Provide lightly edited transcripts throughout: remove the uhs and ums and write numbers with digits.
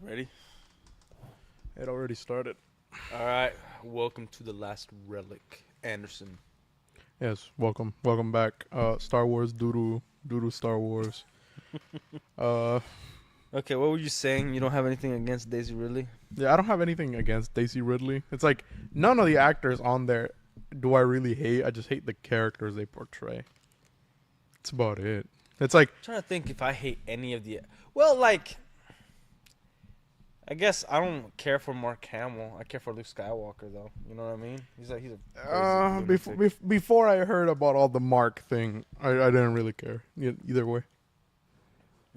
Ready? It already started. All right. Welcome to the last relic, Anderson. Yes, welcome back. Star Wars doodoo Star Wars. Uh, Okay, what were you saying? You don't have anything against Daisy Ridley? yeah, I don't have anything against Daisy Ridley. It's like none of the actors on there do I really hate. I just hate the characters they portray. That's about it. It's like I'm trying to think if I hate any of the. Well, like, I guess I don't care for Mark Hamill. I care for Luke Skywalker, though. You know what I mean? He's a crazy before lunatic. before I heard about all the Mark thing, I didn't really care either way.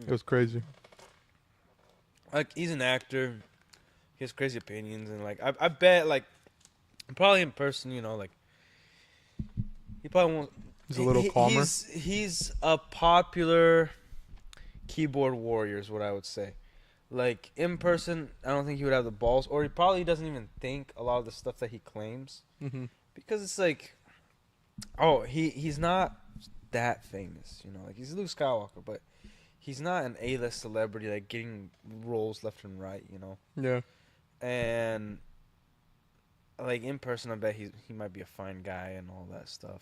It was crazy. Like, he's an actor. He has crazy opinions, and like, I bet, like, probably in person, like, he probably won't. He's a little calmer. He's a popular keyboard warrior, is what I would say. Like, in person, I don't think he would have the balls, or he probably doesn't even think a lot of the stuff that he claims, Mm-hmm. because it's like, oh, he's not that famous, like he's Luke Skywalker, but he's not an A-list celebrity like getting roles left and right. Yeah. And like in person, I bet he might be a fine guy and all that stuff.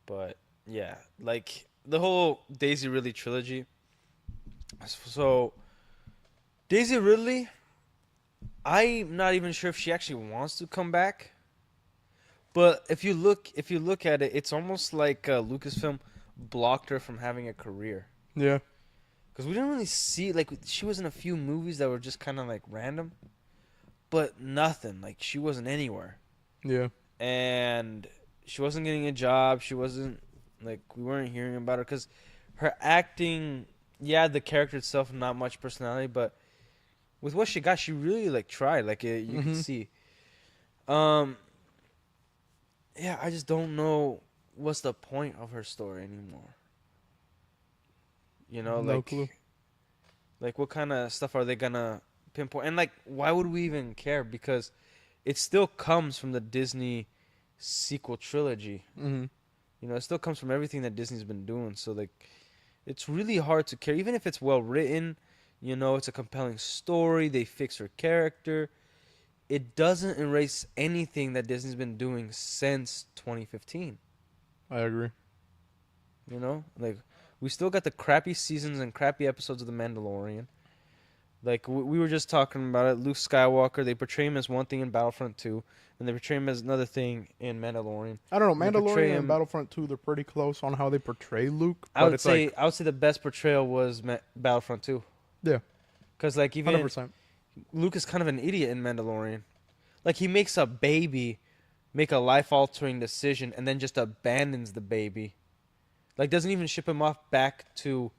But yeah, like the whole Daisy Ridley trilogy. So Daisy Ridley, I'm not even sure if she actually wants to come back. But if you look at it, it's almost like Lucasfilm blocked her from having a career. Yeah. Because we didn't really see, like, she was in a few movies that were just kind of like random, but nothing. Like, she wasn't anywhere. Yeah. And she wasn't getting a job. She wasn't, like, we weren't hearing about her. Because her acting, yeah, the character itself, not much personality, but with what she got, she really, like, tried. Like, you could see. Yeah, I just don't know what's the point of her story anymore. No Like, clue. like what kind of stuff are they gonna pinpoint? And like, why would we even care? Because it still comes from the Disney sequel trilogy. Mm-hmm. It still comes from everything that Disney's been doing. So like, it's really hard to care, even if it's well written. It's a compelling story. They fix her character. It doesn't erase anything that Disney's been doing since 2015. I agree. Like, we still got the crappy seasons and crappy episodes of The Mandalorian. Like, we were just talking about it. Luke Skywalker, they portray him as one thing in Battlefront 2, and they portray him as another thing in Mandalorian. I don't know. And they portray Mandalorian and him. Battlefront 2, they're pretty close on how they portray Luke. I But would it's say like, I would say the best portrayal was Battlefront 2, yeah, because like even 100%. Luke is kind of an idiot in Mandalorian. Like, he makes a baby make a life altering decision and then just abandons the baby. Like, doesn't even ship him off back to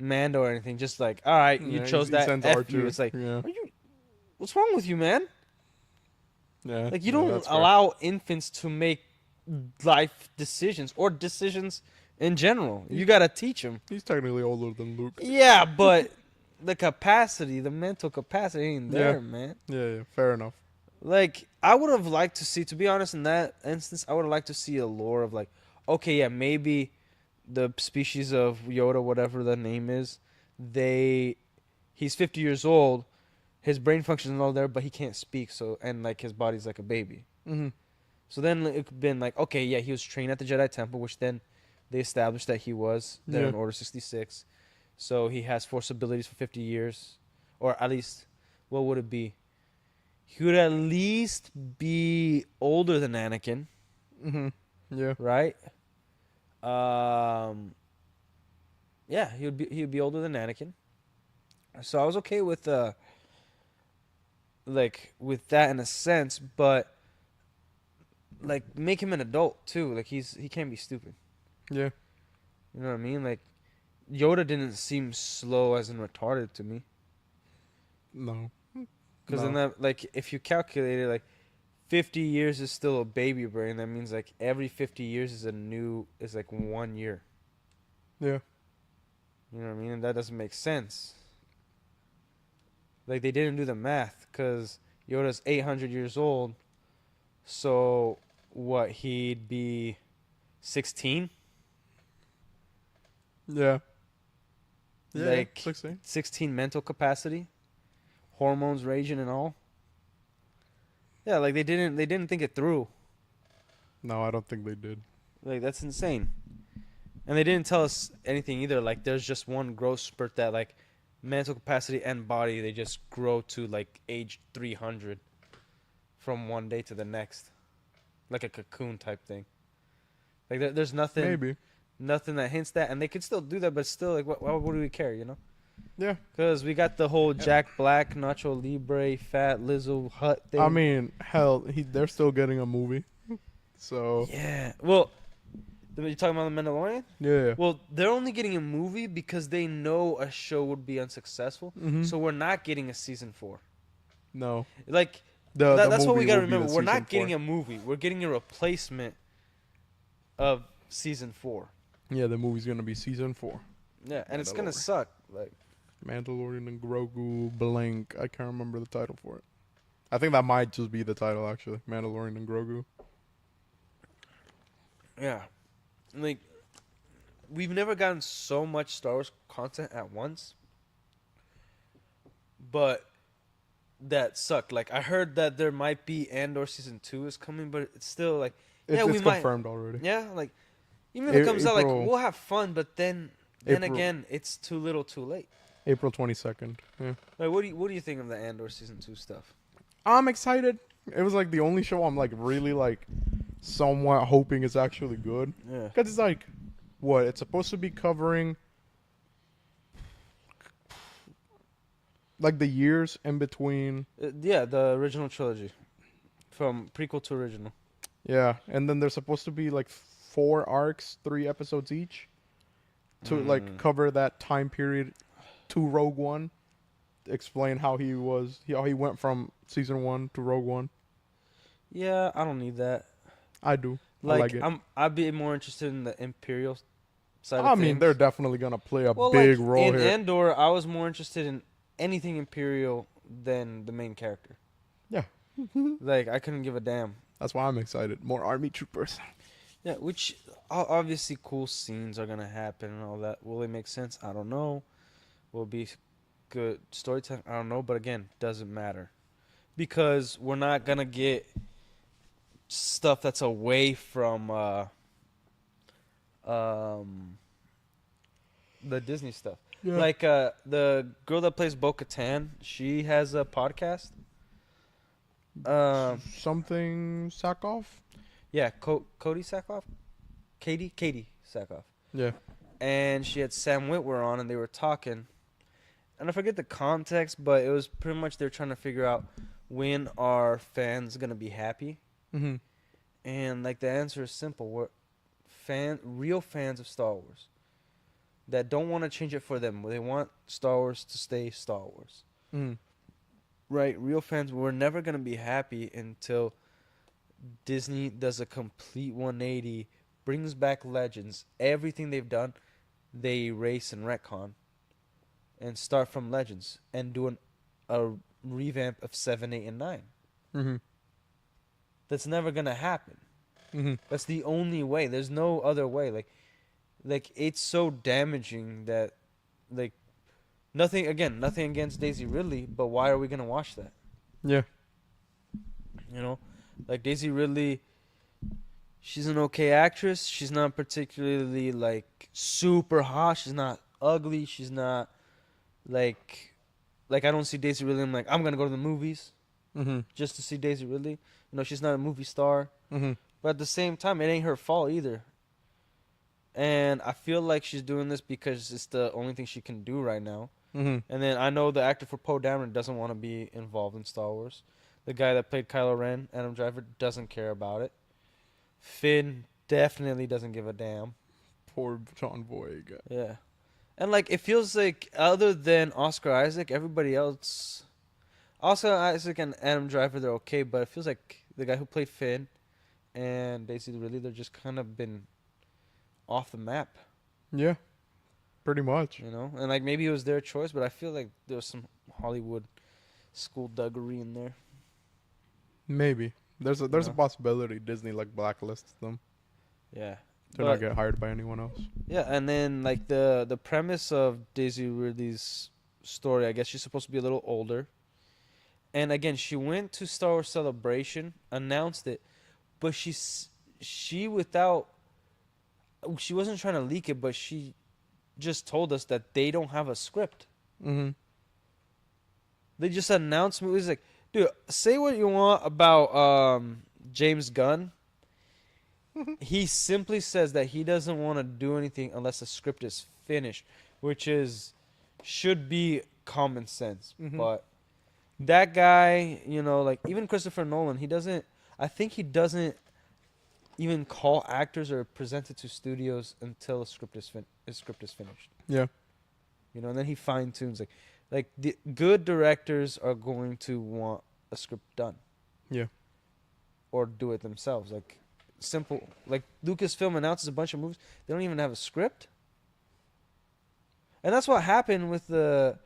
Mando or anything. Just like, all right, you Yeah, chose he that. sends F Archer. you. It's like, Yeah. what's wrong with you, man? Yeah. Like, you yeah, don't that's fair. allow infants to make life decisions or decisions in general. You gotta teach them. He's technically older than Luke. Yeah, but the mental capacity ain't there, Yeah. man. Yeah, fair enough. Like, I would have liked to see, to be honest, in that instance, I would have liked to see a lore of like, okay, yeah, maybe the species of Yoda, whatever the name is, he's 50 years old, his brain functions all there, but he can't speak, so, and like his body's like a baby. Mm-hmm. So then it could been like, okay, yeah, he was trained at the Jedi Temple, which then they established that he was there Yeah. in Order 66. So he has force abilities for 50 years, or at least, what would it be? He would at least be older than Anakin, Mm-hmm. Yeah. right? Yeah, he would be older than Anakin. So I was okay with with that in a sense, but like, make him an adult too. Like, he can't be stupid. Yeah. You know what I mean? Like, Yoda didn't seem slow as in retarded to me. No. Because No. then that, like, if you calculate it, like, 50 years is still a baby brain. That means like every 50 years is like 1 year. Yeah. You know what I mean? And that doesn't make sense. Like, they didn't do the math, because Yoda's 800 years old. So what, he'd be 16? Yeah. Yeah. Like, 16. 16 mental capacity. hormones raging and all. Yeah, like they didn't think it through. No, I don't think they did. Like that's insane. And they didn't tell us anything either. Like there's just one growth spurt that like mental capacity and body they just grow to like age 300 from one day to the next, like a cocoon type thing. Like there's nothing Maybe. nothing that hints that, and they could still do that, but still like why would we care, you know? Yeah. Because we got the whole Jack Black, Nacho Libre, Fat Lizzo Hut thing. I mean, hell, they're still getting a movie. So Yeah. Well, you talking about the Mandalorian? yeah. Well, they're only getting a movie because they know a show would be unsuccessful. Mhm. So we're not getting a season 4. No. Like The that's what we movie gotta will be the remember. We're season not getting 4. a movie. We're getting a replacement of season 4. Yeah, the movie's gonna be season 4. Yeah, and it's gonna Mandalorian. suck. Like Mandalorian and Grogu blank. I can't remember the title for it. I think that might just be the title actually. Mandalorian and Grogu. yeah, like we've never gotten so much Star Wars content at once. But that sucked. Like I heard that there might be Andor season 2 is coming, but it's still like It's, we it's might. confirmed already. Yeah, like even if it comes out, like April- we'll have fun, but then April- again, it's too little, too late. April 22nd. Yeah. Like, what do you think of the Andor season 2 stuff? I'm excited. It was like the only show I'm like really like somewhat hoping is actually good. Yeah, Because it's like, what? It's supposed to be covering like the years in between. yeah, the original trilogy, from prequel to original. Yeah. And then there's supposed to be like 4 arcs, 3 episodes each to like cover that time period to Rogue One. Explain how he went from season 1 to Rogue One. Yeah, I don't need that. I do. Like, I like it. I'd be more interested in the Imperial side of I things. mean, they're definitely gonna play a well, big like, role in here. Andor, I was more interested in anything Imperial than the main character. Yeah. Like, I couldn't give a damn. That's why I'm excited. More army troopers. Yeah, which obviously cool scenes are gonna happen and all that. Will it make sense? I don't know. Will it be good storytelling? I don't know. But again, doesn't matter because we're not gonna get stuff that's away from the Disney stuff. Yeah. Like the girl that plays Bo-Katan, she has a podcast. Something Sackhoff? Yeah, Cody Sackhoff, Katie Sackhoff. Yeah. And she had Sam Witwer on, and they were talking. And I forget the context, but it was pretty much they're trying to figure out when are fans gonna be happy. Mm-hmm. And like the answer is simple: we're real fans of Star Wars that don't want to change it for them. They want Star Wars to stay Star Wars. Mm-hmm. Right, real fans. We're never gonna be happy until Disney does a complete 180, brings back Legends. Everything they've done, they erase and retcon, and start from Legends and do a revamp of 7, 8, and 9. Mm-hmm. That's never gonna happen. Mm-hmm. That's the only way. There's no other way. Like it's so damaging that, like, nothing against Daisy Ridley, but why are we gonna watch that? Yeah. You know, like Daisy Ridley, she's an okay actress. She's not particularly like super hot. She's not ugly. She's not like I don't see Daisy Ridley. I'm like, I'm gonna go to the movies Mm-hmm. just to see Daisy Ridley. You know, she's not a movie star. Mm-hmm. But at the same time, it ain't her fault either. And I feel like she's doing this because it's the only thing she can do right now. Mm-hmm. And then I know the actor for Poe Dameron doesn't want to be involved in Star Wars. The guy that played Kylo Ren, Adam Driver, doesn't care about it. Finn definitely doesn't give a damn. Poor John Boyega. Yeah. And like it feels like other than Oscar Isaac, everybody else, Oscar Isaac and Adam Driver, they're okay, but it feels like the guy who played Finn and Daisy Ridley, they're just kind of been off the map, Yeah. Pretty much. you know? And like maybe it was their choice, but I feel like there was some Hollywood skullduggery in there. Maybe. There's a Yeah. possibility Disney like blacklists them Yeah. to But- not get hired by anyone else. Yeah, and then like the premise of Daisy Ridley's story, I guess she's supposed to be a little older, And again, she went to Star Wars Celebration, announced it, but she without she wasn't trying to leak it, but she just told us that they don't have a script. Mm-hmm. They just announced movies like, dude, say what you want about James Gunn. He simply says that he doesn't want to do anything unless the script is finished, which is should be common sense. Mm-hmm. But that guy, like even Christopher Nolan, he doesn't. I think he doesn't even call actors or present it to studios until the script is his script is finished. Yeah. And then he fine tunes like the good directors are going to want a script done. Yeah. Or do it themselves. Like simple, like Lucasfilm announces a bunch of movies, they don't even have a script. And that's what happened with the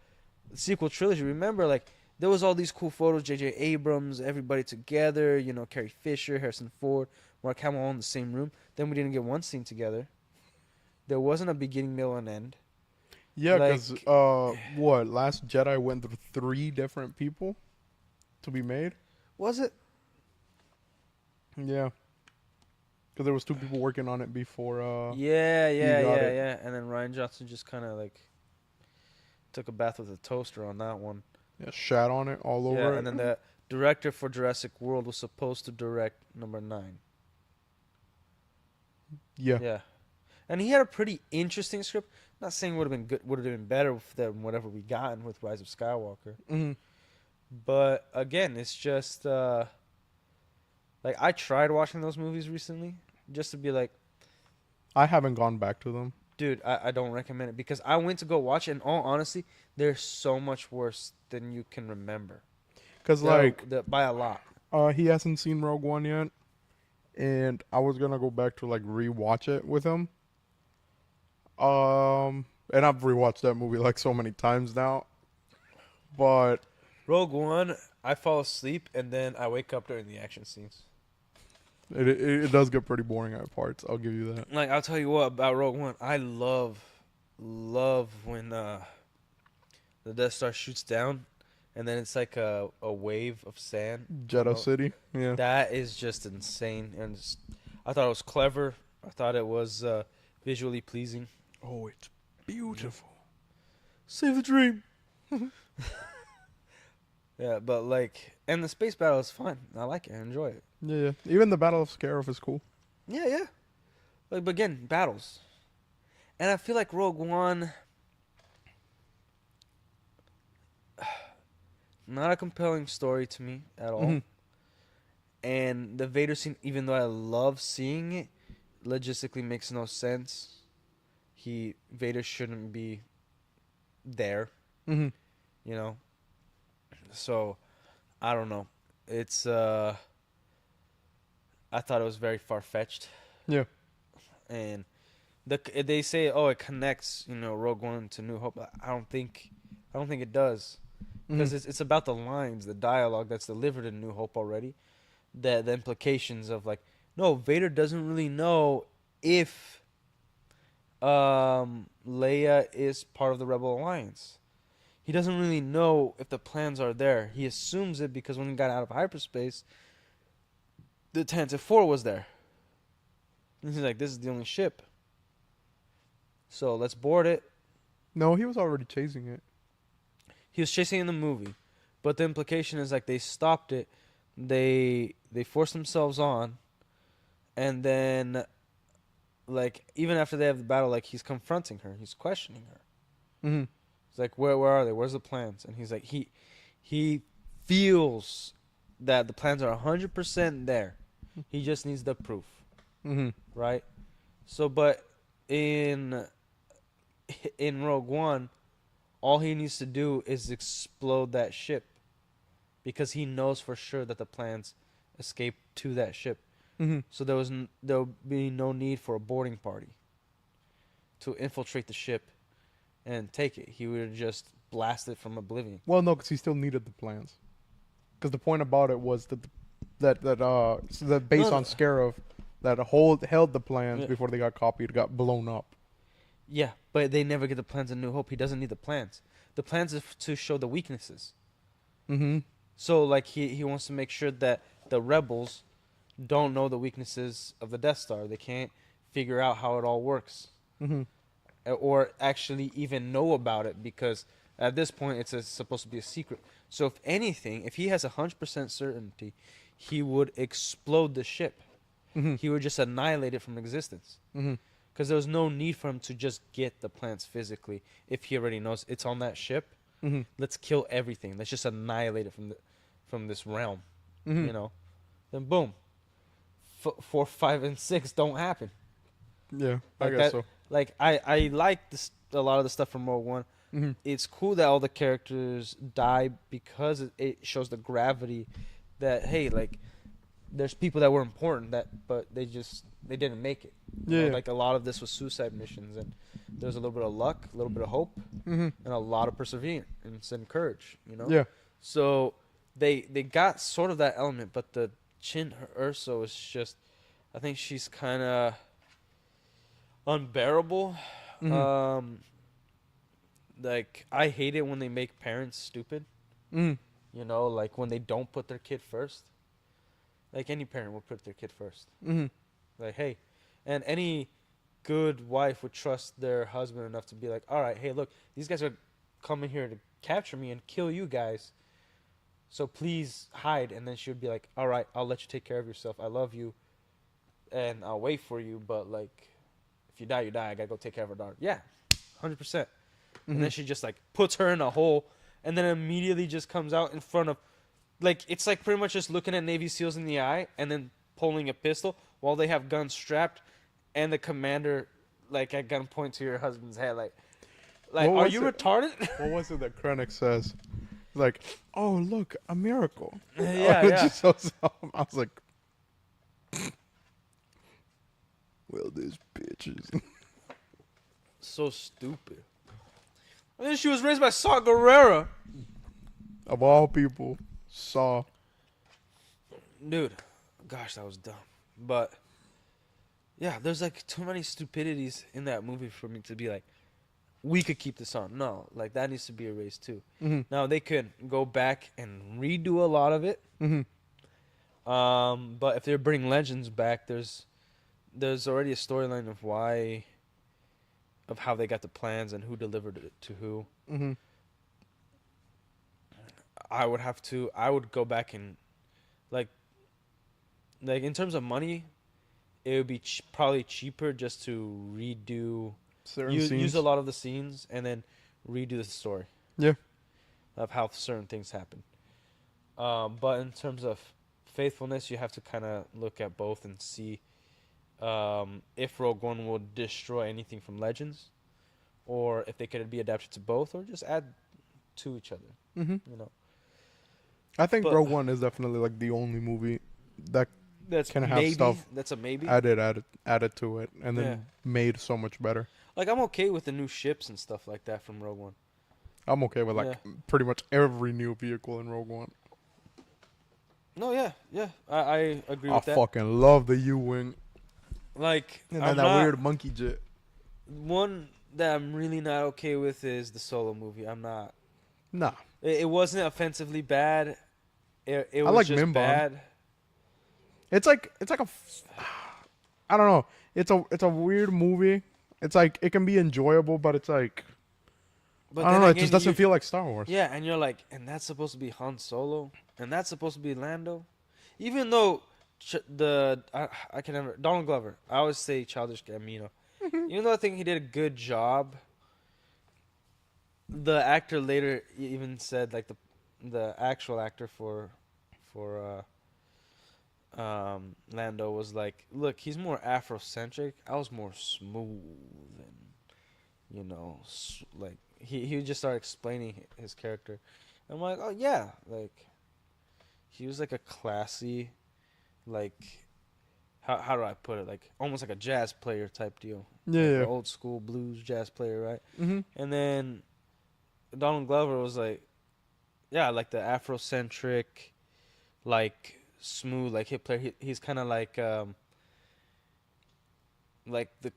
sequel trilogy. Remember, like there was all these cool photos, J.J. Abrams, everybody together, Carrie Fisher, Harrison Ford, Mark Hamill all in the same room. Then we didn't get one scene together. There wasn't a beginning, middle, and end. Yeah, Like, because Last Jedi went through 3 different people to be made. was it? Yeah. Because there was 2 people working on it before. Yeah. got it. And then Ryan Johnson just kind of like took a bath with a toaster on that one. Yeah, shat on it all over it. And then the director for Jurassic World was supposed to direct number 9. Yeah. Yeah. And he had a pretty interesting script. Not saying would have been good, would have been better than whatever we gotten with Rise of Skywalker. Mm-hmm. But again, it's just like I tried watching those movies recently just to be like, I haven't gone back to them. dude, I don't recommend it because I went to go watch it. And all honesty, they're so much worse than you can remember. Because, By a lot. he hasn't seen Rogue One yet. And I was going to go back to, rewatch it with him. And I've rewatched that movie, so many times now. But Rogue One, I fall asleep and then I wake up during the action scenes. it does get pretty boring at parts. I'll give you that. Like, I'll tell you what about Rogue One. I love when the Death Star shoots down and then it's like a wave of sand. Jeddah City. Yeah. That is just insane. And I thought it was clever. I thought it was visually pleasing. Oh, it's beautiful. Save the dream. Yeah, but and the space battle is fun. I like it. I enjoy it. Yeah. Even the Battle of Scarif is cool. Yeah. But again, battles. And I feel like Rogue One, not a compelling story to me at all. Mm-hmm. And the Vader scene, even though I love seeing it, logistically makes no sense. Vader shouldn't be there. Mm-hmm. So I don't know. It's I thought it was very far fetched. Yeah. And they say, it connects, Rogue One to New Hope. I don't think it does, because it's about the lines, the dialogue that's delivered in New Hope already. The implications of no, Vader doesn't really know if Leia is part of the Rebel Alliance. He doesn't really know if the plans are there. He assumes it because when he got out of hyperspace, the Tantive 4 was there. And he's like, this is the only ship. So let's board it. No, he was already chasing it. He was chasing it in the movie. But the implication is they stopped it. They forced themselves on. And then even after they have the battle, he's confronting her. He's questioning her. Mm-hmm. He's like, where are they? Where's the plans? And he's like, he feels that the plans are 100% there. He just needs the proof. Mm-hmm. Right? So, but in Rogue One, all he needs to do is explode that ship, because he knows for sure that the plans escape to that ship. Mm-hmm. So there'll be no need for a boarding party to infiltrate the ship and take it. He would have just blasted from oblivion. Well, no, because he still needed the plans. Because the point about it was that based on Scarif, that held the plans before they got copied, got blown up. Yeah, but they never get the plans in New Hope. He doesn't need the plans. The plans is to show the weaknesses. Mm-hmm. So like he wants to make sure that the rebels don't know the weaknesses of the Death Star. They can't figure out how it all works, Mm-hmm. or actually even know about it, because at this point supposed to be a secret. So if anything, if he has 100% certainty, he would explode the ship. Mm-hmm. He would just annihilate it from existence. Mm-hmm. Because there's no need for him to just get the plants physically if he already knows it's on that ship. Mm-hmm. Let's kill everything. Let's just annihilate it from this realm. Mm-hmm. You know, then boom, 4, 5, and 6 don't happen. Yeah, I Like guess that. so. Like I like this a lot of the stuff from Rogue One. Mm-hmm. It's cool that all the characters die because it shows the gravity that, hey, like there's people that were important but they didn't make it. You know, Yeah. like a lot of this was suicide missions, and there's a little bit of luck, a little bit of hope, Mm-hmm. and a lot of perseverance and courage. You know. Yeah. So they got sort of that element, but the Chin Urso is just, I think she's kind of unbearable. Mm-hmm. Like I hate it when they make parents stupid. Mm-hmm. You know, like when they don't put their kid first. Like any parent would put their kid first. Mm-hmm. Like, hey, and any good wife would trust their husband enough to be like, all right, hey, look, these guys are coming here to capture me and kill you guys. So please hide. And then she would be like, all right, I'll let you take care of yourself. I love you, and I'll wait for you. But like, if you die, you die. I gotta go take care of her daughter. Yeah, 100%. And then she just like puts her in a hole, and then immediately just comes out in front of, like, it's like pretty much just looking at Navy SEALs in the eye and then pulling a pistol while they have guns strapped, and the commander like at gunpoint to your husband's head, like What are was you it? retarded? What was it that Krennic says? Like, oh look, a miracle. Yeah, It's yeah. just so solemn. I was like, well, this bitches. So stupid. And then she was raised by Saw Gerrera. Of all people, Saw. Dude, gosh, that was dumb. But yeah, there's like too many stupidities in that movie for me to be like, we could keep this on. No, like that needs to be erased too. Mm-hmm. Now they could go back and redo a lot of it. Mm-hmm. But if they bring Legends back, there's already a storyline of how they got the plans and who delivered it to who. Mm-hmm. I would go back and like in terms of money, it would be probably cheaper just to redo, Certain scenes. use a lot of the scenes and then redo the story. Yeah. Of how certain things happen. But in terms of faithfulness, you have to kind of look at both and see if Rogue One will destroy anything from Legends, or if they could be adapted to both, or just add to each other. Mm-hmm. You know, I think But- Rogue One is definitely like the only movie that that's Can have maybe stuff that's a maybe. added to it and then Yeah. made so much better. Like I'm okay with the new ships and stuff like that from Rogue One. I'm okay with like pretty much every new vehicle in Rogue One. No, yeah, I agree I with that. fucking love the U-wing Like and I'm then that not, weird monkey jet. one that I'm really not okay with is the Solo movie. I'm not. Nah, It wasn't offensively bad. It I was like just Mimban. bad. it's like I don't know. It's a weird movie. It's like it can be enjoyable, but it's like But I don't then know. It again, just doesn't feel like Star Wars. Yeah, and you're like, and that's supposed to be Han Solo, and that's supposed to be Lando, even though I can never Donald Glover. I always say Childish Gambino, even though I think he did a good job. The actor later even said like the actual actor for Lando was like, look, he's more Afrocentric. I was more smooth and like he would just start explaining his character. I'm like, oh yeah, like he was like a classy, like how do I put it, like almost like a jazz player type deal. Yeah, Like yeah. an old school blues jazz player, right? Mm-hmm. And then Donald Glover was like, yeah, like the Afrocentric, like smooth, like hip player. He's kind of like the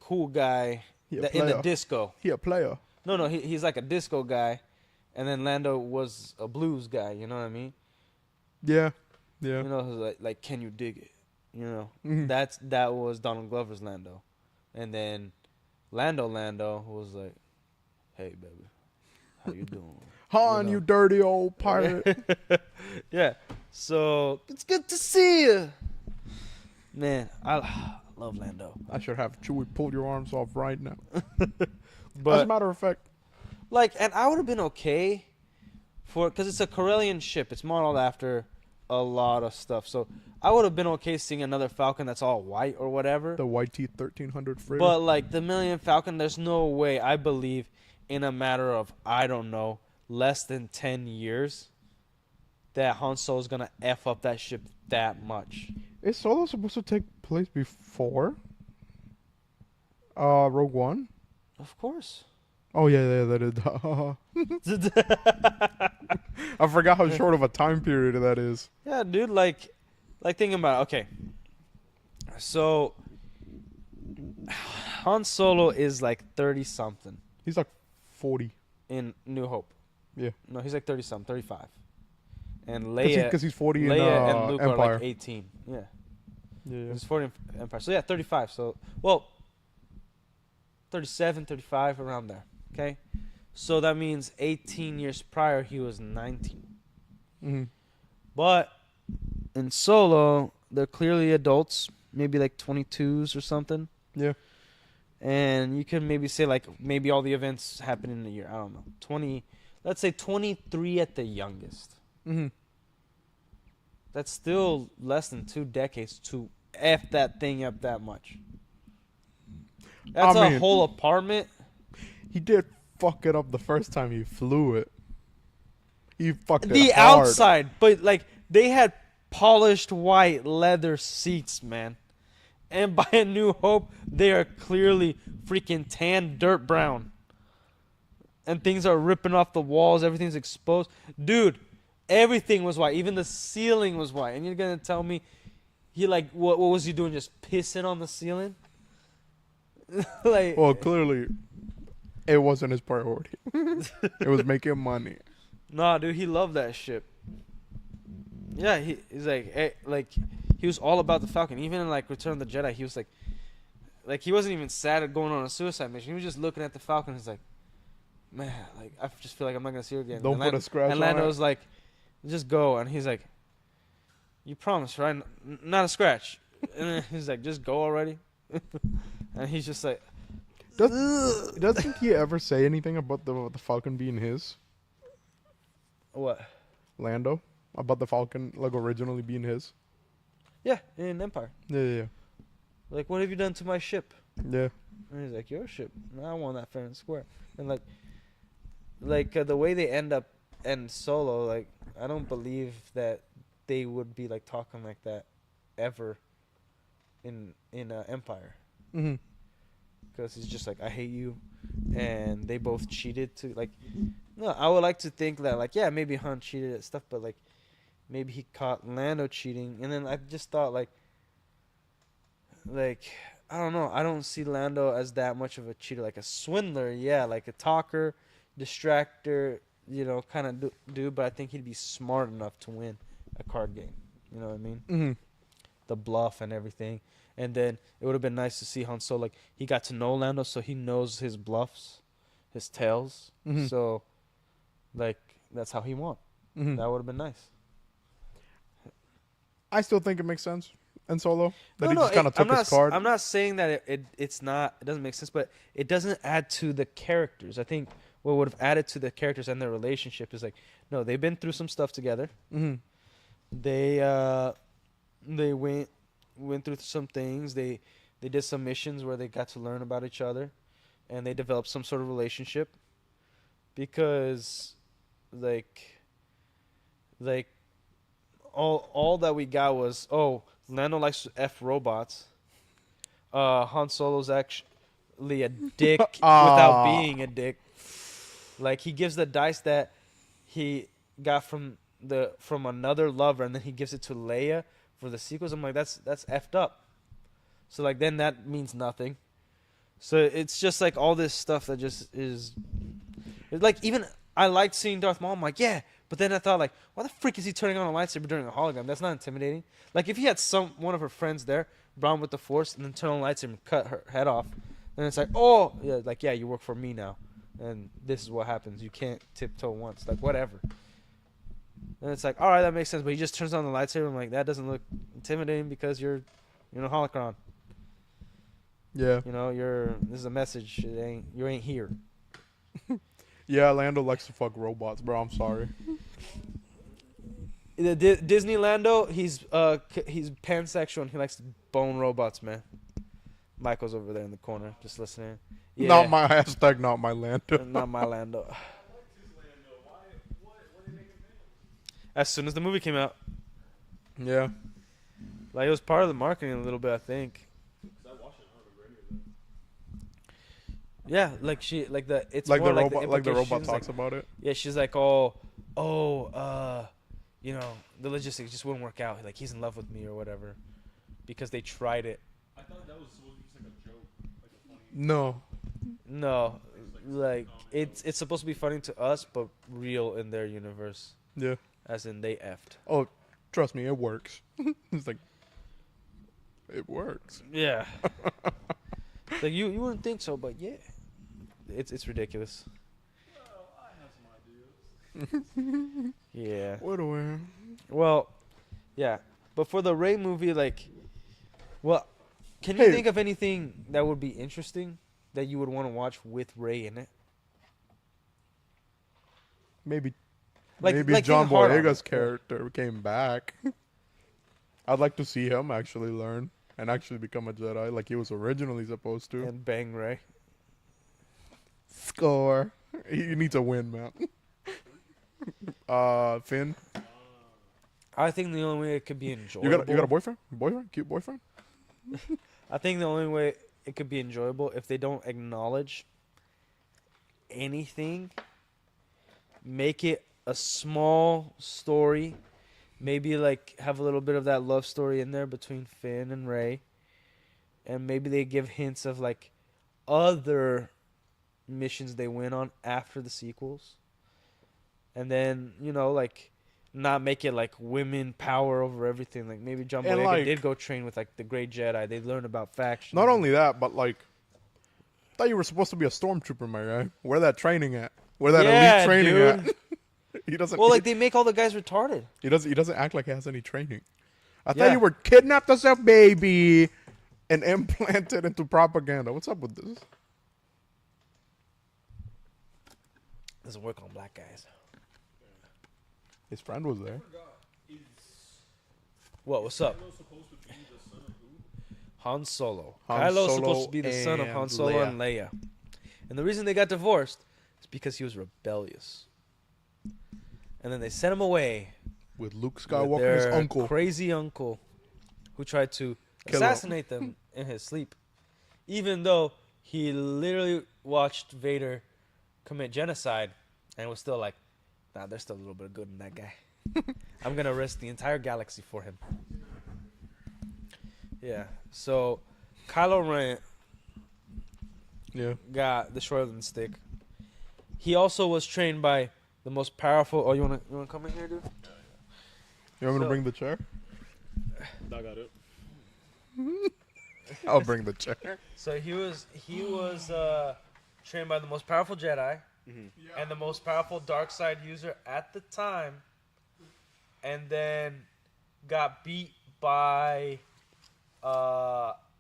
cool guy He a that in the player. disco. He a player. No, he's like a disco guy, and then Lando was a blues guy. You know what I mean? Yeah. Yeah. You know, like can you dig it? You know, Mhm. that was Donald Glover's Lando, and then Lando was like, hey baby, how you doing? You Han, you know. dirty old pirate. Yeah. So it's good to see you, man. I love Lando, I should have Chewie pull your arms off right now. As a but matter of fact, like, and I would have been okay because it's a Corellian ship. It's modeled after a lot of stuff, so I would have been okay seeing another Falcon that's all white or whatever. the YT 1300 freighter. But like the Millennium Falcon, there's no way I believe in a matter of I don't know less than 10 years that Han Solo's gonna f up that ship that much. Is Solo supposed to take place before Rogue One? Of course. Oh yeah, that is. I forgot how short of a time period that is. Yeah, dude. Like thinking about it. Okay, so Han Solo is like 30 something He's like 40. in New Hope. Yeah. No, he's like 30 something, 35. And Because he's 40 in Leia and Luke Empire. are like 18. Yeah. Yeah. He's 40 in Empire. So yeah, 35. So, well, 37, 35, around there. Okay? So that means 18 years prior, he was 19. Mm-hmm. But in Solo, they're clearly adults, maybe like 22s or something. Yeah. And you can maybe say, like, maybe all the events happen in a year. I don't know. 20, let's say 23 at the youngest. Mm-hmm. That's still less than 2 decades to F that thing up that much. That's I a mean, whole apartment. He did fuck it up the first time he flew it. He fucked The it hard. outside, but like they had polished white leather seats, man. And by A New Hope, they are clearly freaking tan dirt brown. And things are ripping off the walls, everything's exposed. Dude, everything was white. Even the ceiling was white. And you're gonna tell me he like what was he doing? Just pissing on the ceiling? Like, Well, clearly, it wasn't his priority. It was making money. nah, dude, he loved that ship. Yeah, he's like he was all about the Falcon. Even in like Return of the Jedi, he was like he wasn't even sad at going on a suicide mission. He was just looking at the Falcon. He's like, man, like I just feel like I'm not gonna see her again. Don't and put a scratch And on Lando it. was like, just go. And he's like, you promise, right? Not a scratch. And then he's like, just go already. And he's just like, Doesn't he ever say anything about the Falcon being his? what? Lando? About the Falcon, like, originally being his? Yeah, in Empire. Yeah. Like, what have you done to my ship? Yeah. And he's like, your ship. No, I want that fair and square. And like the way they end up in Solo, like I don't believe that they would be like talking like that ever in Empire, Mm-hmm. because he's just like, I hate you, and they both cheated to like. No, I would like to think that like, yeah, maybe Han cheated at stuff, but like maybe he caught Lando cheating, and then I just thought like I don't know, I don't see Lando as that much of a cheater, like a swindler, yeah, like a talker, distractor, you know, kind of dude, but I think he'd be smart enough to win a card game. You know what I mean? Mm-hmm. The bluff and everything. And then it would have been nice to see Han Solo, like he got to know Lando, so he knows his bluffs, his tells. Mm-hmm. So, like that's how he won. Mm-hmm. That would have been nice. I still think it makes sense in Solo that No, he no, just kind of took his card. I'm not saying that it's not. It doesn't make sense, but it doesn't add to the characters. I think what would have added to the characters and their relationship is like, no, they've been through some stuff together. Mm-hmm. They went through some things. They did some missions where they got to learn about each other, and they developed some sort of relationship. Because, like all that we got was, oh, Lando likes to F robots. Han Solo's actually a dick without being a dick. Like he gives the dice that he got from another lover, and then he gives it to Leia for the sequels. I'm like, that's effed up. So like then that means nothing. So it's just like all this stuff that just is. It's like even I liked seeing Darth Maul. I'm like, yeah, But then I thought, like, why the freak is he turning on a lightsaber during a hologram? That's not intimidating. Like, if he had one of her friends there, brown with the Force, and then turn on a lightsaber and cut her head off, then it's like, oh, yeah, like, yeah, you work for me now, and this is what happens. You can't tiptoe once, like, whatever. And it's like, all right, that makes sense. But he just turns on the lightsaber. I'm like, that doesn't look intimidating because you're a holocron. Yeah. You know, this is a message. You ain't here. Yeah, Lando likes to fuck robots, bro. I'm sorry. Disney Lando, he's pansexual and he likes to bone robots, man. Michael's over there in the corner, just listening. Yeah. Not my hashtag, not my Lando. Not my Lando. As soon as the movie came out, Yeah. like it was part of the marketing a little bit, I think. Yeah, like it's Like more the robot, like the implications, robot talks about it. Yeah, she's like, you know, the logistics just wouldn't work out. Like he's in love with me or whatever, because they tried it. I thought that was supposed to be just like a joke, like a funny. No. No, like it's supposed to be funny to us, but real in their universe, Yeah. as in they effed. Oh, trust me, it works. It's like, it works. Yeah. Like you wouldn't think so, but yeah, it's ridiculous. Well, I have some ideas. Yeah. Whatever. Well, yeah, but for the Ray movie, like, well, can you Hey. think of anything that would be interesting that you would want to watch with Ray in it? Maybe, Like John think hard on Boyega's it. character came back. I'd like to see him actually learn and actually become a Jedi like he was originally supposed to. And bang Ray. Score. He needs a win, man. Finn, I think the only way it could be enjoyable. you got a boyfriend? Boyfriend? Cute boyfriend? I think the only way it could be enjoyable if they don't acknowledge anything. Make it a small story. Maybe like have a little bit of that love story in there between Finn and Rey. And maybe they give hints of like other missions they went on after the sequels. And then, you know, like not make it like women power over everything. Like maybe John And, Boyega like- did go train with like the Great Jedi. They learned about factions. Not only that, but like, I thought you were supposed to be a stormtrooper, my guy. Where that training at? Where that elite training dude. at? He doesn't. Well, like they make all the guys retarded. He doesn't act like he has any training. I Yeah. thought you were kidnapped as a baby and implanted into propaganda. What's up with this? Doesn't work on black guys. His friend was there. What? What's up? Kylo's supposed to be the son of who? Han Solo. Han Kylo's Solo supposed to be the son of Han and Solo Leia. and Leia. And the reason they got divorced is because he was rebellious. And then they sent him away With Luke with Skywalker, his their uncle. crazy uncle, who tried to Kill him. assassinate them in his sleep, even though he literally watched Vader commit genocide and was still like, nah, there's still a little bit of good in that guy. I'm gonna risk the entire galaxy for him. Yeah. So Kylo Ren Yeah. got the short end of the stick. He also was trained by the most powerful. Oh, you wanna come in here, dude? You want me to So- bring the chair? I got it. I'll bring the chair. So he was trained by the most powerful Jedi and the most powerful dark side user at the time, and then got beat by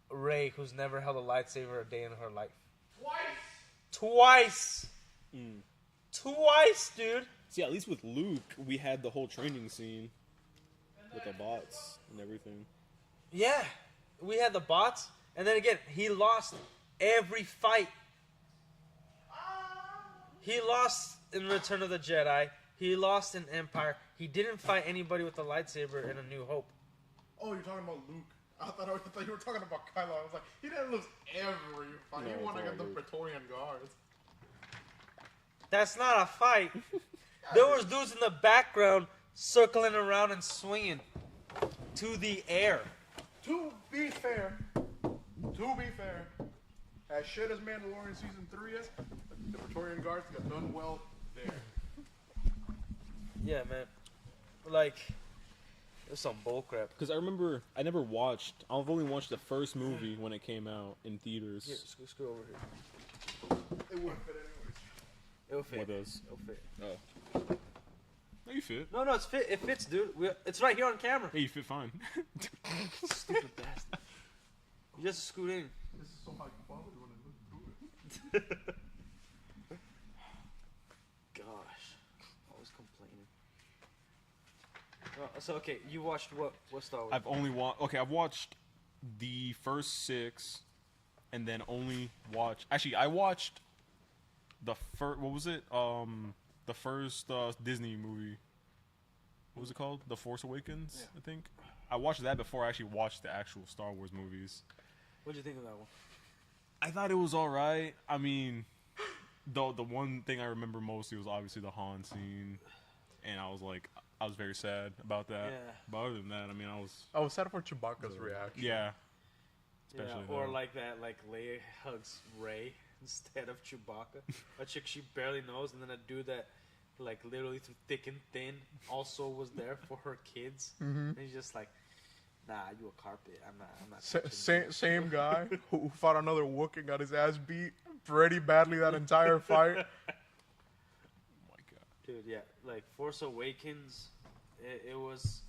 Rey, who's never held a lightsaber a day in her life. Twice, dude. See, at least with Luke, we had the whole training scene with the bots and everything. Yeah, we had the bots, and then again, he lost every fight. He lost in Return of the Jedi. He lost in Empire. He didn't fight anybody with a lightsaber in A New Hope. Oh, you're talking about Luke. I thought you were talking about Kylo. I was like, he didn't lose every fight. No, he won it's against the all Luke. Praetorian Guards. That's not a fight. There was dudes in the background circling around and swinging to the air. To be fair, as shit as Mandalorian season 3 is, the Praetorian Guards got done well there. Yeah, man. Like, it's some bullcrap. Because I remember I've only watched the first movie when it came out in theaters. Here, screw over here. It wouldn't fit anyways. It'll fit. What does? It'll fit. Oh. No, you fit. No, it's fit. It fits, dude. It's right here on camera. Hey, you fit fine. Stupid bastard. You just scoot in. This is so high quality when I look through it. Gosh, always complaining. So okay, you watched what Star Wars? I've watched the first 6, and then only watched. Actually, I watched the first. What was it? The first Disney movie. What was it called? The Force Awakens, Yeah. I think. I watched that before I actually watched the actual Star Wars movies. What'd you think of that one? I thought it was alright. I mean, the one thing I remember mostly was obviously the Han scene, and I was very sad about that. Yeah. But other than that, I mean, I was sad for Chewbacca's reaction. yeah. Yeah, Especially or that. like that, like Leia hugs Rey instead of Chewbacca. A chick she barely knows, and then a dude that, like, literally through thick and thin, also was there for her kids. And he's just like, nah, you a carpet. I'm not. touching you." Same guy who fought another Wookiee, got his ass beat pretty badly that entire fight. Oh my god. Dude, yeah, like Force Awakens, it was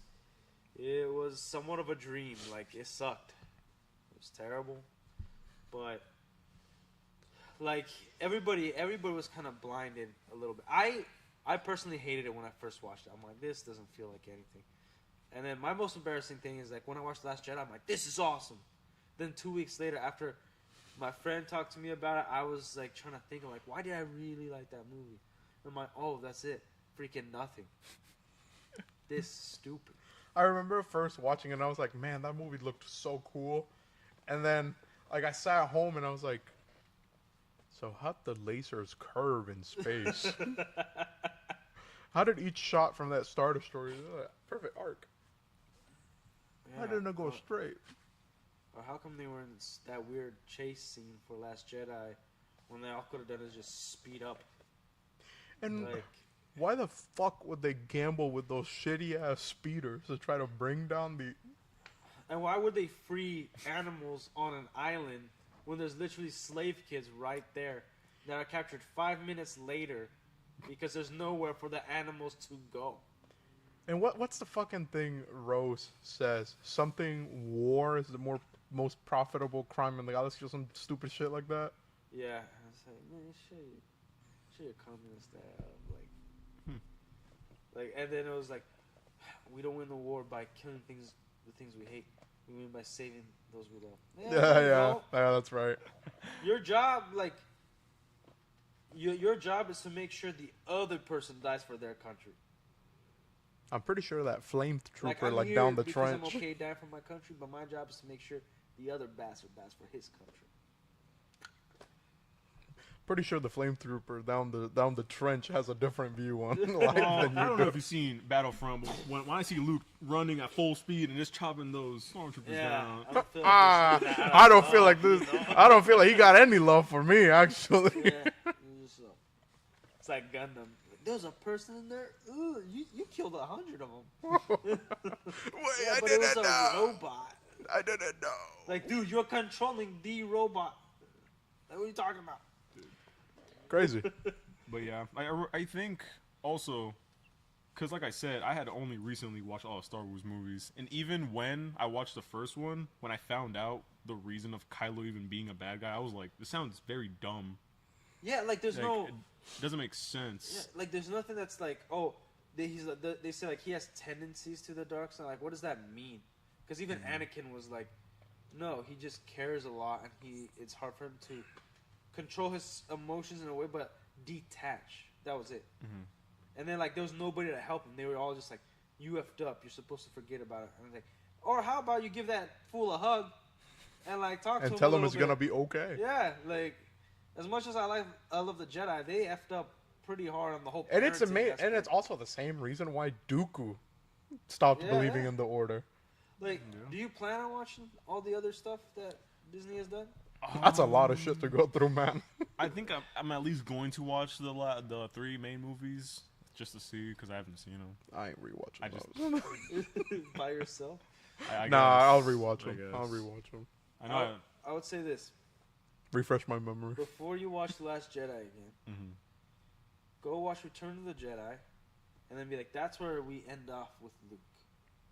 somewhat of a dream. Like, it sucked. It was terrible, but like everybody was kind of blinded a little bit. I personally hated it when I first watched it. I'm like, this doesn't feel like anything. And then my most embarrassing thing is, like, when I watched The Last Jedi, I'm like, this is awesome. Then 2 weeks later, after my friend talked to me about it, I was like trying to think of, like, why did I really like that movie? I'm like, oh, that's it. Freaking nothing. This stupid. I remember first watching it and I was like, man, that movie looked so cool. And then, like, I sat at home and I was like, so how'd the lasers curve in space? How did each shot from that Star Destroyer, perfect arc? How didn't it go straight? Or how come they were in that weird chase scene for Last Jedi when they all could have done is just speed up? And Like, why the fuck would they gamble with those shitty ass speeders to try to bring down the? and why would they free animals on an island when there's literally slave kids right there that are captured 5 minutes later because there's nowhere for the animals to go? And what's the fucking thing Rose says? Something war is the most profitable crime in the galaxy or some stupid shit like that. Yeah, I was like, man, shut your communist ass. Like, and then it was like, we don't win the war by killing the things we hate. We win by saving those we love. Yeah, that's right. Your job, like, your job is to make sure the other person dies for their country. I'm pretty sure that flame trooper I'm like here down the because trench. I'm okay dying for my country, but my job is to make sure the other bastard dies for his country. Pretty sure the flame trooper down the trench has a different view on life I than you don't do. know if you've seen Battlefront, but when I see Luke running at full speed and just chopping those stormtroopers down, I don't feel like I don't feel like this. I don't feel like he got any love for me, actually. Yeah, it's like Gundam. There's a person in there. Ooh, you killed 100 of them. Wait, Yeah, I but it was didn't a know. robot. I didn't know. Like, dude, you're controlling the robot. Like, what are you talking about? Crazy. but yeah, I think also, because like I said, I had only recently watched all the Star Wars movies, and even when I watched the first one, when I found out the reason of Kylo even being a bad guy, I was like, this sounds very dumb. Yeah, like, there's Like, no... it doesn't make sense. Yeah, like, there's nothing that's like, oh, they say, like, he has tendencies to the dark side. Like, what does that mean? Because even Anakin was like, no, he just cares a lot, and it's hard for him to control his emotions in a way, but detach. That was it. And then, like, there was nobody to help him. They were all just like, you effed up. You're supposed to forget about it. And I'm like, or how about you give that fool a hug and, like, talk to him And tell a him little it's bit. gonna be okay. Yeah, like, as much as I love the Jedi, they effed up pretty hard on the whole. And it's parenting amazing. aspect. And it's also the same reason why Dooku stopped Yeah, believing yeah. in the Order. Like, do you plan on watching all the other stuff that Disney has done? That's a lot of shit to go through, man. I think I'm at least going to watch the 3 main movies just to see because I haven't seen them. I ain't rewatching I just- those. By yourself. I Nah, guess, I'll rewatch I them. I'll guess. rewatch them. I know. I would say this: Refresh my memory. before you watch The Last Jedi again, Mm-hmm. go watch Return of the Jedi, and then be like, "That's where we end off with Luke."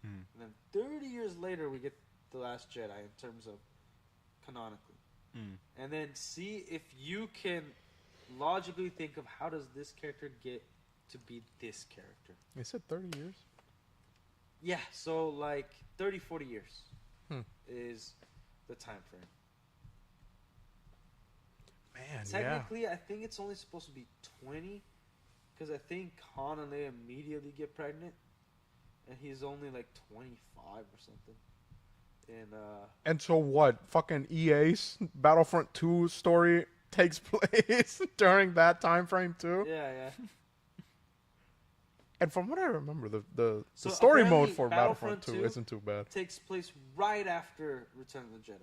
Mm. And then 30 years later, we get The Last Jedi in terms of canonically. Mm. And then see if you can logically think of how does this character get to be this character. They said 30 years. Yeah, so like 30, 40 years is the time frame. Man, Technically, I think it's only supposed to be 20 because I think Han and Leia immediately get pregnant and he's only like 25 or something. And And so what? Fucking EA's Battlefront 2 story takes place during that time frame too. yeah. And from what I remember, the So story apparently mode for Battlefront Battlefront 2 2 isn't too bad. takes place right after Return of the Jedi.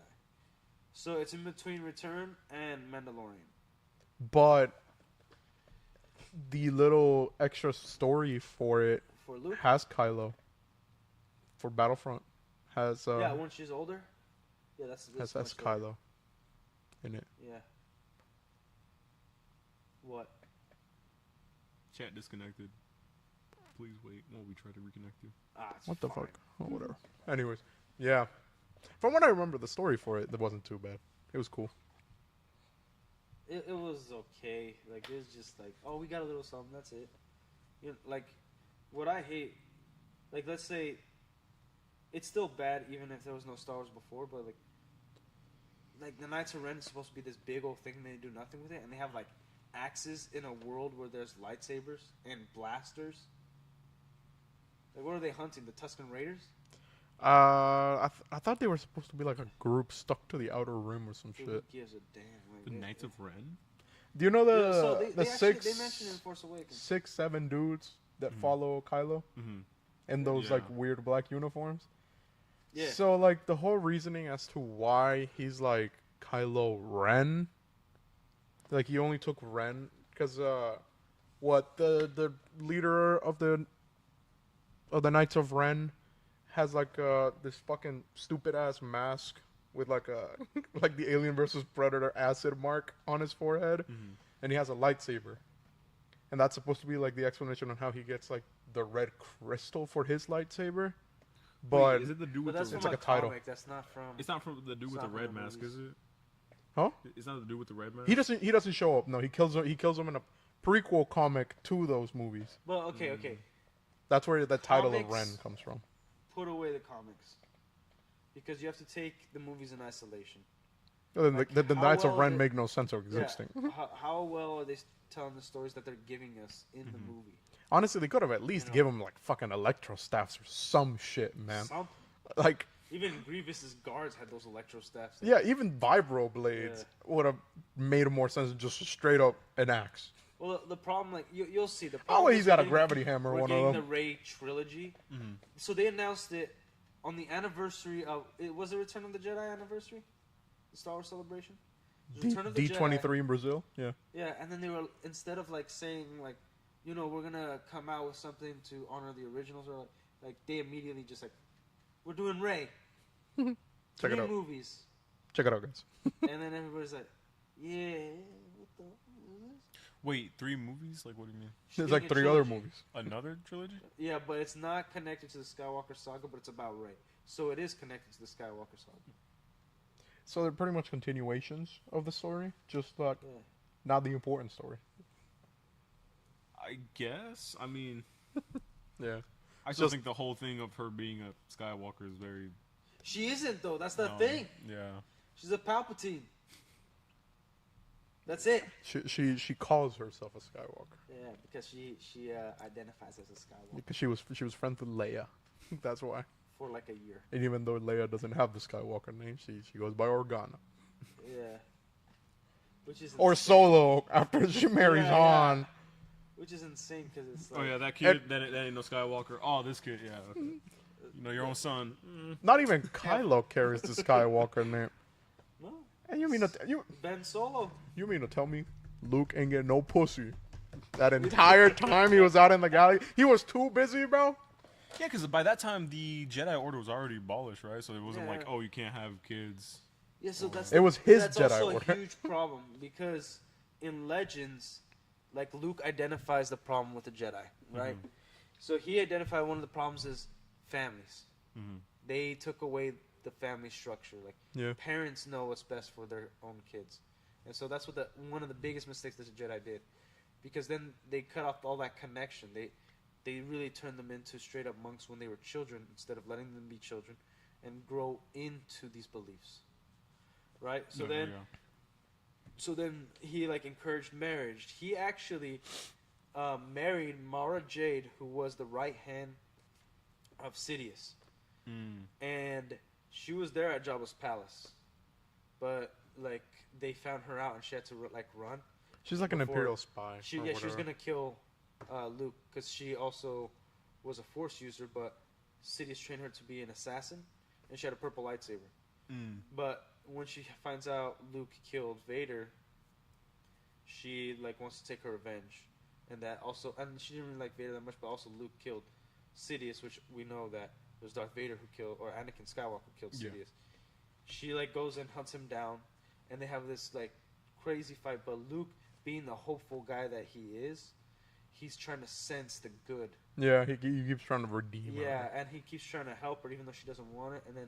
So it's in between Return and Mandalorian. But the little extra story for it For Luke? has Kylo. For Battlefront has yeah, when she's older. Yeah, that's has much older. Kylo in it. Yeah. What? Chat disconnected. Please wait while we try to reconnect you. It's What the fine. fuck? Oh, whatever. Anyways, yeah. From what I remember, the story for it wasn't too bad. It was cool. It was okay. Like, it was just like, oh, we got a little something, that's it. You know, like, what I hate, like, let's say, it's still bad even if there was no Star Wars before, but, like the Knights of Ren is supposed to be this big old thing and they do nothing with it, and they have, like, axes in a world where there's lightsabers and blasters. Like, what are they hunting? The Tusken Raiders? I thought they were supposed to be like a group stuck to the outer rim or some Who shit. gives a damn? Like, The Knights of Ren? Do you know Yeah, so the they actually, six they mentioned it in Force Awakens. 6-7 dudes that Mhm. follow Kylo Mm-hmm. in those Yeah. like weird black uniforms? Yeah. So like the whole reasoning as to why he's like Kylo Ren, like he only took Ren because what the leader of the Knights of Ren has like this fucking stupid ass mask with like a like the Alien versus Predator acid mark on his forehead, Mm-hmm. and he has a lightsaber, and that's supposed to be like the explanation on how he gets like the red crystal for his lightsaber. But Wait, is it the dude But with that's the it's from like a a title. comic. That's not from. It's not from the dude It's with the not from red the mask, movies. is it? Huh? It's not the dude with the red mask? He doesn't show up. No, he kills him in a prequel comic to those movies. Well, okay. That's where the title of Comics- Ren comes from. Put away the comics because you have to take the movies in isolation. Then Like, the how Knights of well Ren did- make no sense of existing. Yeah. How well are they telling the stories that they're giving us in the Mm-hmm. movie? Honestly, they could have at least know. given him like fucking electro staffs or some shit, man. Something. Like, Even Grievous's guards had those electro staffs. yeah, even vibro blades would have made more sense than just straight up an axe. Well, the problem, like you'll see, the Oh, problem. he's is got a we're gravity hammer, We're one getting of the them. Rey trilogy, Mm-hmm. so they announced it on the anniversary of. It was the Return of the Jedi anniversary, the Star Wars celebration. Return of the Jedi. D23 in Brazil, yeah. Yeah, and then they were, instead of like saying like, you know, we're gonna come out with something to honor the originals, or like they immediately just like, we're doing Rey. Check it 3 out. movies, Check it out, guys. and then everybody's like, yeah, what the? Wait, 3 movies? Like, what do you mean? She's There's getting like a 3 other trilogy. movies. Another trilogy? Yeah, but it's not connected to the Skywalker saga, but it's about Rey. So it is connected to the Skywalker saga. So they're pretty much continuations of the story, just like Yeah. not the important story. I guess. I mean, Yeah. I still Just- think the whole thing of her being a Skywalker is very. She isn't though. That's the dumb. thing. Yeah. She's a Palpatine. That's it. She calls herself a Skywalker Yeah, because she identifies as a Skywalker because she was friends with Leia. That's why. for like a year. And even though Leia doesn't have the Skywalker name, she goes by Organa Yeah. Which is or insane. Solo after she marries Yeah, yeah. Han. Which is insane because it's like, Oh yeah, that kid. That ain't no Skywalker. Oh, this kid. Yeah. Okay. You know your own son. Not even Kylo carries the Skywalker name. no, And you mean to Ben Solo. tell me Luke ain't getting no pussy That entire time he was out in the galaxy, he was too busy, bro. Yeah, because by that time the Jedi Order was already abolished, right? So it wasn't Yeah. like, oh, you can't have kids. Yeah, so that's It was his that's Jedi also Order. a huge problem because in Legends, like Luke identifies the problem with the Jedi, right? Mhm. So he identified one of the problems is families. Mhm. They took away the family structure. Like Yeah. parents know what's best for their own kids, and so that's what one of the biggest mistakes that the Jedi did, because then they cut off all that connection. They really turned them into straight up monks when they were children instead of letting them be children and grow into these beliefs. Right? So No, then yeah. so then he like encouraged marriage. He actually married Mara Jade, who was the right hand of Sidious, and she was there at Jabba's palace, but like they found her out and she had to like run. She's like an Before- imperial spy. She or yeah she was whatever. gonna kill Luke because she also was a Force user, but Sidious trained her to be an assassin, and she had a purple lightsaber. But when she finds out Luke killed Vader, she like wants to take her revenge, and that also, and she didn't really like Vader that much, but also Luke killed Sidious, which we know that it was Darth Vader who killed, or Anakin Skywalker killed Yeah. Sidious. She like goes and hunts him down, and they have this like crazy fight. But Luke, being the hopeful guy that he is, he's trying to sense the good. Yeah, he keeps trying to redeem her. Yeah, and he keeps trying to help her even though she doesn't want it, and then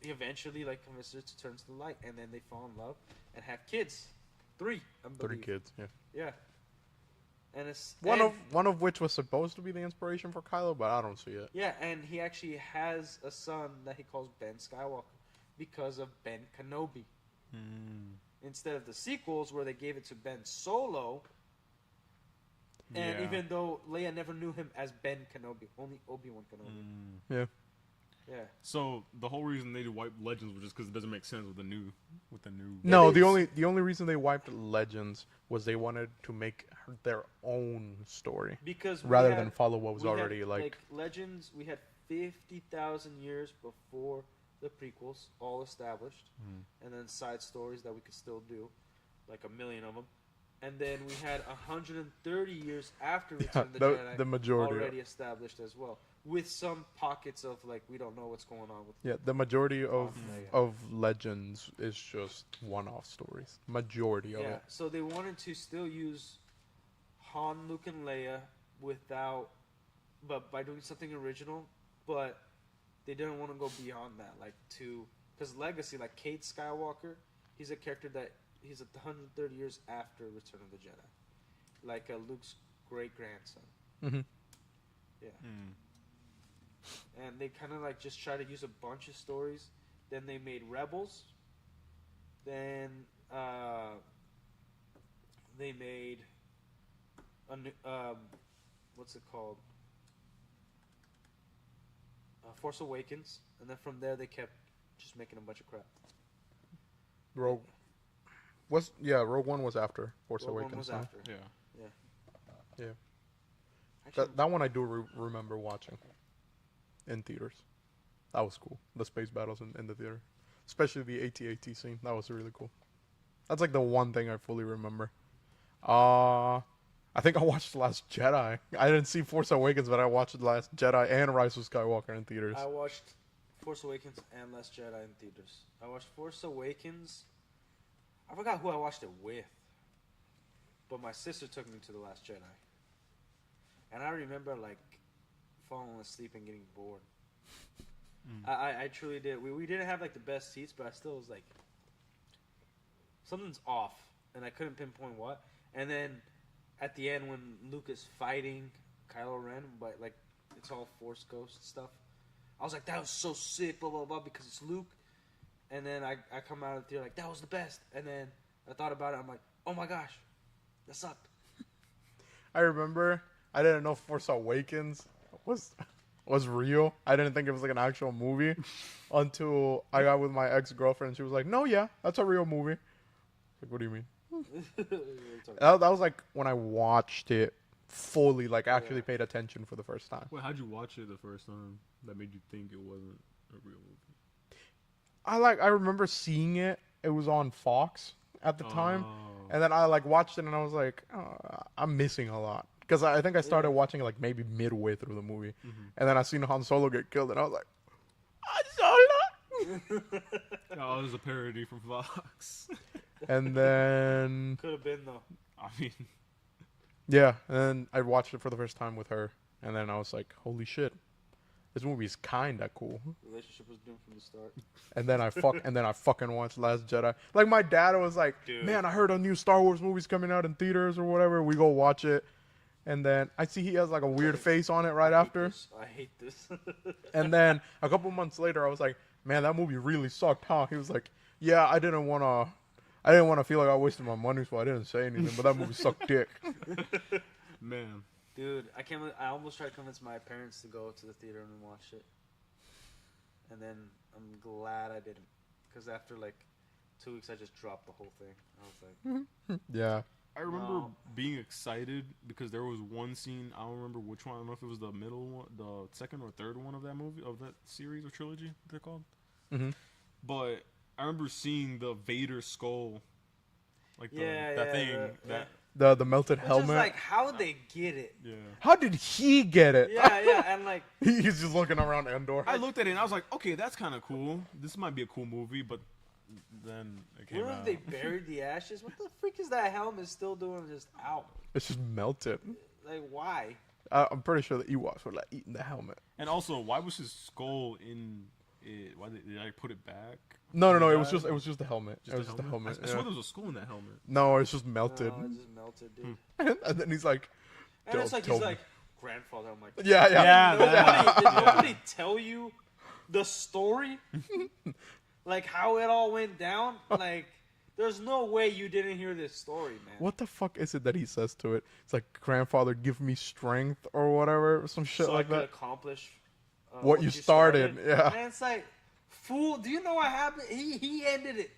he eventually like convinces her to turn to the light, and then they fall in love and have kids. 3, I believe. 30 kids, yeah. Yeah. And it's One of which was supposed to be the inspiration for Kylo, but I don't see it. yeah, and he actually has a son that he calls Ben Skywalker because of Ben Kenobi. Instead of the sequels where they gave it to Ben Solo, and Yeah. even though Leia never knew him as Ben Kenobi, only Obi-Wan Kenobi. Yeah. Yeah. So the whole reason they wiped Legends was just because it doesn't make sense with the new. No, It the is. only reason they wiped Legends was they wanted to make their own story Because we rather had- than follow what was we had, already like. Legends. We had 50,000 years before the prequels, all established, and then side stories that we could still do, like a million of them. And then we had 130 years after Return of the Jedi, the majority. already established as well, with some pockets of like we don't know what's going on with. Yeah, the majority Leia. of Legends is just one-off stories. Majority of Yeah, it. so they wanted to still use Han, Luke, and Leia but by doing something original, but they didn't want to go beyond that, like because Legacy, like Kate Skywalker, he's a character that he's 130 years after Return of the Jedi, like Luke's great grandson. Mm-hmm. Yeah, and they kind of like just try to use a bunch of stories. Then they made Rebels. Then they made a new, what's it called? Force Awakens, and then from there they kept just making a bunch of crap. Rogue One was after Force Rogue One Awakens. was huh? Yeah. Yeah. Actually, That one I do remember watching in theaters. That was cool. The space battles in the theater, especially the AT-AT scene. That was really cool. That's like the one thing I fully remember. I think I watched Last Jedi. I didn't see Force Awakens, but I watched Last Jedi and Rise of Skywalker in theaters. I watched Force Awakens and Last Jedi in theaters. I watched Force Awakens. I forgot who I watched it with, but my sister took me to the Last Jedi, and I remember like falling asleep and getting bored. I truly did. We didn't have like the best seats, but I still was like something's off, and I couldn't pinpoint what. And then at the end when Luke is fighting Kylo Ren, but like it's all Force Ghost stuff, I was like, that was so sick, blah blah blah, because it's Luke. And then I come out of the theater like that was the best. And then I thought about it, I'm like, oh my gosh, that sucked. I remember I didn't know Force Awakens was real. I didn't think it was like an actual movie until I got with my ex-girlfriend. She was like, "No, yeah, that's a real movie." Like, what do you mean? That was like when I watched it fully, like actually paid attention for the first time. Wait, how'd you watch it the first time that made you think it wasn't a real movie? I remember seeing it. It was on Fox, at the time, Oh. and then I like watched it and I was like, oh, I'm missing a lot because I think I started Yeah. watching it like maybe midway through the movie, Mhm. and then I seen Han Solo get killed, and I was like, Han Solo. Oh, it was a parody from Fox. And then Could have been though. I mean, yeah, and then I watched it for the first time with her, and then I was like, holy shit, this movie is kinda cool. Relationship was doomed from the start. And then I fucking watched Last Jedi. Like my dad was like, Dude. "Man, I heard a new Star Wars movie's coming out in theaters or whatever. We go watch it." And then I see he has like a weird face on it right after. I hate this. And then a couple months later, I was like, "Man, that movie really sucked, huh?" He was like, "Yeah, I didn't wanna feel like I wasted my money, so I didn't say anything. But that movie sucked dick." man. Dude, I almost tried to convince my parents to go to the theater and watch it. And then I'm glad I didn't. Because after like 2 weeks, I just dropped the whole thing. I was like, Yeah. I remember No. being excited because there was one scene. I don't remember which one. I don't know if it was the middle one, the second or third one of that movie, of that series or trilogy. They're called. hmm But I remember seeing the Vader skull, like Yeah, that yeah, thing. yeah. The melted it's helmet. just like, how'd they get it? Yeah. How did he get it? Yeah, and like, He's just looking around Endor. I looked at it and I was like, okay, that's kind of cool. This might be a cool movie, but then it came what if out. they buried the ashes? What the freak is that helmet still doing just out? It's just melted. Like, why? I'm pretty sure the Ewoks were like eating the helmet. And also, why was his skull in it? Why did I put it back? No, it was Yeah. just the helmet. It was just the helmet. I swear there was a skull in that helmet. No, it's just melted. No, it just melted, dude. And then he's like, And it's like, tell he's me. like, grandfather. I'm like, yeah. Yeah, Did that- nobody tell you the story? Like how it all went down? Like, there's no way you didn't hear this story, man. What the fuck is it that he says to it? It's like, grandfather, give me strength or whatever, some shit so like I could that. accomplish What you started, yeah. And it's like, fool, do you know what happened? He ended it.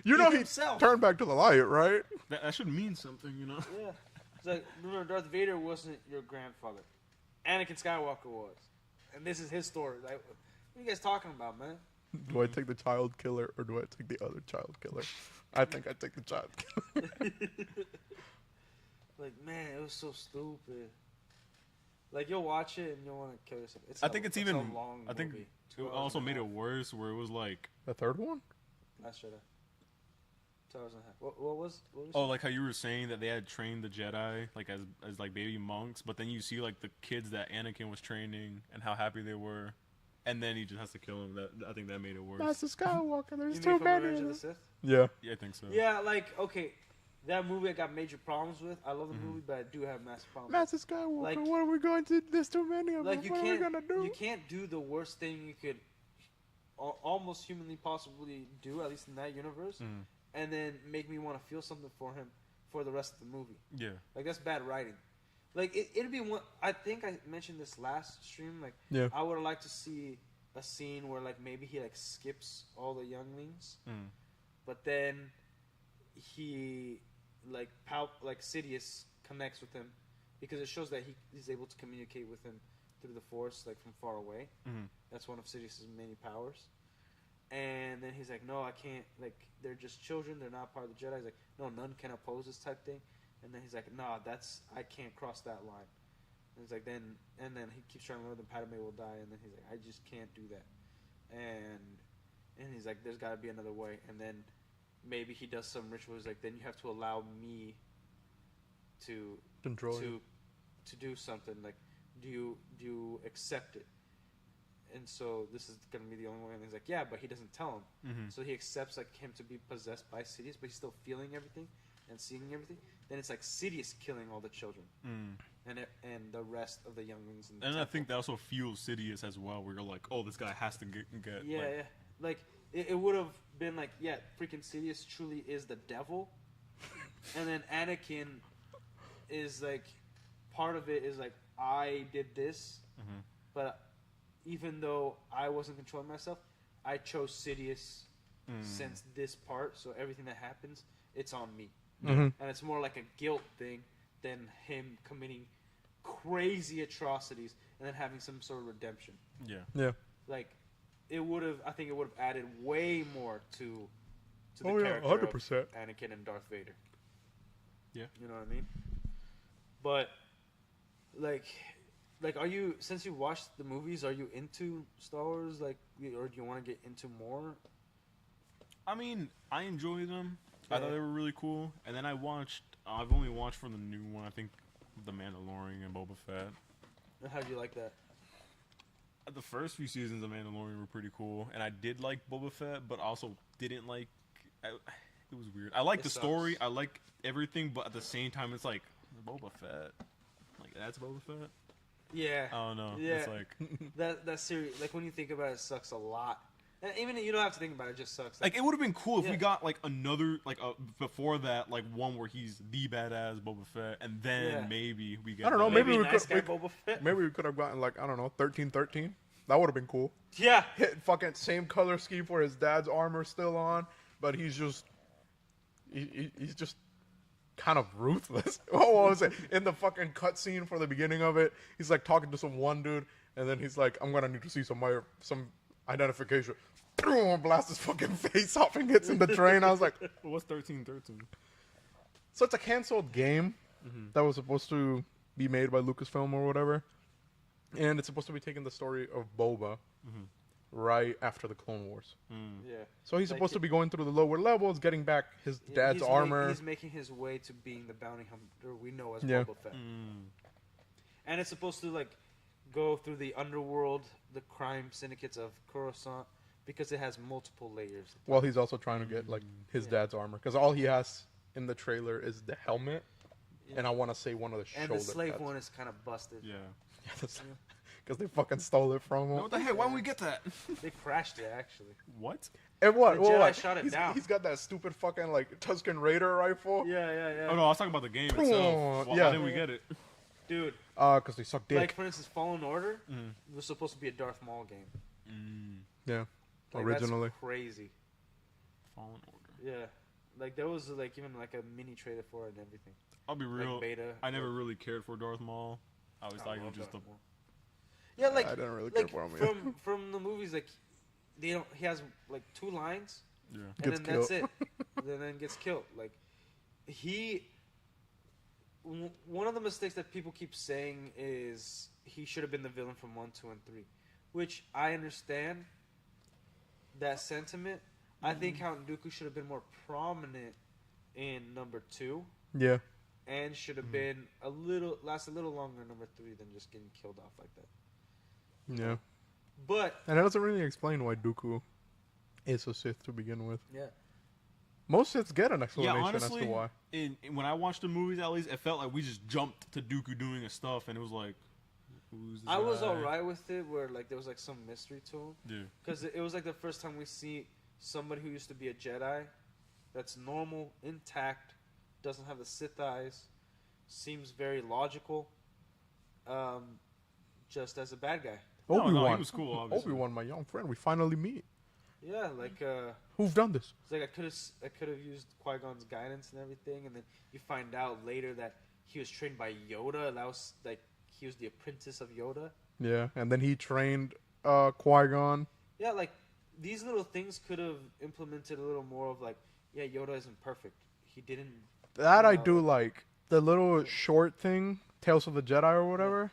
You know he himself. turned back to the light, right? That should mean something, you know. Yeah. It's like, remember, Darth Vader wasn't your grandfather. Anakin Skywalker was. And this is his story. Like, what are you guys talking about, man? Do I take the child killer or do I take the other child killer? I think I take the child killer. Like, man, it was so stupid. Like, you'll watch it and you'll want to kill yourself. I think it's a even. long I think movie. it 2 hours also and a made it half. worse, where it was like, The third one? Last Jedi. 2 hours and a half. What was oh, like how you were saying that they had trained the Jedi like as like baby monks, but then you see like the kids that Anakin was training and how happy they were, and then he just has to kill him. That I think that made it worse. Master Skywalker, there's You too mean from many. Revenge of of the them. Sith? Yeah. Yeah, I think so. Yeah, like, okay, that movie I got major problems with. I love the movie, but I do have massive problems. Master Skywalker, Like- what are we going to? There's too many of Like, them. you What are we gonna do? can't do the worst thing you could almost humanly possibly do, at least in that universe, Mm. and then make me want to feel something for him for the rest of the movie. Yeah. Like, that's bad writing. Like, it'd be one. I think I mentioned this last stream. Like, Yeah. I would like to see a scene where, like, maybe he like skips all the younglings, Mm. but then he like Sidious connects with him because it shows that he's able to communicate with him through the Force, like from far away. Mhm. That's one of Sidious's many powers. And then he's like, no, I can't. Like, they're just children. They're not part of the Jedi. He's like, no, none can oppose this type thing. And then he's like, nah, I can't cross that line. And he's like, then he keeps trying to learn that Padme will die. And then he's like, I just can't do that. And he's like, there's got to be another way. And then maybe he does some ritual. He's like, then you have to allow me to Control it. to do something. Like, do you accept it? And so this is gonna be the only way. And he's like, yeah, but he doesn't tell him. Mhm. So he accepts like him to be possessed by Sidious, but he's still feeling everything and seeing everything. Then it's like Sidious killing all the children Mm. and the rest of the younglings. In the And I temple. think that also fuels Sidious as well, where you're like, oh, this guy has to get Yeah, like, yeah. Like it would have been like, yeah, freaking Sidious truly is the devil, and then Anakin is like, part of it is like, I did this, Mhm. but even though I wasn't controlling myself, I chose Sidious since this part. So everything that happens, it's on me, Mhm. and it's more like a guilt thing than him committing crazy atrocities and then having some sort of redemption. Yeah. Yeah. Like, it would have. I think it would have added way more to to the Oh, yeah, character 100%. of Anakin and Darth Vader. Yeah. You know what I mean? But like, are you, since you watched the movies, are you into Star Wars? Like, or do you want to get into more? I mean, I enjoy them. I Yeah. thought they were really cool. And then I've only watched from the new one. I think The Mandalorian and Boba Fett. How do you like that? The first few seasons of Mandalorian were pretty cool, and I did like Boba Fett, but also didn't like. It was weird. I like It the sucks. story, I like everything, but at the same time, it's like Boba Fett. Like that's Boba Fett. Yeah. I don't know. Yeah. It's like That series, like when you think about it, it sucks a lot. And even you don't have to think about it; it just sucks. it would have been cool if Yeah. we got like another before that one where he's the badass Boba Fett, and then Yeah. maybe we get. I don't know, that. maybe maybe we nice could- guy Boba Fett. Maybe we could have gotten like, I don't know, 1313. That would have been cool. Yeah. Hit fucking same color scheme for his dad's armor still on, but he's just he's just kind of ruthless. What was it in the fucking cutscene for the beginning of it? He's like talking to some one dude, and then he's like, "I'm gonna need to see some identification." Blast his fucking face off and gets in the train. I was like, What's 1313? so it's a canceled game that was supposed to be made by Lucasfilm or whatever, and it's supposed to be taking the story of Boba right after the Clone Wars. Yeah. So he's Like supposed to be going through the lower levels, getting back his dad's he's armor. he's making his way to being the bounty hunter we know as Yeah. Boba Fett. And it's supposed to like go through the underworld, the crime syndicates of Coruscant, because it has multiple layers. Well, he's also trying to get like his Yeah. dad's armor because all he has in the trailer is the helmet, and I want to say one of the And shoulder the slave pads. one is kind of busted. Yeah. Because they fucking stole it from him. What the heck? Why don't we get that? They crashed it actually. What? And what? The what? Jedi shot it he's, down. He's got that stupid fucking like Tusken Raider rifle. Yeah. Oh no, I was talking about the game itself. Oh, Why yeah. didn't we get it? Dude, Because they suck dick. like for instance, Fallen Order was supposed to be a Darth Maul game. Yeah. Like, Originally. that's crazy. Fallen Order. Yeah, like there was like even like a mini trailer for it and everything. I'll be real. Like beta. I never really cared for Darth Maul. I always thought he was just a. Yeah, like I didn't really care like for him either. from the movies, like they don't. He has like 2 lines, Yeah. and Gets then that's it. killed. Then gets killed. Like one of the mistakes that people keep saying is he should have been the villain from 1, 2, and 3, which I understand that sentiment. I think Count Dooku should have been more prominent in number 2, Yeah. and should have been last a little longer in number 3 than just getting killed off like that. Yeah. But And it doesn't really explain why Dooku is a Sith to begin with. yeah, Most Siths get an Yeah, explanation honestly, as to why. when I watched the movies, at least it felt like we just jumped to Dooku doing his stuff, and it was like, who's this I was guy? alright with it, where like there was like some mystery to him, Yeah. because it was like the first time we see somebody who used to be a Jedi, that's normal, intact, doesn't have the Sith eyes, seems very logical, just as a bad guy. No, Obi-Wan. he was cool, obviously. Obi-Wan, my young friend. We finally meet. Yeah, like Who've done this? it's like I could have used Qui-Gon's guidance and everything, and then you find out later that he was trained by Yoda. That was like he was the apprentice of Yoda. Yeah, and then he trained Qui-Gon. Yeah, like these little things could have implemented a little more of like, yeah, Yoda isn't perfect. He didn't. That I know, do like. The little short thing, Tales of the Jedi or whatever.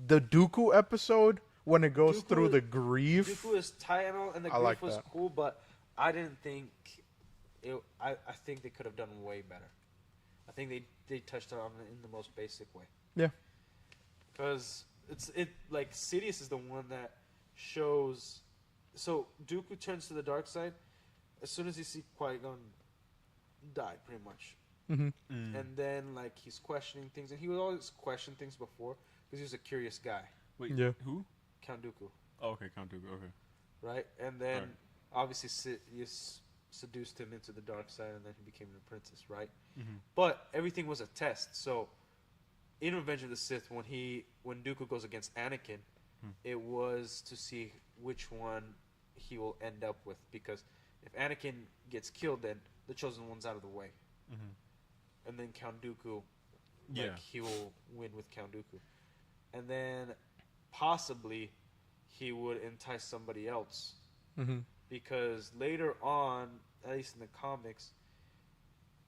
The Dooku episode, when it goes Dooku through is- the grief. Dooku is tight and all, and the I grief like was that. cool, but I didn't think it. I think they could have done way better. I think they touched on it in the most basic way. Yeah. Because like Sidious is the one that shows. So Dooku turns to the dark side as soon as he sees Qui-Gon die, pretty much. Mm-hmm. And then like he's questioning things, and he would always question things before because he was a curious guy, Wait, Yeah. who? Count Dooku, Oh, okay, Count Dooku. Okay. right? And then Right. obviously Sidious seduced him into the dark side, and then he became an apprentice, right? Mhm. But everything was a test. So in Revenge of the Sith, when Dooku goes against Anakin, it was to see which one he will end up with, because if Anakin gets killed, then the chosen one's out of the way. And then Count Dooku, Yeah. he will win with Count Dooku. And then possibly he would entice somebody else. Mm-hmm. because later on, at least in the comics,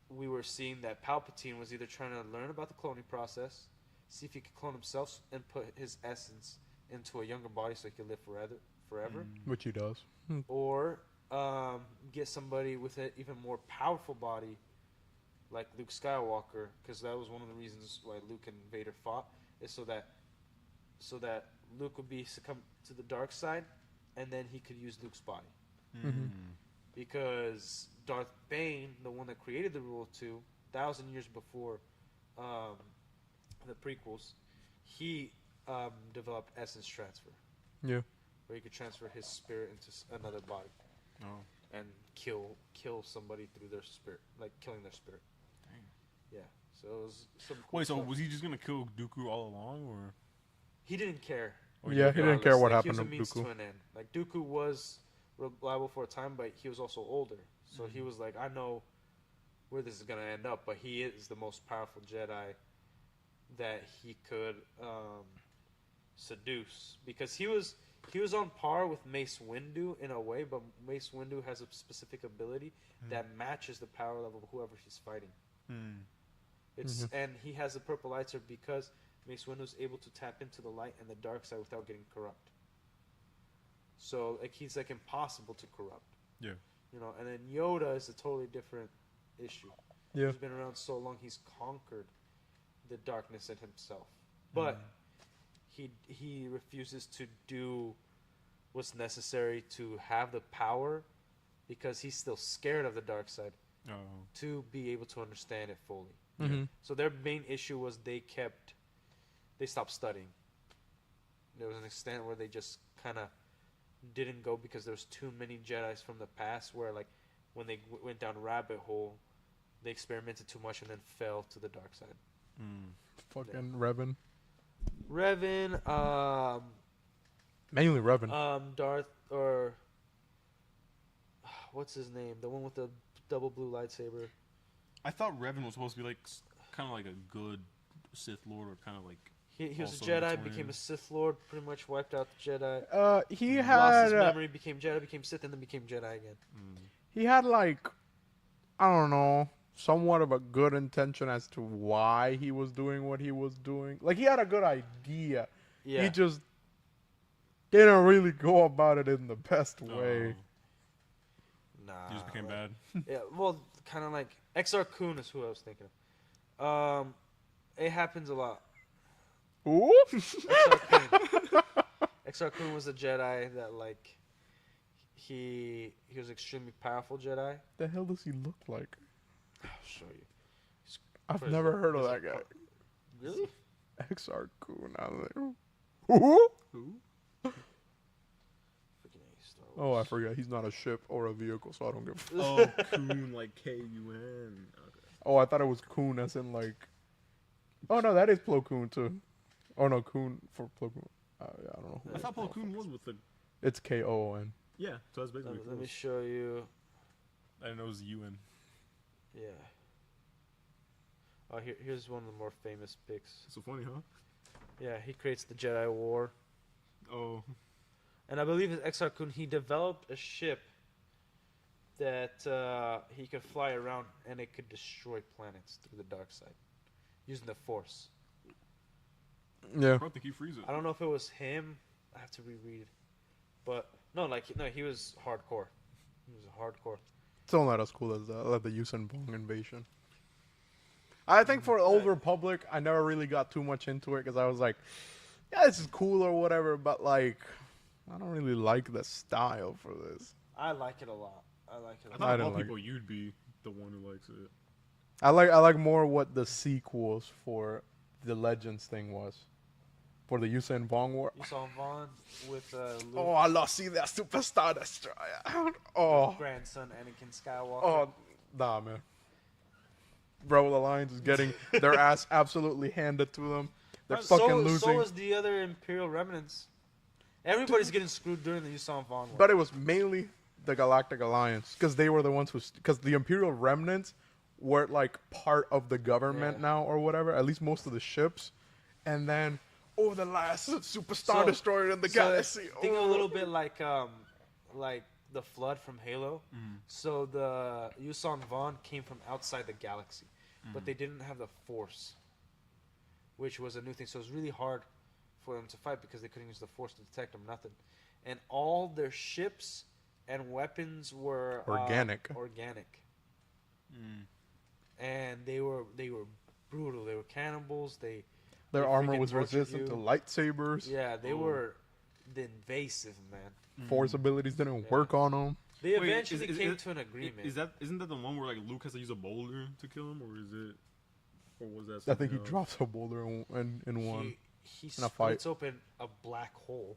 we were seeing that Palpatine was either trying to learn about the cloning process, see if he could clone himself, and put his essence into a younger body so he could live forever, Which he does. or get somebody with an even more powerful body, like Luke Skywalker, because that was one of the reasons why Luke and Vader fought, is so that Luke would be succumb to the dark side, and then he could use Luke's body. Mhm. Because Darth Bane, the one that created the Rule 2,000 years before the prequels, he developed essence transfer, Yeah. where he could transfer his spirit into another body Oh. and kill somebody through their spirit, like killing their spirit. Dang. Yeah. So it was some cool Wait, so stuff. was he just gonna kill Dooku all along, or? He didn't care. Yeah, he didn't care what Like, happened to he was a means Dooku. to an end. Like Dooku was reliable for a time, but he was also older. So he was like, I know where this is gonna end up, but he is the most powerful Jedi that he could seduce, because he was on par with Mace Windu in a way, but Mace Windu has a specific ability that matches the power level of whoever he's fighting. It's and he has the purple lightsaber because Mace Windu is able to tap into the light and the dark side without getting corrupt. So like he's like impossible to corrupt. Yeah. You know, and then Yoda is a totally different issue. Yeah. He's been around so long, he's conquered the darkness in himself. But he refuses to do what's necessary to have the power because he's still scared of the dark side Oh. to be able to understand it fully. Mm-hmm. So their main issue was they stopped studying. There was an extent where they just kind of didn't go because there was too many Jedis from the past where like when they went down a rabbit hole, they experimented too much and then fell to the dark side. Fucking Revan. Revan, Mainly Revan. Darth, or what's his name? The one with the double blue lightsaber. I thought Revan was supposed to be like kind of like a good Sith Lord, or kind of like He was a also Jedi, between- became a Sith Lord, pretty much wiped out the Jedi. He Lost his had memory, became Jedi, became Sith, and then became Jedi again. he had like, I don't know, somewhat of a good intention as to why he was doing what he was doing. Like he had a good idea. Yeah. He just didn't really go about it in the best way. Nah. He just became like- bad. Yeah, well, kind of like Exar Kun is who I was thinking of. It happens a lot. Ooh. Exar Kun was a Jedi that like he was extremely powerful Jedi. The hell does he look like? I'll show you. I've Where's never that? heard of Where's that guy. Really? XR Kun. I was like, ooh. Who? Freaking A, Star Oh, I Wars. forgot. He's not a ship or a vehicle, so I don't give. Oh, Kun, like Kun. Okay. Oh, I thought it was Kun as in like. Oh no, that is Plo Koon too. Oh no, Kun for Plo Koon. Yeah, I don't know. I thought Plo Koon was with the. It's KOON. Yeah, so that's basically. Let me show you. I didn't know it was UN. Yeah. Oh, here's one of the more famous pics. So funny, huh? Yeah, he creates the Jedi War. Oh. And I believe in Exar Kun, he developed a ship that he could fly around and it could destroy planets through the dark side using the Force. Yeah. I don't think he frees it. I don't know if it was him. I have to reread it. But no, he was hardcore. He was hardcore. Still not as cool as the Yuuzhan Vong invasion. I think for Old Republic, I never really got too much into it because I was like, yeah, this is cool or whatever, but like, I don't really like the style for this. I like it a lot. I like it I a thought lot. I of all didn't like people, you'd be the one who likes it. I like more what the sequels for the Legends thing was. For the Yuuzhan Vong War. You saw Vaughn with Luke, Oh, I love see that Superstar Destroyer. Oh, grandson Anakin Skywalker. oh, nah, man. Bro, the Alliance is getting their ass absolutely handed to them. They're fucking losing. So was the other Imperial remnants. Everybody's getting screwed during the Yuuzhan Vaughn War. But it was mainly the Galactic Alliance because they were the ones who, because the Imperial remnants were like part of the government Yeah. now or whatever. At least most of the ships, and then the last Superstar So- Destroyer in the So galaxy. think Oh. a little bit like the the flood from Halo. So the Yuuzhan Vaughn came from outside the galaxy, but they didn't have the Force, which was a new thing. So it was really hard for them to fight because they couldn't use the Force to detect them. Nothing, and all their ships and weapons were Organic. And they were brutal. They were cannibals. Their they armor freaking was tortured resistant you. to lightsabers. Yeah, they were invasive, man. Force abilities didn't work on them. They Wait, eventually came to an agreement. Isn't that the one where like Luke has to use a boulder to kill him, or is it, or was that? I think he something else? drops a boulder in one. He in a fight. splits open a black hole.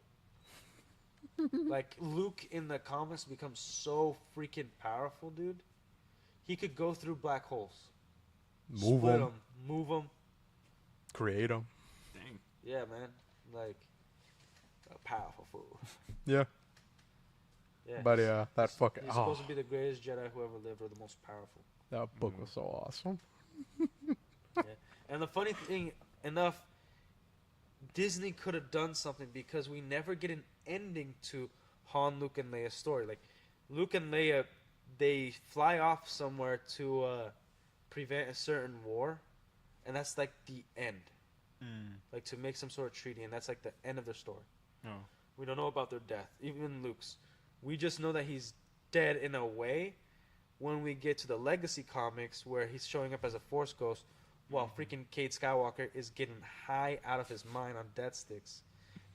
Like Luke in the comics becomes so freaking powerful, dude. He could go through black holes, Move split them, move them. create them. Dang. Yeah, man. Like a powerful fool. Yeah, Yeah. but yeah, that fucking. He's Oh, supposed to be the greatest Jedi who ever lived, or the most powerful. that book was so awesome. Yeah. And the funny thing enough, Disney could have done something because we never get an ending to Han, Luke, and Leia's story. Like, Luke and Leia, they fly off somewhere to prevent a certain war, and that's like the end. Like, to make some sort of treaty, and that's like the end of their story. Oh. We don't know about their death, even Luke's. We just know that he's dead in a way when we get to the Legacy comics where he's showing up as a Force ghost while freaking Cade Skywalker is getting high out of his mind on death sticks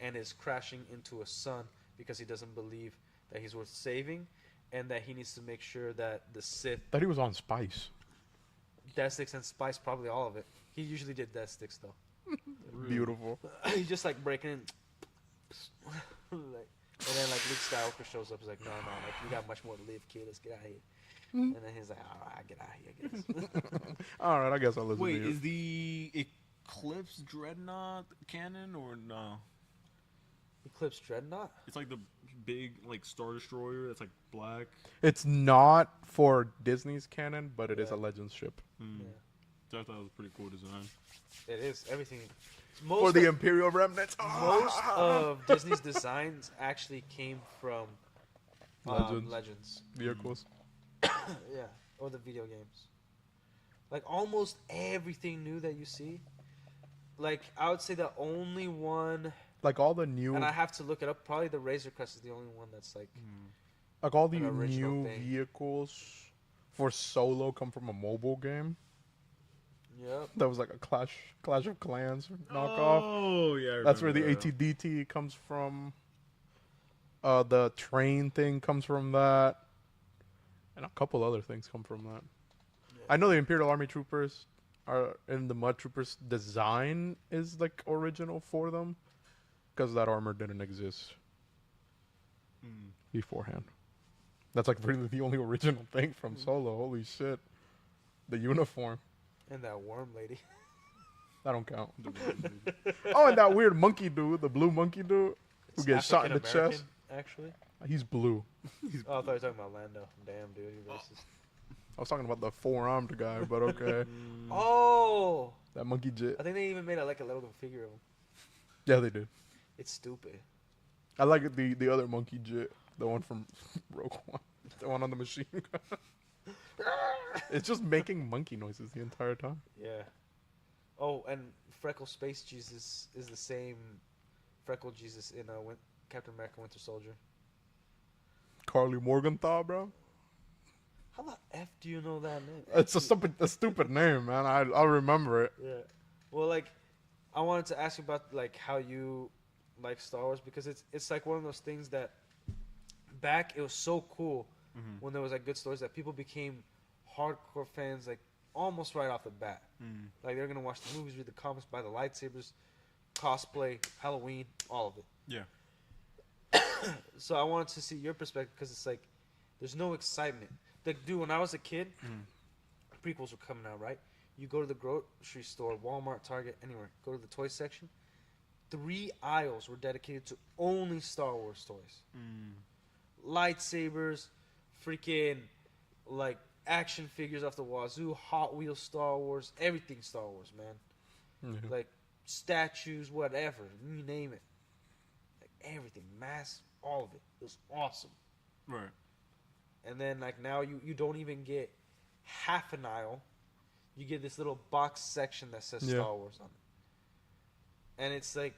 and is crashing into a sun because he doesn't believe that he's worth saving and that he needs to make sure that the Sith, That he was on Spice. death sticks and spice, probably all of it. He usually did death sticks though. Beautiful. He's just like breaking in. Like, and then like Luke Skywalker shows up. He's like, no, like you got much more to live, kid. Let's get out of here. And then he's like, all right, get out of here, I guess. All right, I guess I'll listen Wait, to you. is the Eclipse Dreadnought canon or no? Eclipse Dreadnought. It's like the big like Star Destroyer that's like black. It's not for Disney's canon, but it is a Yeah. Legends ship. Yeah, So I thought it was a pretty cool design. it is everything. For Most the of, Imperial Remnants. most of Disney's designs actually came from Legends. Legends. vehicles. Yeah, or the video games. Like almost everything new that you see. Like I would say the only one. Like all the new, And I have to look it up. Probably the Razor Crest is the only one that's like. like all the an original new thing. vehicles for Solo come from a mobile game. Yep. That was like a Clash of Clans knockoff. Oh yeah, That's where the ATDT comes from. The train thing comes from that, and a couple other things come from that. Yeah. I know the Imperial Army Troopers are in the Mud Troopers design is like original for them, because that armor didn't exist beforehand. That's like really the only original thing from Solo. Holy shit, the uniform. And that worm lady. That don't count. Oh, and that weird monkey dude, the blue monkey dude, who It's gets shot in the African-American, chest. Actually. He's blue. Oh, I thought you were talking about Lando. Damn, dude, you racist. I was talking about the four-armed guy, but okay. Oh, That monkey jit. I think they even made a little figure of him. Yeah, they did. It's stupid. I like the other monkey jit, the one from Rogue One, the one on the machine gun. It's just making monkey noises the entire time. Yeah. Oh, and Freckle Space Jesus is the same Freckle Jesus in Captain America Winter Soldier. Carly Morgenthau, bro. How the F do you know that name? It's a stupid name, man. I'll remember it. Yeah. Well, like, I wanted to ask you about like how you like Star Wars because it's like one of those things that back it was so cool when there was like good stories that people became hardcore fans like almost right off the bat. Like they're gonna watch the movies, read the comics, buy the lightsabers, cosplay, Halloween, all of it. Yeah. So I wanted to see your perspective because it's like there's no excitement. Like, dude, when I was a kid, prequels were coming out, right? You go to the grocery store, Walmart, Target, anywhere. Go to the toy section. 3 aisles were dedicated to only Star Wars toys. Lightsabers, freaking, like, action figures off the wazoo, Hot Wheels Star Wars, everything Star Wars, man. Yeah. Like, statues, whatever, you name it. Like, everything, masks, all of it. It was awesome. Right. and then like now you don't even get half an aisle. You get this little box section that says Star Wars on it, and it's like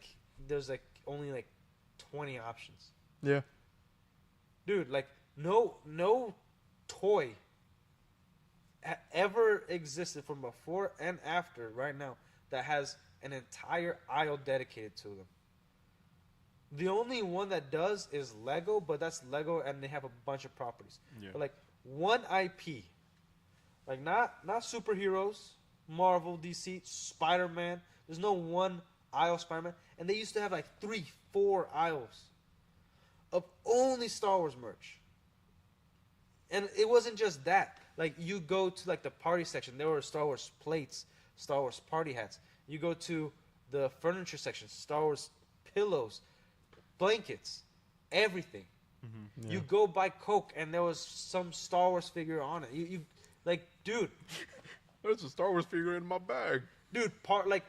there's like only like 20 options. Yeah. Dude, like no toy ever existed from before and after right now that has an entire aisle dedicated to them. The only one that does is Lego, but that's Lego and they have a bunch of properties. Yeah. But like one IP, like not superheroes, Marvel, DC, Spider-Man. There's no one aisle Spider-Man, and they used to have like 3-4 aisles of only Star Wars merch. And it wasn't just that. Like you go to like the party section, there were Star Wars plates, Star Wars party hats. You go to the furniture section, Star Wars pillows, blankets, everything. Yeah. You go buy Coke and there was some Star Wars figure on it. You like, dude, There's a Star Wars figure in my bag. dude, like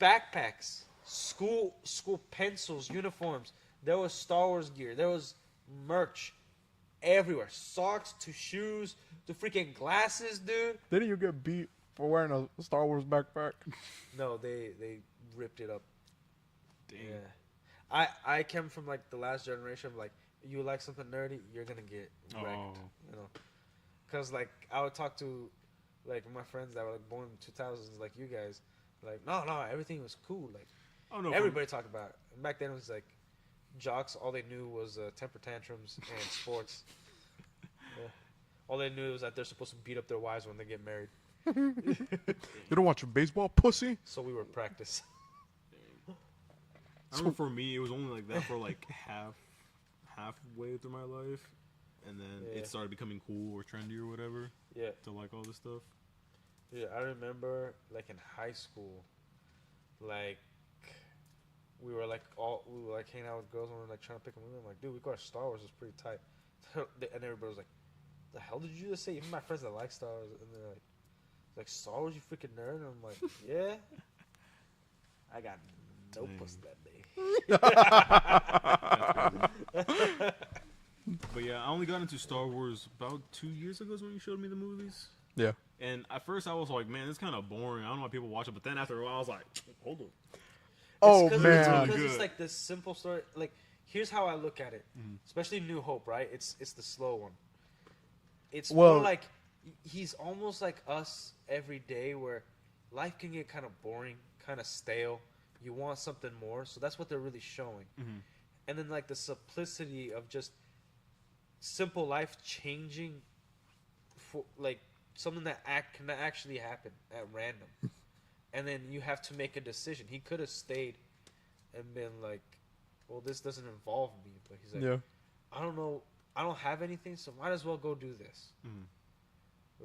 backpacks, school pencils, uniforms. There was Star Wars gear. There was merch everywhere. Socks to shoes to freaking glasses, dude. Didn't you get beat for wearing a Star Wars backpack? No, they ripped it up. Dang. Yeah. I came from like the last generation of like, you like something nerdy, you're gonna get wrecked. Oh. You know, because like I would talk to like my friends that were like born in 2000s, like you guys, like no, everything was cool. Like Oh no. everybody talked about it. And back then it was like jocks. All they knew was temper tantrums and sports. Yeah. All they knew was that they're supposed to beat up their wives when they get married. You don't watch baseball, pussy? So we were practice. I remember for me, it was only like that for like halfway through my life, and then it started becoming cool or trendy or whatever. Yeah. To like all this stuff. Yeah, I remember like in high school, like we were like hanging out with girls and we were like trying to pick them up. I'm like, dude, we got Star Wars, it's pretty tight. And everybody was like, the hell did you just say? Even my friends that like Star Wars, and they're like Star Wars, you freaking nerd. And I'm like, yeah. I got no pussy that day. But yeah, I only got into Star Wars about 2 years ago is when you showed me the movies. Yeah. And at first I was like, man, it's kind of boring. I don't know why people watch it. But then after a while, I was like, hold on. Oh, It's man. because it's Good. like this simple story. Like, here's how I look at it. Especially New Hope, right? It's the slow one. It's more like he's almost like us every day, where life can get kind of boring, kind of stale. You want something more, so that's what they're really showing. And then like the simplicity of just simple life changing for like something that can actually happen at random. And then you have to make a decision. He could have stayed and been like, well, this doesn't involve me. But he's like, Yeah. I don't know. I don't have anything, so might as well go do this.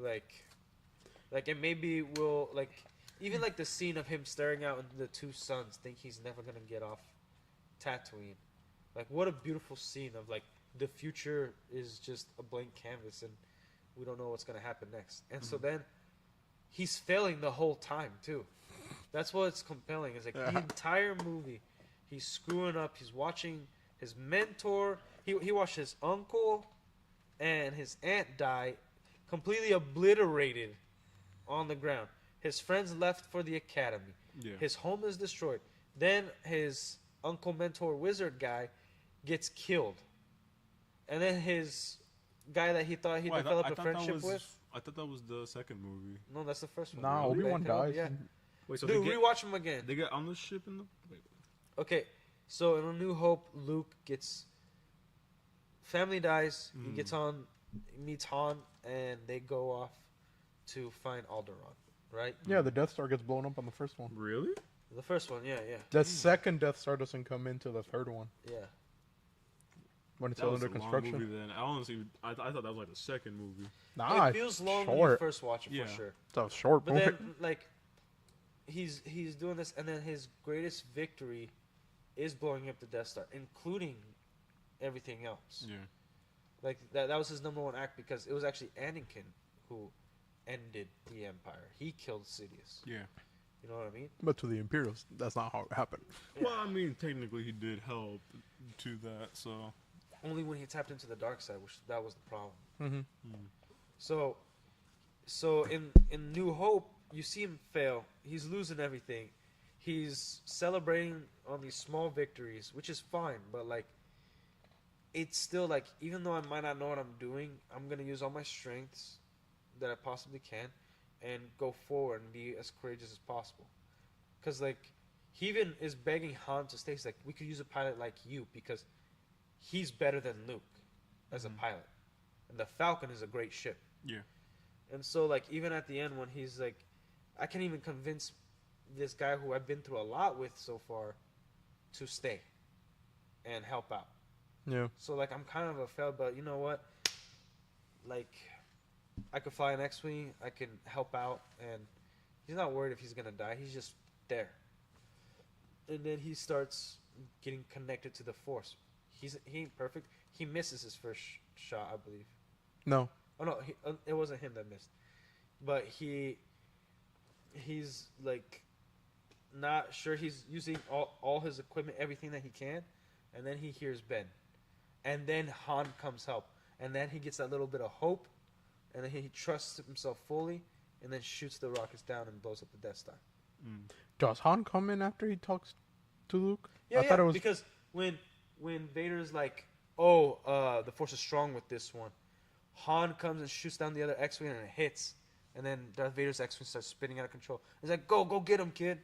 Like, and maybe we'll, like, even like the scene of him staring out into the two suns, think he's never going to get off Tatooine. Like, what a beautiful scene of, like, the future is just a blank canvas and we don't know what's going to happen next. And so then he's failing the whole time, too. That's what's compelling. Is like the entire movie, he's screwing up. He's watching his mentor. He watched his uncle and his aunt die, completely obliterated on the ground. His friends left for the academy. Yeah. His home is destroyed. Then his uncle, mentor, wizard guy gets killed. And then his guy that he thought he developed a friendship with. I thought that was the second movie. No, that's the first one. Nah, Really? Obi-Wan dies. Yeah. Wait, so Dude, they get, rewatch him again. they get on the ship in the. Wait, Okay, so in A New Hope, Luke gets family dies. He gets on, meets Han, and they go off to find Alderaan. Right? Yeah, the Death Star gets blown up on the first one. really? The first one, yeah. The second Death Star doesn't come into the third one Yeah. when it's That still was under a long construction. movie then. I honestly, I thought that was like the second movie. Nah, It feels long when you short. first watch it, Yeah. for sure. It's a short But movie. then, like, he's doing this, and then his greatest victory is blowing up the Death Star, including everything else. Yeah. Like, that was his number one act, because it was actually Anakin who ended the Empire. He killed Sidious. Yeah. You know what I mean? But to the Imperials, that's not how it happened. Well, I mean, technically he did help to that, so. only when he tapped into the dark side, which that was the problem. Mm-hmm. So in New Hope, you see him fail. He's losing everything. He's celebrating on these small victories, which is fine, but like it's still like, even though I might not know what I'm doing, I'm gonna use all my strengths that I possibly can and go forward and be as courageous as possible. Cause like he even is begging Han to stay. He's like, we could use a pilot like you because he's better than Luke as a pilot, and the Falcon is a great ship. Yeah. And so like even at the end when he's like, I can't even convince this guy who I've been through a lot with so far to stay and help out. Yeah. So like I'm kind of a fail, but you know what? Like I could fly an X-wing, I can help out, and he's not worried if he's gonna die. He's just there. And then he starts getting connected to the Force. He ain't perfect. He misses his first shot, I believe. No. Oh no, it wasn't him that missed, but he's like not sure. He's using all his equipment, everything that he can, and then he hears Ben. And then Han comes help. And then he gets that little bit of hope. And then he trusts himself fully. And then shoots the rockets down and blows up the Death Star. Does Han come in after he talks to Luke? Yeah, I thought it was because when Vader's like, oh, the Force is strong with this one, Han comes and shoots down the other X-Wing and it hits. And then Darth Vader's X-Wing starts spinning out of control. He's like, go get him, kid.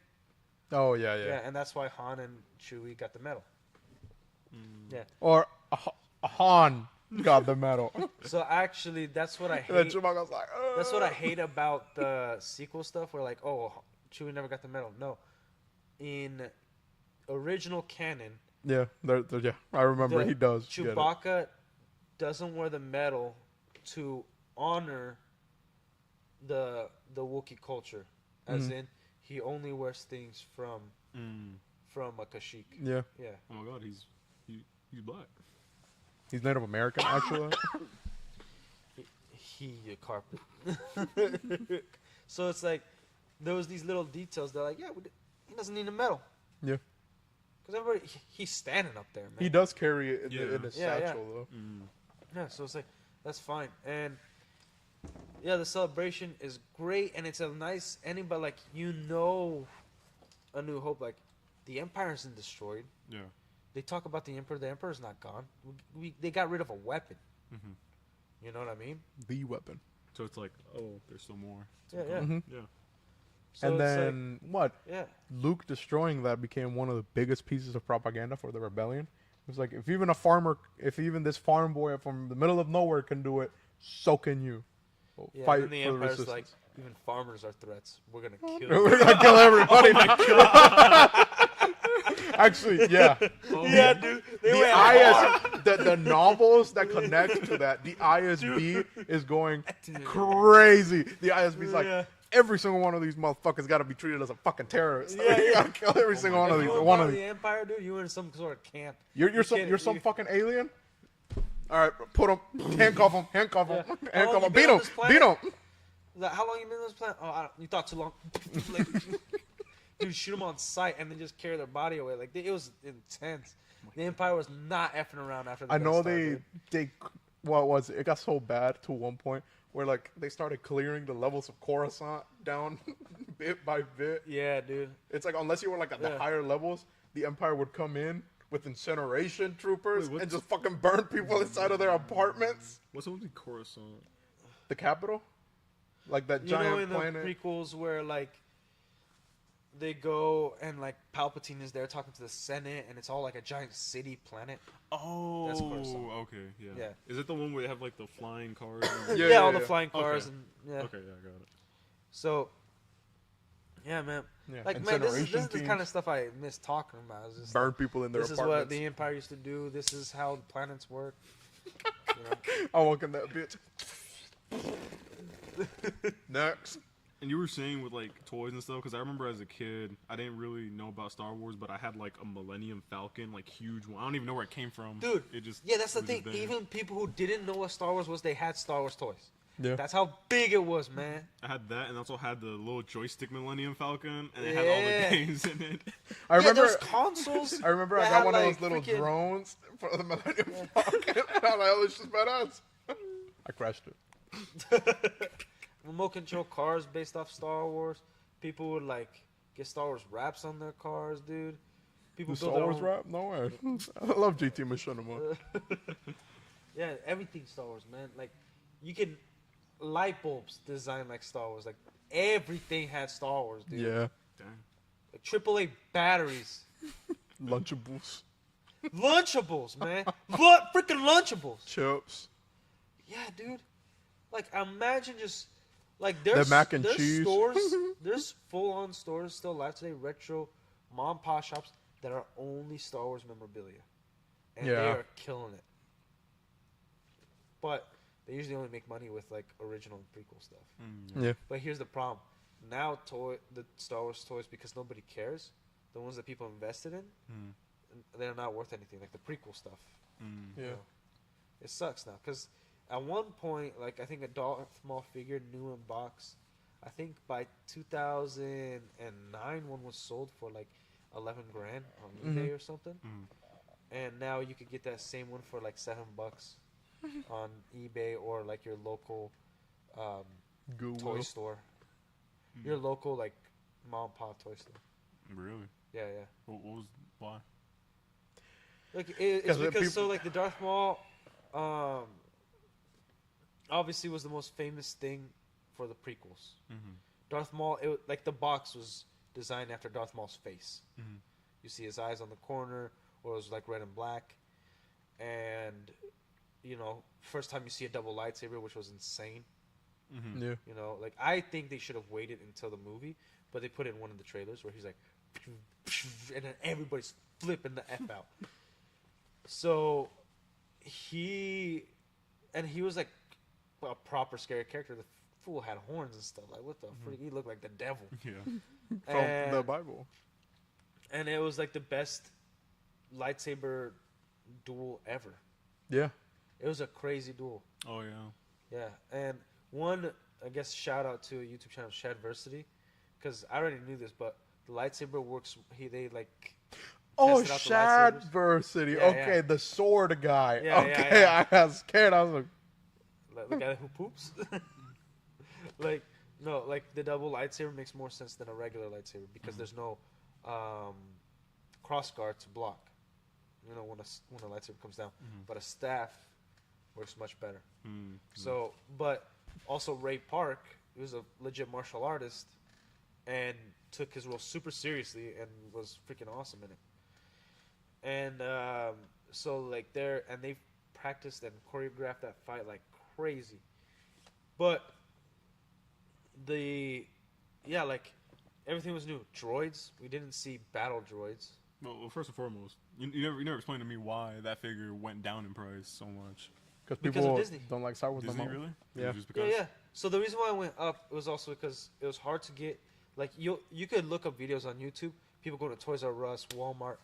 Oh, yeah. Yeah, and that's why Han and Chewie got the medal. Yeah. Or Han got the medal. So actually, that's what I And then hate. Chewbacca's like, That's what I hate about the sequel stuff. Where like, oh, Chewie never got the medal. No, in original canon, Yeah, yeah. I remember he does. get it. Chewbacca doesn't wear the medal to honor the Wookiee culture, as in he only wears things from a Kashyyyk. Yeah. Yeah. Oh my God, he's black. He's Native American, actually. He a carpet. So it's like there was these little details. They're like, yeah, he doesn't need a medal Yeah. because everybody he's standing up there, man. He does carry it in his Yeah, satchel, though. Yeah, so it's like that's fine. And yeah, the celebration is great and it's a nice ending. But like A New Hope, like the Empire isn't destroyed. Yeah. They talk about the Emperor. The Emperor's not gone. They got rid of a weapon. You know what I mean? The weapon. So it's like, oh, there's still more. Yeah, yeah. Yeah. So And it's then, what? yeah. Luke destroying that became one of the biggest pieces of propaganda for the rebellion. It was like, if even this farm boy from the middle of nowhere can do it, so can you. Well, Yeah, fight and the for the Empire's resistance. like, even farmers are threats. We're gonna kill We're you. gonna kill everybody. Actually, yeah. Yeah, dude. They The went the novels that connect to that, the ISB is going crazy. The ISB's like, Yeah. every single one of these motherfuckers got to be treated as a fucking terrorist. Yeah, You yeah. gotta kill every single one of these. You were One part of of these. the Empire, dude. You were in some sort of camp. You're some fucking alien. All right, put him, handcuff him, handcuff him, Yeah. How handcuff long him, you been beat on him, this planet? beat him. Like, how long you been on this planet? Oh, you thought too long. Like, dude, shoot them on sight and then just carry their body away. Like it was intense. The Empire was not effing around after the I Death know Star, dude. what was it? It got so bad to one point where like they started clearing the levels of Coruscant down bit by bit. Yeah, dude. It's like unless you were like at the Yeah. higher levels, the Empire would come in with incineration troopers Wait, what? and just fucking burn people inside of their apartments. What's up with the Coruscant? The capital, like that You know, giant in the planet. prequels where like they go and like Palpatine is there talking to the Senate and it's all like a giant city planet. Oh, That's Coruscant. okay, yeah. Yeah. Is it the one where they have like the flying cars? and- Yeah, all the yeah. flying cars Okay. and yeah. Okay, yeah, I got it. So, yeah, man. Yeah, Like, man, this is incineration the teams. kind of stuff I miss talking about. It's just Burn people in their this is what apartments. the Empire used to do. This is how the planets work. You know? I walk in that bitch. Next. And you were saying with like toys and stuff, because I remember as a kid, I didn't really know about Star Wars, but I had like a Millennium Falcon, like huge one. I don't even know where it came from. Dude, it just yeah, that's the it was thing. just there. Even people who didn't know what Star Wars was, they had Star Wars toys. Yeah. That's how big it was, man. I had that, and also had the little joystick Millennium Falcon, and it had all the Yeah. games in it. I Yeah, remember. there's consoles. I remember I that got had, one of like, those little freaking- drones for the Millennium Falcon. And I'm like, oh, it's just badass. I crashed it. remote control cars based off Star Wars. People would like get Star Wars wraps on their cars, dude. People The build Star their Wars own- rap? No way. I love GT Machinima. Yeah, everything Star Wars, man. Like, you can light bulbs designed like Star Wars. Like, everything had Star Wars, dude. Yeah. Dang. Like, AAA batteries, Lunchables. Lunchables, man. What freaking Lunchables? Chips. Yeah, dude. Like, imagine just like there's mac and there's cheese. stores, there's full on stores still alive today, retro mom and pop shops that are only Star Wars memorabilia, and they Yeah. are killing it. But they usually only make money with like original and prequel stuff. Yeah. But here's the problem: now the Star Wars toys, because nobody cares, the ones that people invested in, they're not worth anything. Like the prequel stuff. Yeah. You know? It sucks now because at one point, like I think a Darth Maul figure, new in box, I think by 2009, one was sold for like 11 grand on eBay or something, and now you could get that same one for like $7 on eBay or like your local toy Goodwill. store, your local like mom and pop toy store. Really? Yeah, yeah. What was why? Like it's 'Cause the because peop- so like the Darth Maul, obviously was the most famous thing for the prequels. Darth Maul, like the box was designed after Darth Maul's face. You see his eyes on the corner, or it was like red and black, and you know, first time you see a double lightsaber, which was insane. Yeah. You know, like I think they should have waited until the movie, but they put it in one of the trailers where he's like, and then everybody's flipping the f out. So he was like a proper scary character. The fool had horns and stuff. Like what the freak? He looked like the devil. Yeah. From And- the Bible. And it was like the best lightsaber duel ever. Yeah. It was a crazy duel. Oh yeah. Yeah, and one, I guess, shout out to a YouTube channel, Shadversity, because I already knew this, but the lightsaber works. They like. Oh, tested out the lightsabers. Shadversity. Yeah, Okay, yeah. the sword guy. Yeah, okay, yeah. I was scared. I was like, The guy who poops. Like no, like the double lightsaber makes more sense than a regular lightsaber because there's no cross guard to block. You know when a lightsaber comes down, but a staff works much better. So, but also Ray Park, he was a legit martial artist, and took his role super seriously and was freaking awesome in it. And so like they practiced and choreographed that fight like crazy. But like everything was new. Droids, we didn't see battle droids. Well, first and foremost, you never explained to me why that figure went down in price so much. because Because people of Disney. don't like Star Wars no Disney, more. really? Yeah. Just Yeah, because? yeah. So the reason why it went up was also because it was hard to get. Like you could look up videos on YouTube. People go to Toys R Us, Walmart,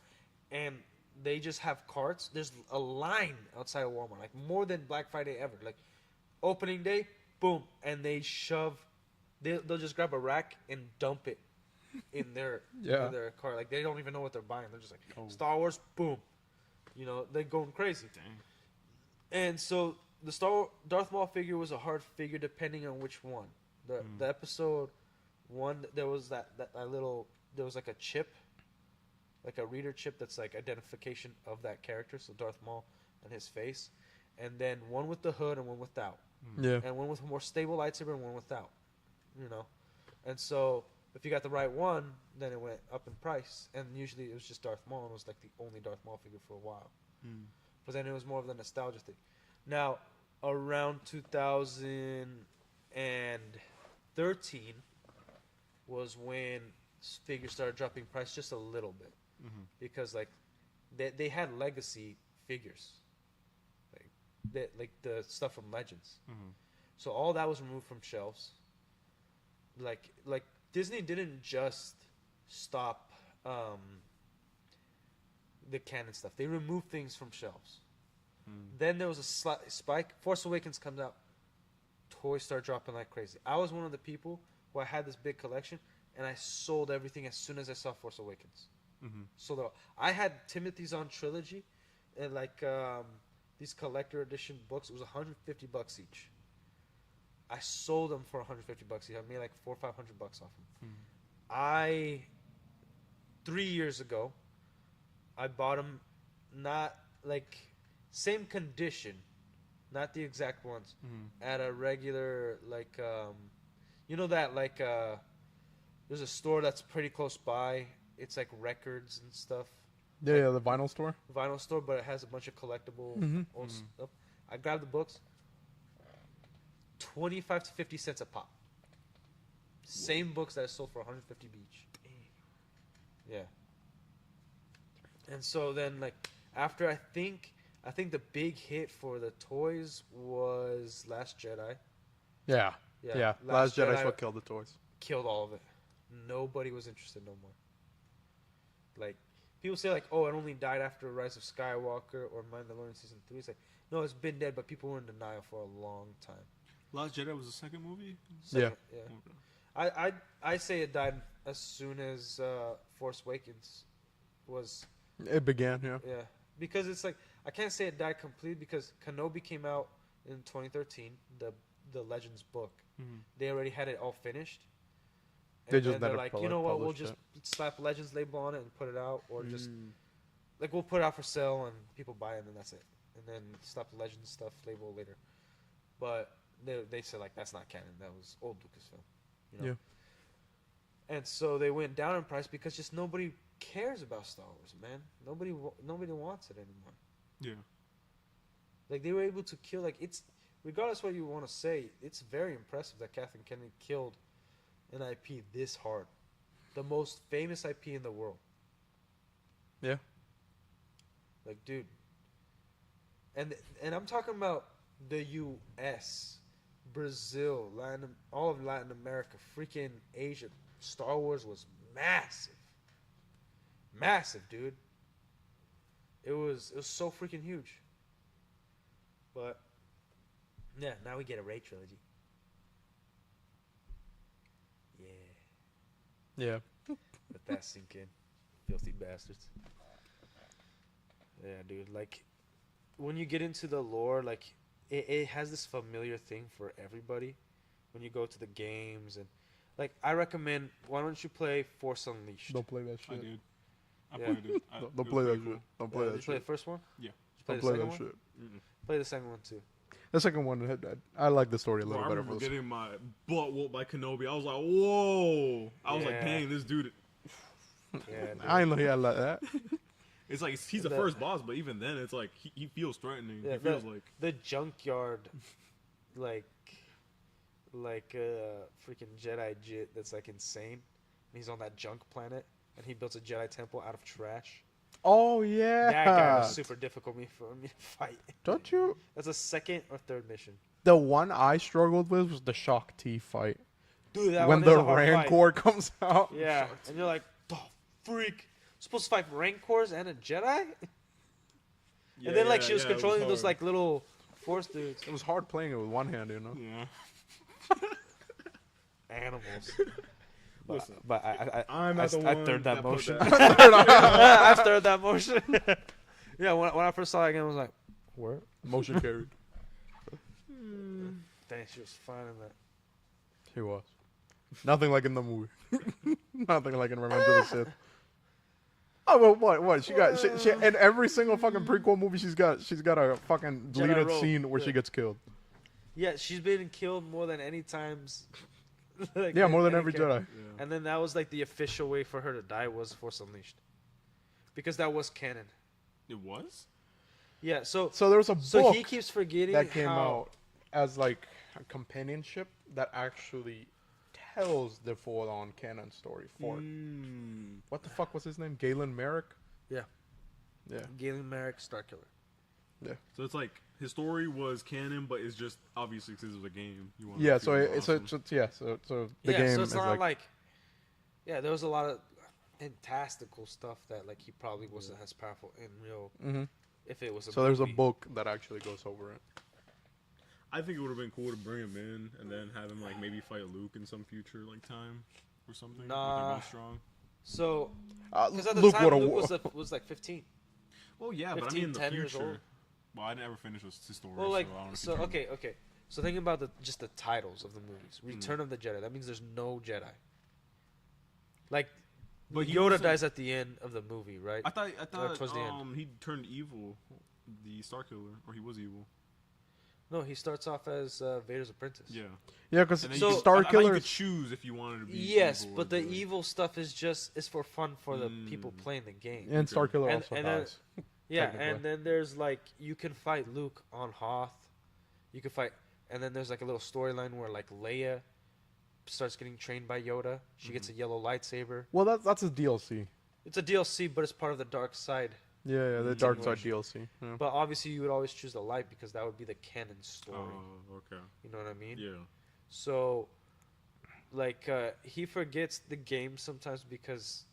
and they just have carts. There's a line outside of Walmart, like more than Black Friday ever. Like opening day, boom, and they shove. They'll just grab a rack and dump it in their Yeah. in their cart. Like they don't even know what they're buying. They're just like Oh. Star Wars, boom. You know, they're going crazy. Dang. And so the Darth Maul figure was a hard figure depending on which one. The episode one, there was that little, there was like a chip, like a reader chip that's like identification of that character. So Darth Maul and his face, and then one with the hood and one without, Yeah. and one with a more stable lightsaber and one without. You know, and so if you got the right one, then it went up in price. And usually it was just Darth Maul, and it was like the only Darth Maul figure for a while. But then it was more of the nostalgia thing. Now, around 2013 was when figures started dropping price just a little bit. Because like they had legacy figures. Like the stuff from Legends. So all that was removed from shelves. Like Disney didn't just stop the canon stuff. They removed things from shelves. Then there was a spike. Force Awakens comes out. toys started dropping like crazy. I was one of the people who I had this big collection, and I sold everything as soon as I saw Force Awakens. Mm-hmm. So I had Timothy's on trilogy, and like these collector edition books. It was $150 each. I sold them for $150 each. I made like $400 or $500 off them. Mm-hmm. 3 years ago, I bought them, not like same condition, not the exact ones, at a regular like that like there's a store that's pretty close by. It's like records and stuff. Yeah, Like, yeah, the vinyl store. Vinyl store, but it has a bunch of collectible old stuff. I grabbed the books. 25 to 50 cents a pop. Same books that I sold for 150 each. Yeah. And so then, like, after I think the big hit for the toys was Last Jedi. Yeah. Yeah. Yeah. Last Jedi's what killed the toys. Killed all of it. Nobody was interested no more. Like, people say, like, oh, it only died after Rise of Skywalker or Mandalorian Season 3. It's like, no, it's been dead, but people were in denial for a long time. Last Jedi was the second movie? Yeah. Okay. I say it died as soon as Force Awakens was. It began, yeah. Yeah. Because it's like, I can't say it died completely because Kenobi came out in 2013, the Legends book. Mm-hmm. They already had it all finished. They And just then they're never like, you know what, we'll published just slap Legends label on it and put it out, or just like we'll put it out for sale and people buy it and then that's it, and then slap the Legends stuff label later. But they said like that's not canon, that was old Lucasfilm, you know. Yeah. And so they went down in price because just nobody cares about Star Wars, man. Nobody wants it anymore. Yeah. Like they were able to kill, like it's, regardless what you want to say, it's very impressive that Kathleen Kennedy killed an IP this hard, the most famous IP in the world. Yeah. Like, dude, and I'm talking about the U.S., Brazil, all of Latin America, freaking Asia. Star Wars was massive, dude. It was so freaking huge. But yeah, now we get a Rey trilogy. Yeah. Let that sink in. Filthy bastards. Yeah, dude. Like, when you get into the lore, like, it has this familiar thing for everybody. When you go to the games and, like, I recommend. Why don't you play Force Unleashed? Don't play that shit. I did. I Yeah. played it. Don't play that shit. Don't play Did that you play the shit. first one? Yeah. Did you Don't play play the that second one? shit. Play the second one too. The second one, I like the story a little Bro, I better. remember getting my butt whooped by Kenobi. I was like, whoa. I was like, Yeah. dang, this dude. Yeah, dude. I ain't know he had like that. It's like he's the The- first boss, but even then, it's like he feels threatening. Yeah, he feels like the junkyard, like freaking Jedi jit that's like insane. And he's on that junk planet, and he built a Jedi temple out of trash. Oh yeah. That guy was super difficult for me to fight. Don't you? That's a second or third mission. The one I struggled with was the Shock T fight. Dude, that When one is the a hard Rancor comes out. fight. Yeah, and you're like, the freak. Supposed to fight Rancors and a Jedi? yeah, And then like yeah, she was yeah, it controlling those hard. like little Force dudes. It was hard playing it with one hand, you know. Yeah. Animals. Listen, But I'm not the one I third that that put motion. that. I third that motion. Yeah, when I first saw it again, I was like, "Where?" Motion carried. Dang, she was fine in that. He was. Nothing like in the movie. Nothing like in Revenge of the Sith. Oh, well, what? She got she in every single fucking prequel movie. She's got a fucking Jedi deleted robe. scene where she Yeah. gets killed. Yeah, she's been killed more than any times. Like, Yeah, more than any every character. Jedi. Yeah. And then that was like the official way for her to die was Force Unleashed, because that was canon. It was? So Yeah, there was a so book he keeps forgetting that came how, out as like a companionship that actually tells the full-on canon story for it. What the fuck was his name? Galen Merrick. Yeah. Yeah. Galen Merrick, Starkiller. So it's like his story was canon, but it's just obviously because it was a game. You want Yeah. So it's the Yeah, game so it's is not like, like, yeah, there was a lot of fantastical stuff that like he probably wasn't as powerful in real. Mhm. If it was a So there's a movie. book that actually goes over it. I think it would have been cool to bring him in and then have him like maybe fight Luke in some future like time or something. Nah. Like, really strong. So, because at the Luke time woulda Luke wa- was like 15. Well, yeah, but I 15, mean in the 10 years future. old. Well, I never finished his story. Well, like, so I don't know if so you can- okay. So thinking about just the titles of the movies, Return of the Jedi. That means there's no Jedi. Like, But he Yoda wasn't- dies at the end of the movie, right? I thought towards the end. he turned evil, the Star Killer, or he was evil. No, he starts off as Vader's apprentice. Yeah. Yeah, because And then So- you could, Star I thought you Killer could is choose if you wanted to be. Yes, evil but or the good. evil stuff is for fun for the people playing the game. and Star Killer And- also and then- dies. Yeah, technically. and then there's like you can fight Luke on Hoth. You can fight, and then there's like a little storyline where like Leia starts getting trained by Yoda. She gets a yellow lightsaber. Well, that's a DLC. It's a DLC, but it's part of the dark side. Yeah, the Dark Side Continuation. DLC. Yeah. But obviously, you would always choose the light because that would be the canon story. Oh, okay. You know what I mean? Yeah. So, like, he forgets the game sometimes because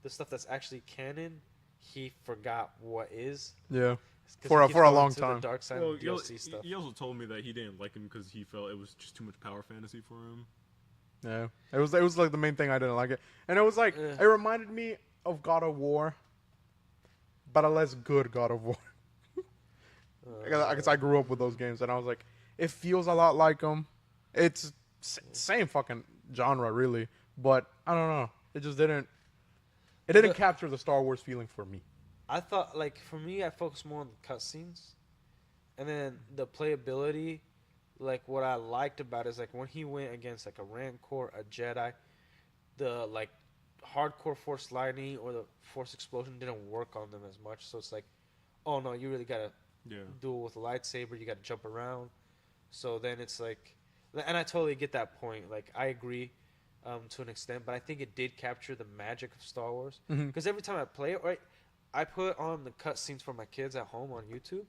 the stuff that's actually canon, he forgot what is. Yeah. 'Cause For he a- keeps for a going long to time. The dark side Well, DLC stuff. he also told me that he didn't like him because he felt it was just too much power fantasy for him. Yeah. It was like the main thing I didn't like it. And it was like Yeah. it reminded me of God of War, but a less good God of War. I guess I grew up with those games and I was like, it feels a lot like them. It's same fucking genre really, but I don't know. It just didn't The- capture the Star Wars feeling for me. I thought, like, for me, I focused more on the cutscenes. And then the playability, like, what I liked about it is, like, when he went against, like, a Rancor, a Jedi, the, like, hardcore Force lightning or the Force explosion didn't work on them as much. So it's like, oh, no, you really got to Yeah. duel with a lightsaber. You got to jump around. So then it's like, and I totally get that point. Like, I agree to an extent, but I think it did capture the magic of Star Wars. Mhm. Because every time I play it, right, I put on the cutscenes for my kids at home on YouTube,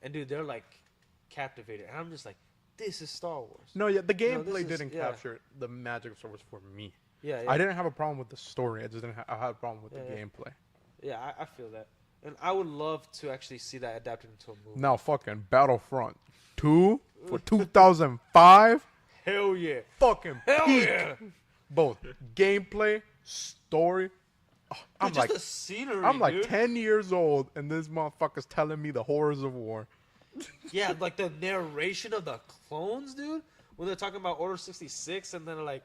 and dude, they're like captivated, and I'm just like, this is Star Wars. No, yeah, the this gameplay is- didn't yeah. capture the magic of Star Wars for me. Yeah, yeah. I didn't have a problem with the story. I just didn't. I had a problem with the Yeah, yeah. gameplay. Yeah, I feel that, and I would love to actually see that adapted into a movie. Now, fucking Battlefront 2 for 2005. Hell yeah, Fucking hell peak. yeah. Both gameplay, story. Oh, I'm Dude, like, just the scenery. I'm like dude. 10 years old, and this motherfucker's telling me the horrors of war. Yeah, like the narration of the clones, dude. When they're talking about Order 66, and then they're like,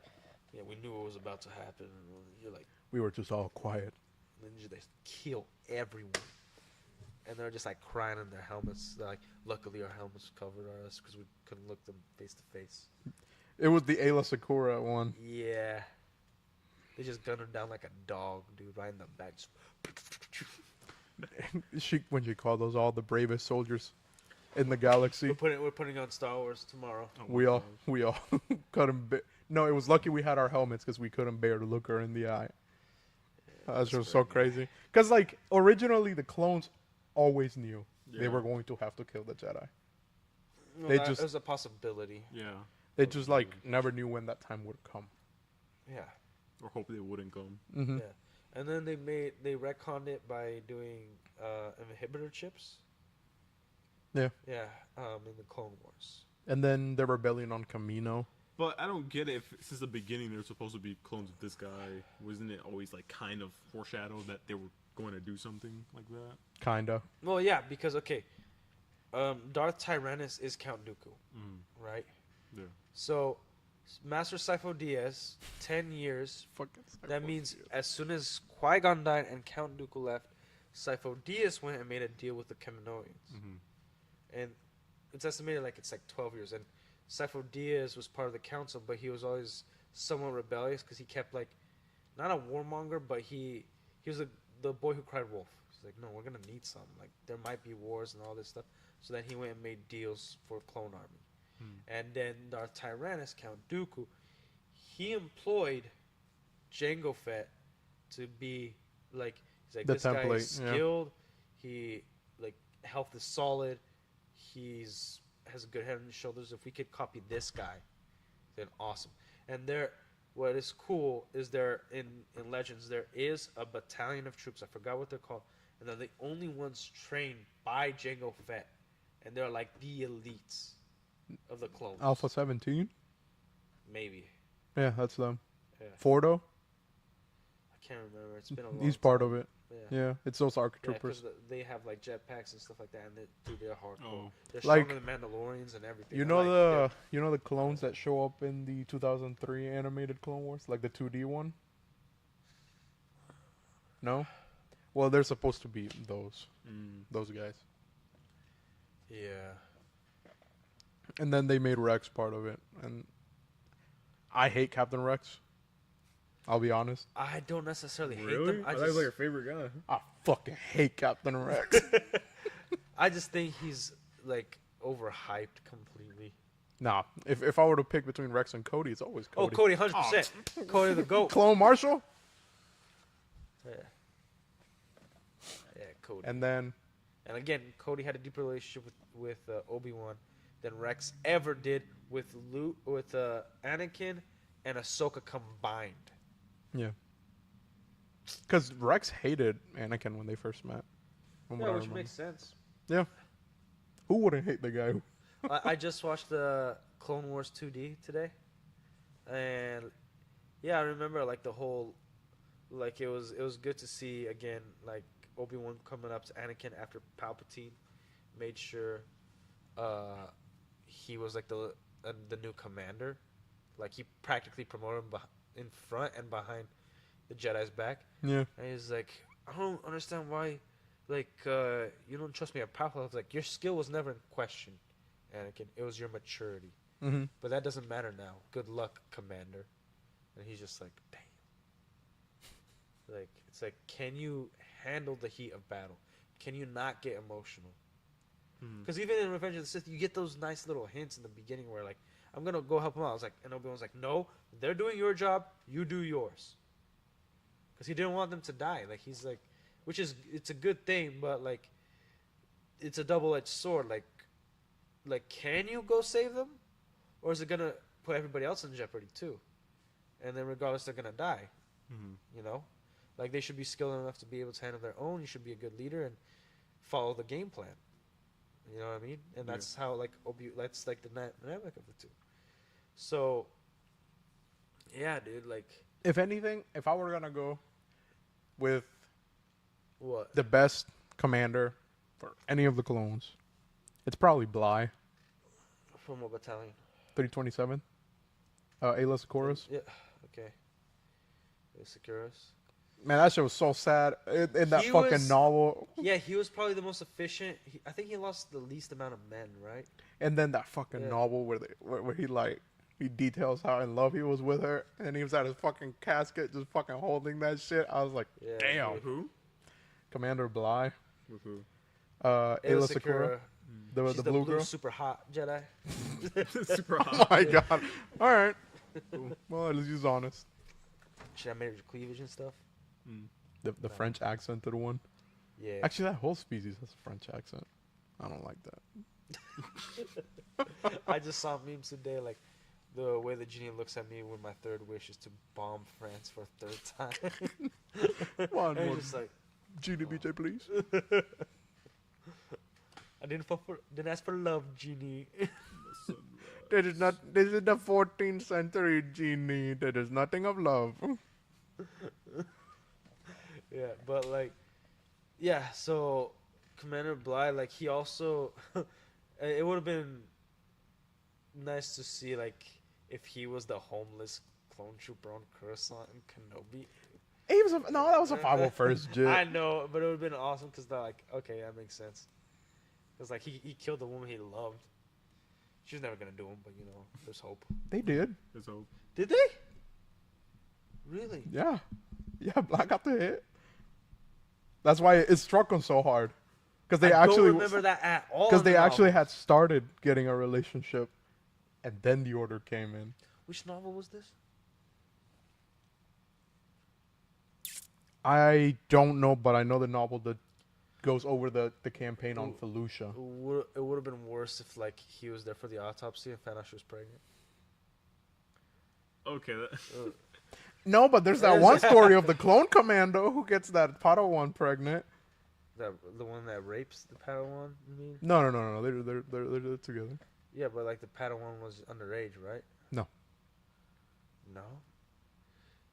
yeah, we knew what was about to happen. And you're like, We were just all quiet. then they kill everyone. And they're just like crying in their helmets. They're like, luckily our helmets covered us because we couldn't look them face to face. It was the Ayla Sakura one. Yeah. They just gunned her down like a dog, dude, right in the back. Just When she called those all the bravest soldiers in the galaxy. we're putting on Star Wars tomorrow. We all couldn't. No, it was lucky we had our helmets because we couldn't bear to look her in the eye. That's just so crazy. Because like originally the clones always knew they Yeah. were going to have to kill the Jedi. Well, They that just- was a possibility. Yeah. They just like never knew when that time would come. Yeah. Or hope they wouldn't come. Hmm Yeah, and then they retconned it by doing inhibitor chips. Yeah. Yeah, in the Clone Wars. And then the rebellion on Camino. But I don't get it. If since the beginning they're supposed to be clones of this guy, wasn't it always like kind of foreshadowed that they were going to do something like that? Kinda. Well, yeah, because okay, Darth Tyrannus is Count Dooku, right? Yeah. So, Master Sifo Dyas, 10 years. That means as soon as Qui-Gon died and Count Dooku left, Sifo Dyas went and made a deal with the Kaminoans. And it's estimated like it's like 12 years. And Sifo Dyas was part of the council, but he was always somewhat rebellious because he kept like, not a warmonger, but he was the boy who cried wolf. He's like, no, we're going to need some. Like, there might be wars and all this stuff. So then he went and made deals for Clone Army. And then Darth Tyrannus, Count Dooku, he employed Jango Fett to be like, he's like, The this guy template, is yeah. skilled. He like health is solid. Has a good head on his shoulders. If we could copy this guy, then awesome. And what is cool is in Legends there is a battalion of troops. I forgot what they're called, and they're the only ones trained by Jango Fett, and they're like the elites. of the clones. Alpha 17. Maybe. Yeah, that's them. Yeah. Fordo. I can't remember. It's been a long He's part time. of it. Yeah. Yeah, it's those ARC Yeah, troopers. because they have like jetpacks and stuff like that, and they're hardcore. Oh. They're Like- stronger than Mandalorians and everything. You I know like the clones that show up in the 2003 animated Clone Wars, like the 2D one. No, well they're supposed to be those guys, Yeah. and then they made Rex part of it, and I hate Captain Rex. I'll be honest, I don't necessarily hate Really? them. I thought he was like your favorite guy. I fucking hate Captain Rex. I just think he's like overhyped completely. Nah, if I were to pick between Rex and Cody, it's always Oh, Cody. Cody, 100%. Cody the GOAT. Clone Marshal, Yeah. Yeah, Cody. and then And again, Cody had a deeper relationship with Obi-Wan than Rex ever did with Anakin and Ahsoka combined. yeah, because Rex hated Anakin when they first met. from what Yeah, I which remember. makes sense. Yeah, who wouldn't hate the guy? I just watched the Clone Wars 2D today, and yeah, I remember like the whole, like it was good to see again like Obi-Wan coming up to Anakin after Palpatine made sure he was like the new commander, like he practically promoted him in front and behind the Jedi's back, Yeah, and he's like, I don't understand why, like you don't trust me at Palpatine. I was like, your skill was never in question, Anakin. It was your maturity. mm-hmm. But that doesn't matter now. Good luck, Commander. And he's just like, damn. Like, it's like, can you handle the heat of battle? Can you not get emotional? Because even in Revenge of the Sith, you get those nice little hints in the beginning where, like, I'm going to go help him out. I was like, and Obi-Wan's like, no, they're doing your job. You do yours. Because he didn't want them to die. Like, he's like, which is, it's a good thing, but, like, it's a double-edged sword. Like, can you go save them? Or is it going to put everybody else in jeopardy, too? And then regardless, they're going to die. You know? Like, they should be skilled enough to be able to handle their own. You should be a good leader and follow the game plan. You know what I mean? And that's how, like, that's, like, the dynamic of the two. So, yeah, dude, like... If anything, if I were gonna go with What? the best commander for any of the clones, it's probably Bly, From what battalion? 327. Ayla Securus. Yeah, okay. Securus. Man, that shit was so sad in that He fucking was- novel. Yeah, he was probably the most efficient. I think he lost the least amount of men, right? And then that fucking Yeah. novel where he details how in love he was with her, and he was at his fucking casket just fucking holding that shit. I was like, Yeah, damn. dude. Who? Commander Bly. With who? Ayla Ayla Secura. Secura. The She's blue girl. super hot Jedi. Super Oh hot. my god. All right. Well, at least he's honest. She had made her cleavage and stuff. The French accented one. Yeah. Actually, that whole species has a French accent. I don't like that. I just saw memes today, like the way the genie looks at me when my third wish is to bomb France for a third time. One And more. it's just like, GDBJ, please. I didn't ask for love, genie. This is not. This is the 14th century, genie. There is nothing of love. Yeah, but like, yeah. So Commander Bly, like, he also, it would have been nice to see like if he was the homeless clone trooper on Coruscant and Kenobi. He was no, that was a 501st jit. I know, but it would have been awesome because they're like, okay, that makes sense. Because like he killed the woman he loved. She was never gonna do him, but you know, there's hope. They did. There's hope. Did they? Really? Yeah. Yeah, Black got the hit. That's why it struck him so hard. Because they I actually don't remember that at all. Because in the they actually novels. had started getting a relationship, and then the order came in. Which novel was this? I don't know, but I know the novel that goes over the campaign on Felucia. It would have been worse if like he was there for the autopsy and found out she was pregnant. Okay. No, but there's that one story of the clone commando who gets that Padawan pregnant. The one that rapes the Padawan. You mean? No, they're together. Yeah, but like the Padawan was underage, right? No. No.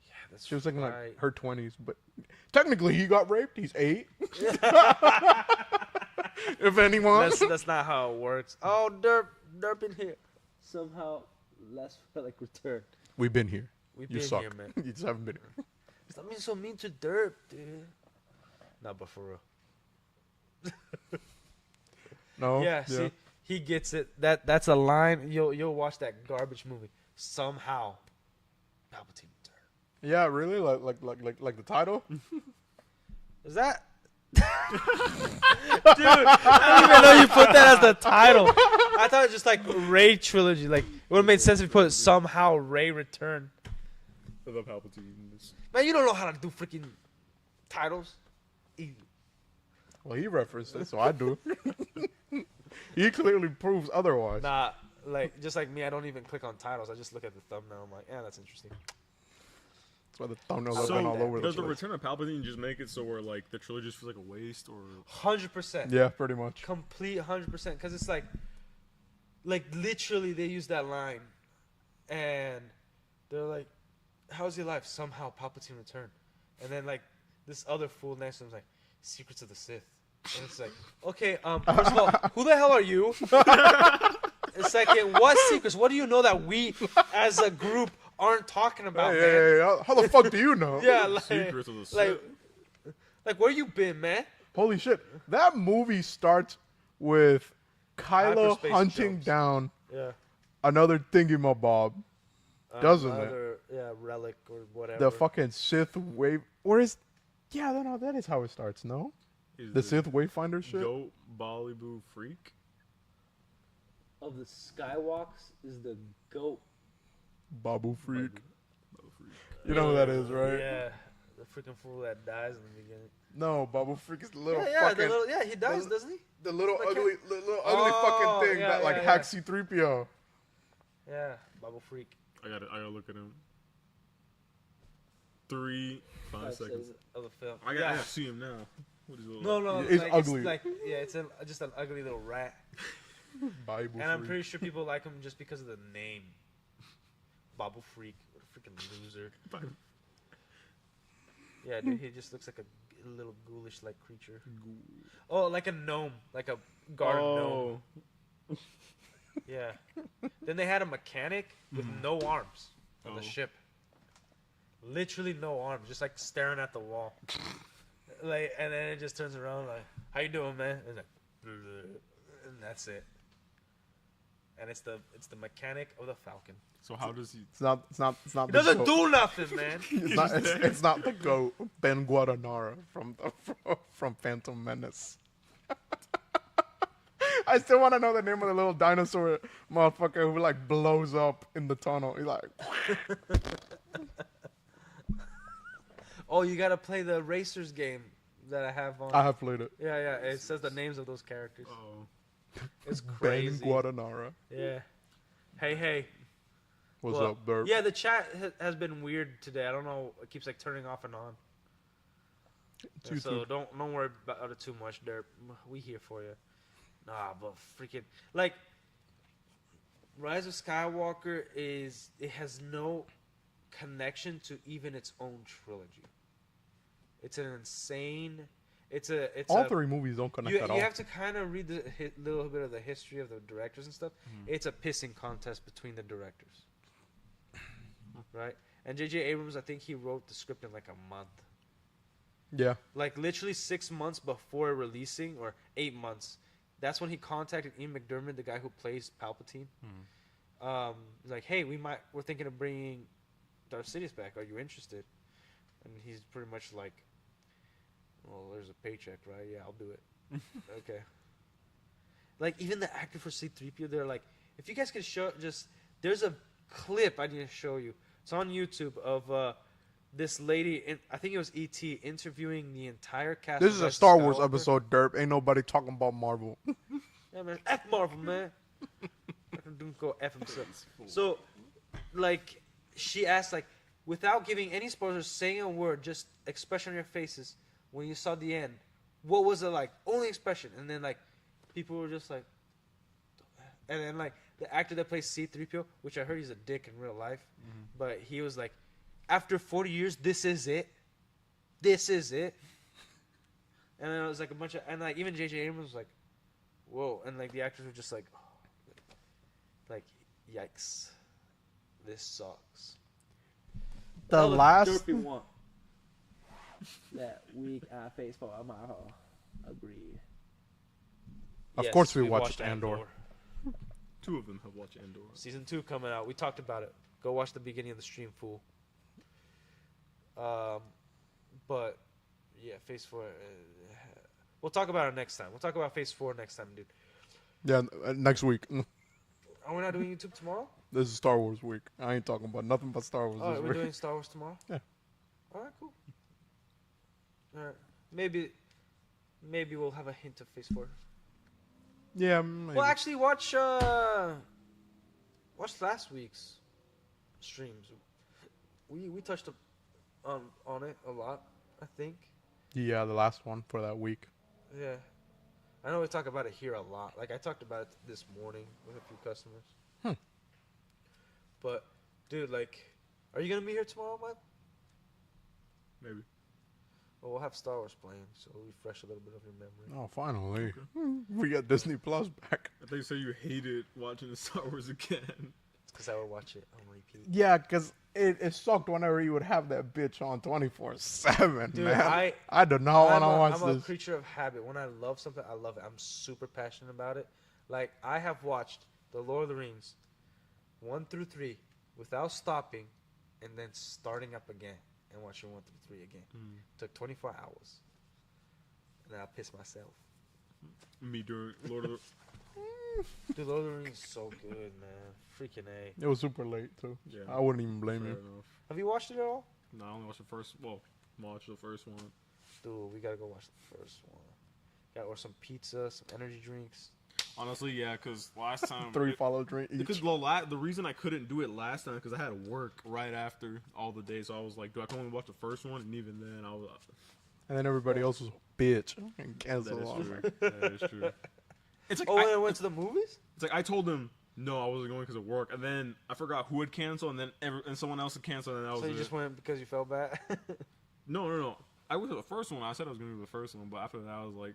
Yeah, that's She was like in like right. her 20s, but technically he got raped. He's 8. If anyone. That's not how it works. Oh, Derp in here. Somehow, last like return. We've been here. We've You been suck. here, man. You just haven't been here. Stop being so mean to Derp, dude. Nah, but for real. No. Yeah, see, he gets it. That's a line. You'll watch that garbage movie. Somehow, Palpatine returned. Yeah, really? Like the title? Is that? Dude, I didn't even know you put that as the title. I thought it was just like Ray trilogy. Like it would have made sense if you put somehow Ray returned. For the Palpatines. Man, you don't know how to do freaking titles. Easy. Well, he referenced it, so I do. He clearly proves otherwise. Nah, like just like me, I don't even click on titles. I just look at the thumbnail. I'm like, yeah, that's interesting. That's why the thumbnails have So been all over the does the place. Return of Palpatine just make it so where like the trilogy just feels like a waste, or 100%. Yeah, pretty much. Complete 100%. Because it's like literally they use that line, and they're like, "How's your life?" Somehow Palpatine returned, and then like this other fool next to him's like, "Secrets of the Sith," and it's like, okay, first of all, who the hell are you? Second, what secrets? What do you know that we as a group aren't talking about, man? Hey, how the fuck do you know? Yeah, like, Secrets of the Sith? like where you been, man? Holy shit. That movie starts with Kylo Hyperspace hunting jumps. down Yeah. another thingamabob. Doesn't it? Another, yeah, relic or whatever. The fucking Sith wave. Where is. Yeah, no, that is how it starts, no? Is The Sith Wayfinder shit? Goat Bollywood freak? of the skywalks is the goat. Babu Freak. Babu freak. You know who that is, right? Yeah, the freaking fool that dies in the beginning. No, Babu Freak is the little Yeah, fucking. he dies, doesn't he? the little Like ugly, little ugly Oh, fucking thing yeah, that like yeah, hacks C-3PO. Yeah, Bible freak. I gotta look at him. 5 seconds. of the film. I yeah. gotta see him now. What is it? No, It's like, ugly. It's like, yeah, it's just an ugly little rat. Bible And I'm Freak. pretty sure people like him just because of the name. Babu Freak. What a freaking loser. Yeah, dude, he just looks like a little ghoulish like creature. Oh, like a gnome. Like a guard gnome. Yeah. Then they had a mechanic with no arms on the ship. Literally no arms, just like staring at the wall. Like, and then it just turns around like, "How you doing, man?" And, like, and that's it. And it's the mechanic of the Falcon. So how does he? It's not. He the doesn't goat. do nothing, man. It's not the goat Ben Guadanara from Phantom Menace. I still want to know the name of the little dinosaur motherfucker who like blows up in the tunnel. He's like, Oh, you gotta play the Racers game that I have on. I have played it. Yeah. It says the names of those characters. Oh, It's Ben crazy. Guadanara. Yeah. Hey. What's Well, up, Derp? Yeah, the chat has been weird today. I don't know. It keeps like turning off and on. It's So YouTube. don't worry about it too much, Derp. We here for you. Nah, but freaking like Rise of Skywalker has no connection to even its own trilogy. It's an insane. It's All three movies don't connect at all. You have to kind of read the little bit of the history of the directors and stuff. It's a pissing contest between the directors, right? And J.J. Abrams, I think he wrote the script in like a month. Yeah. Like literally 6 months before releasing, or 8 months. That's when he contacted Ian McDermott, the guy who plays Palpatine. He's like, "Hey, we're thinking of bringing Darth Sidious back. Are you interested?" And he's pretty much like, "Well, there's a paycheck, right? Yeah, I'll do it." Okay. Like even the actor for C-3PO, they're like, "If you guys could show there's a clip I need to show you. It's on YouTube of this lady, I think it was E.T. interviewing the entire cast. This of is a Rise of Star Wars Skywalker. episode, Derp. Ain't nobody talking about Marvel. Yeah, man. F Marvel, man. Don't go F himself. So, like, she asked, like, without giving any spoilers, saying a word, just expression on your faces when you saw the end. What was it like? Only expression. And then, like, people were just like, And then like the actor that plays C-3PO, which I heard he's a dick in real life, but he was like, after 40 years, this is it. This is it. And then it was like a bunch of, and like even J.J. Abrams was like, whoa, and like the actors were just like, like, yikes, this sucks. The last. Derpy want that week I face for my hall. Agreed. Of Yes, course we we watched Andor. Two of them have watched Andor. Season 2 coming out. We talked about it. Go watch the beginning of the stream, fool. But yeah, Phase 4. We'll talk about it next time. We'll talk about Phase 4 next time, dude. Yeah, next week. Are we not doing YouTube tomorrow? This is Star Wars week. I ain't talking about nothing but Star Wars Oh, this we're week. doing Star Wars tomorrow? Yeah. Alright, cool. Alright. Maybe we'll have a hint of Phase 4. Yeah, maybe. Well, actually, watch last week's streams. We touched on it a lot, I think. Yeah, the last one for that week. Yeah. I know we talk about it here a lot. Like, I talked about it this morning with a few customers. But, dude, like, are you going to be here tomorrow, Mike? Maybe. Well, we'll have Star Wars playing, so we'll refresh a little bit of your memory. Oh, finally. We got Disney Plus back. I think you said you hated watching the Star Wars again. It's because I would watch it on repeat. Yeah, because it sucked whenever you would have that bitch on 24/7, Dude, man. I do not want to watch I'm a this. creature of habit. When I love something, I love it. I'm super passionate about it. Like, I have watched The Lord of the Rings 1 through 3 without stopping and then starting up again and watching 1 through 3 again. Took 24 hours. And then I pissed myself. Me during Lord of the... Dude, Lord of the Rings is so good, man. Freaking A. It was super late, too. Yeah. I wouldn't even blame Fair you. enough. Have you watched it at all? No, I only watched the first... Well, watched the first one. Dude, we gotta go watch the first one. Gotta order some pizza, some energy drinks. Honestly, yeah, because last time... 3 follow drink Because each. the reason I couldn't do it last time because I had work right after all the days, so I was like, do I can only watch the first one? And even then, I was... And then everybody else was a bitch. And That cancel is on. true. That is true. It's like Oh, and I went to the movies? it's like I told them no, I wasn't going because of work, and then I forgot who had canceled, and then and someone else had canceled, and that was So you it. just went because you felt bad? No. I went to the first one. I said I was going to do the first one, but after that, I was like,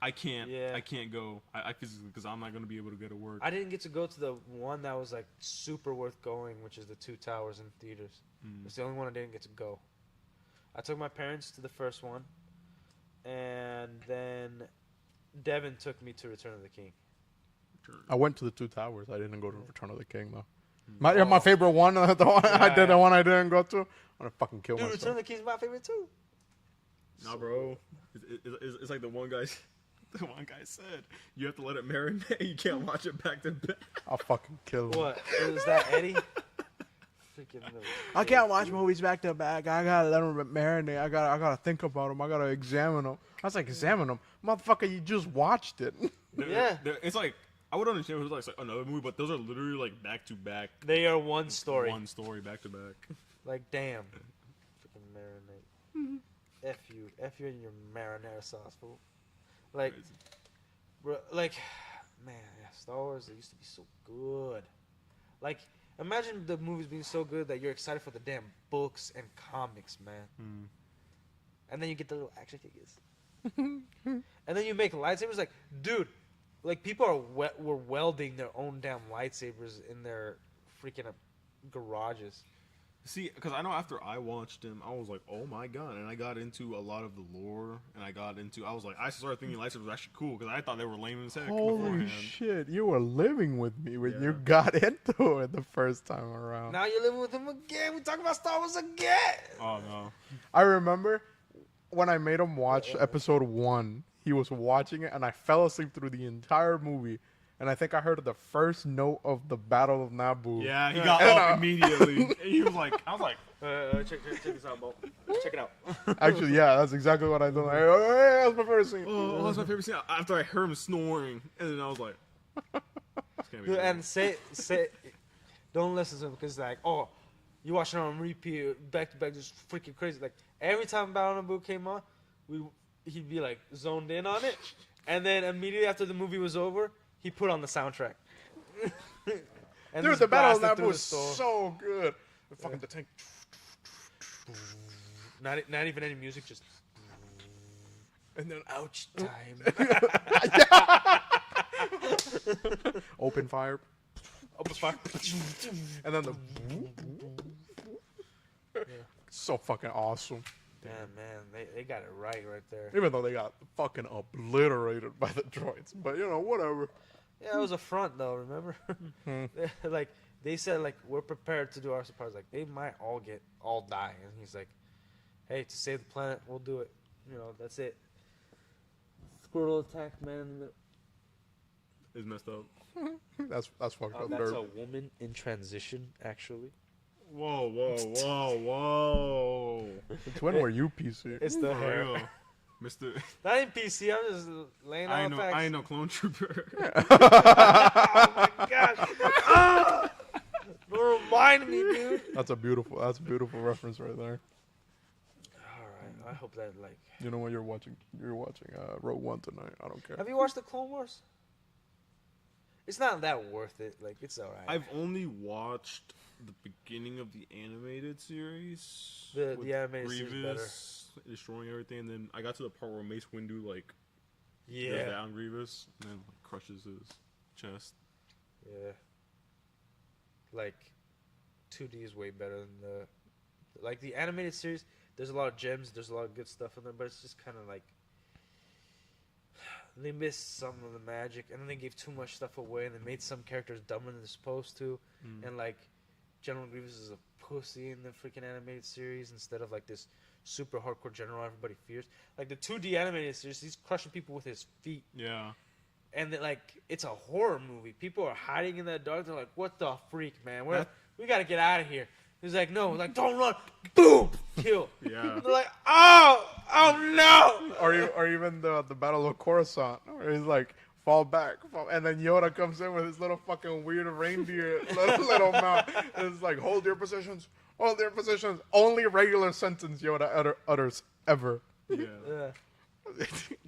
I can't. Yeah. I can't go. I physically because I'm not going to be able to go to work. I didn't get to go to the one that was like super worth going, which is the Two Towers in theaters. It's the only one I didn't get to go. I took my parents to the first one, and then Devin took me to Return of the King. I went to the 2 Towers. I didn't go to Return of the King, though. My favorite one, the one I did, the one I didn't go to. I'm going to fucking kill Dude, myself. Return of the King is my favorite too. Nah, bro. It's like the one guy. The one guy said you have to let it marinate. You can't watch it back to back. I'll fucking kill him. What? Was that Eddie? Freaking little I kid. can't watch movies back to back. I gotta let them marinate. I gotta think about them. I gotta examine them. I was like, examine them, motherfucker. You just watched it. Yeah. It's like I would understand if it was like another movie, but those are literally like back to back. They are one story. One story back to back. Like, damn. Freaking marinate. F you and your marinara sauce, fool. Like, Crazy. bro, like, man, yeah, Star Wars, they used to be so good. Like, imagine the movies being so good that you're excited for the damn books and comics, man. And then you get the little action figures. And then you make lightsabers. Like, dude, like, people were welding their own damn lightsabers in their freaking garages. See, because I know after I watched him, I was like, oh my god. And I got into a lot of the lore. And I was like, I started thinking lightsabers were actually cool because I thought they were lame as heck Holy beforehand. shit! You were living with me when you Yeah. got into it the first time around. Now you're living with him again. We talking about Star Wars again. Oh, no. I remember when I made him watch episode 1. He was watching it, and I fell asleep through the entire movie. And I think I heard the first note of the Battle of Naboo. Yeah, he got up immediately. And he was like, I was like, Check this out, Bo. Check it out. Actually, yeah, that's exactly what I did. Like, hey, that's my favorite scene. oh, that's my favorite scene. After I heard him snoring. And then I was like, this can't be Dude, good. and say, don't listen to him because like, oh, you watching it on repeat, back to back, just freaking crazy. Like every time Battle of Naboo came on, he'd be like zoned in on it, and then immediately after the movie was over, he put on the soundtrack. And Dude, just the battle in blasted that through was the store. so good. The fucking the tank. Not even any music, just. And then Ouch time. open fire. Open fire. And then the. So fucking awesome. Damn, man, they got it right there. Even though they got fucking obliterated by the droids. But, you know, whatever. Yeah, it was a front though. Remember? Like they said, like we're prepared to do our surprise. Like they might all die, and he's like, "Hey, to save the planet, we'll do it. You know, that's it." Squirrel attack man in the middle. It's messed up. That's fucked up. That's Derp. a woman in transition, actually. Whoa, whoa, whoa, whoa. It's when were you PC? It's the For hair. real. Mr. Not in PC. I'm just laying I out ain't facts. no clone trooper. Oh my gosh! Ah! Don't remind me, dude. That's a beautiful reference right there. All right. I hope that like. You know what you're watching Rogue One tonight. I don't care. Have you watched the Clone Wars? It's not that worth it. Like it's alright. I've only watched the beginning of the animated series. The with animated series Grievous destroying everything, and then I got to the part where Mace Windu like goes Yeah. down Grievous and then like, crushes his chest. Yeah. Like, 2D is way better than the animated series. There's a lot of gems. There's a lot of good stuff in there, but it's just kind of like they missed some of the magic, and then they gave too much stuff away, and they made some characters dumber than they're supposed to, and like General Grievous is a pussy in the freaking animated series instead of like this super hardcore general everybody fears. Like the 2D animated series, he's crushing people with his feet. Yeah. And like it's a horror movie. People are hiding in that dark. They're like, "What the freak, man? We gotta get out of here." He's like, "No, like don't run." Boom, kill. Yeah. They're like, "Oh no!" Or even the Battle of Coruscant, where he's like, fall back, and then Yoda comes in with his little fucking weird reindeer little mouth. And it's like, hold your positions. Only regular sentence Yoda utters ever. Yeah.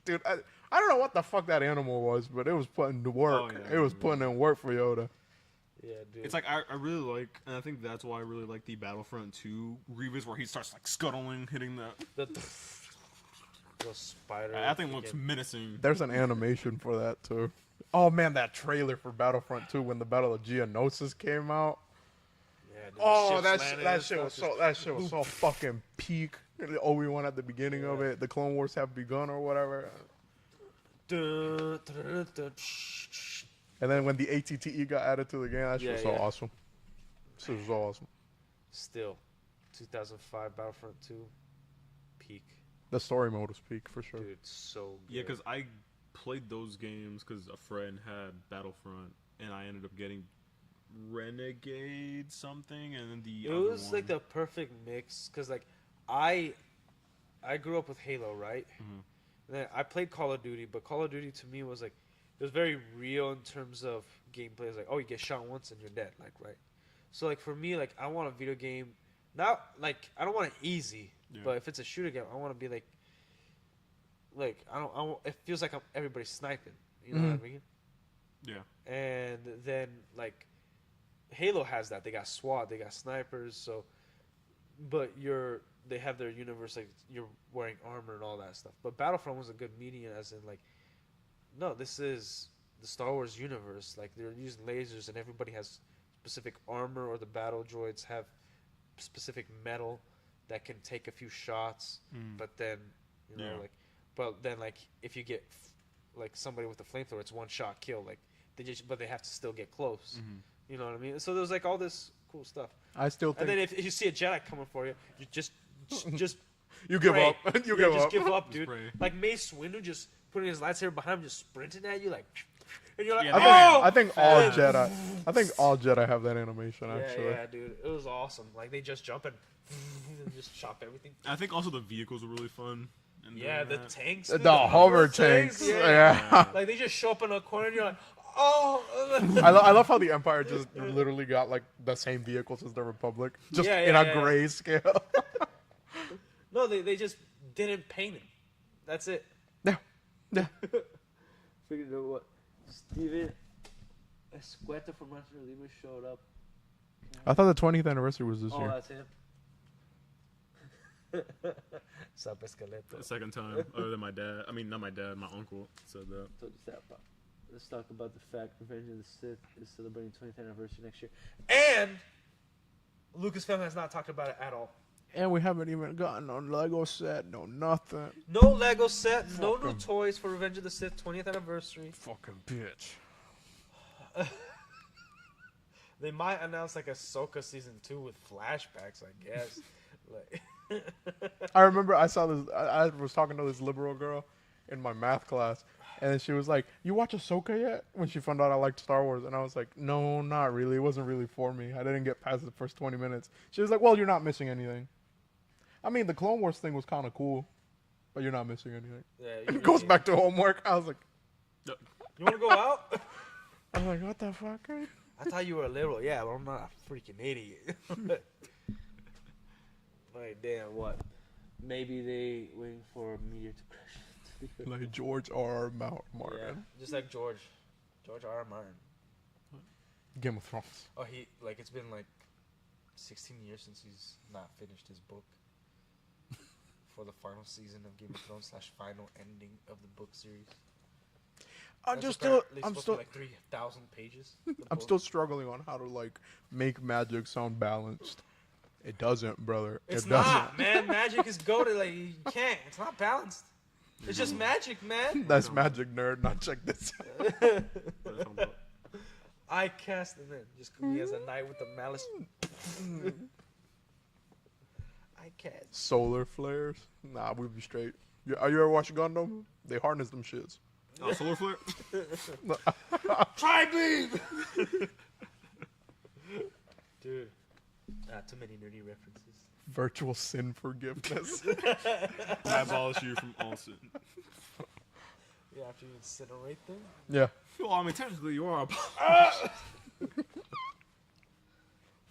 Dude, I don't know what the fuck that animal was, but it was putting to work. Oh, yeah, it was putting in work for Yoda. Yeah, dude. It's like I really like, and I think that's why I really like the Battlefront 2 Grievous, where he starts like scuttling, hitting the spider. that thing looks menacing. There's an animation for that too. Oh man, that trailer for Battlefront 2 when the Battle of Geonosis came out. Yeah, dude, Oh, the ships landing that and shit stuff was so fucking peak. Obi-Wan at the beginning of it. The Clone Wars have begun or whatever. Dun, dun, dun, And then when the ATTE got added to the game, that shit Yeah, was so yeah. awesome. This was so awesome. Still, 2005 Battlefront 2, peak. The story mode was peak for sure. Dude, so good. Yeah, because I played those games because a friend had Battlefront, and I ended up getting Renegade something, and then the it other was one. like the perfect mix because like I grew up with Halo, right? Mhm. And then I played Call of Duty, but Call of Duty to me was like it was very real in terms of gameplay. It's like, oh, you get shot once and you're dead, like, right? So like for me, like I want a video game, not like I don't want it easy, Yeah. but if it's a shooter game, I want to be like I don't. It feels like everybody's sniping. You know what I mean? Yeah. And then like Halo has that. They got SWAT, they got snipers. So, but they have their universe like you're wearing armor and all that stuff. But Battlefront was a good medium, as in like, no, this is the Star Wars universe. Like they're using lasers and everybody has specific armor, or the battle droids have specific metal that can take a few shots. But then but then like if you get like somebody with a flamethrower, it's one shot kill. Like but they have to still get close. You know what I mean? So there's like all this cool stuff. I still think And then if you see a Jedi coming for you, you just you give pray. up. You Yeah, give just up. give up, Just dude. pray. Like Mace Windu just putting his lightsaber behind him, just sprinting at you, like, and you're like, Yeah, oh! I think all Jedi. I think all Jedi have that animation. Yeah, Actually, yeah, dude, it was awesome. Like they just jump and just chop everything. I think also the vehicles are really fun. And Yeah, doing the that. tanks, the dude, hover tanks. Yeah. Like they just show up in a corner, and you're like, oh. I love how the Empire just literally got like the same vehicles as the Republic, just Yeah, in yeah, a yeah. grayscale. No, they just didn't paint him. That's it. Yeah. Yeah. Figured out what Steven Escueta from Rancho Lima showed up. I thought the 20th anniversary was this Oh, year. that's him. Sup, Esqueleto. The second time, other than my dad. I mean, not my dad, my uncle said that. Told you that, but let's talk about the fact Revenge of the Sith is celebrating 20th anniversary next year. And Lucasfilm has not talked about it at all. And we haven't even gotten no Lego set, no nothing. No Lego set, no new Fucking- toys for Revenge of the Sith 20th anniversary. Fucking bitch. They might announce like Ahsoka season 2 with flashbacks, I guess. Like, I remember I saw this. I was talking to this liberal girl in my math class, and she was like, "You watch Ahsoka yet?" When she found out I liked Star Wars, and I was like, "No, not really. It wasn't really for me. I didn't get past the first 20 minutes." She was like, "Well, you're not missing anything." I mean, the Clone Wars thing was kind of cool, but you're not missing anything. yeah, It goes back to homework. I was like, You want to go out? I was like, what the fuck? I thought you were a liberal. Yeah, but I'm not a freaking idiot. Like, damn, what? Maybe they waiting for a meteor to crash. Like George R. Yeah, Martin, just like George R. Martin. Game of Thrones. Oh, it's been like 16 years since he's not finished his book for the final season of Game of Thrones / final ending of the book series. I'm That's just still, apparently I'm supposed still, to be like 3,000 pages. the I'm book. still struggling on how to like make magic sound balanced. It doesn't, brother. It's it doesn't. not, man. Magic is goated. Like, you can't. It's not balanced. It's just magic, man. That's magic, nerd. Not check this out. What are you talking about? I cast him in. Just 'cause he has a knight with the malice. I cast. Solar flares. Nah, we'll be straight. Are you ever watching Gundam? They harness them shits. Oh, solar flare? Tri-beam! Dude. Too many nerdy references. Virtual sin forgiveness. I abolish you from all sin. You have to incinerate them? Yeah. Well, I mean, technically, you are a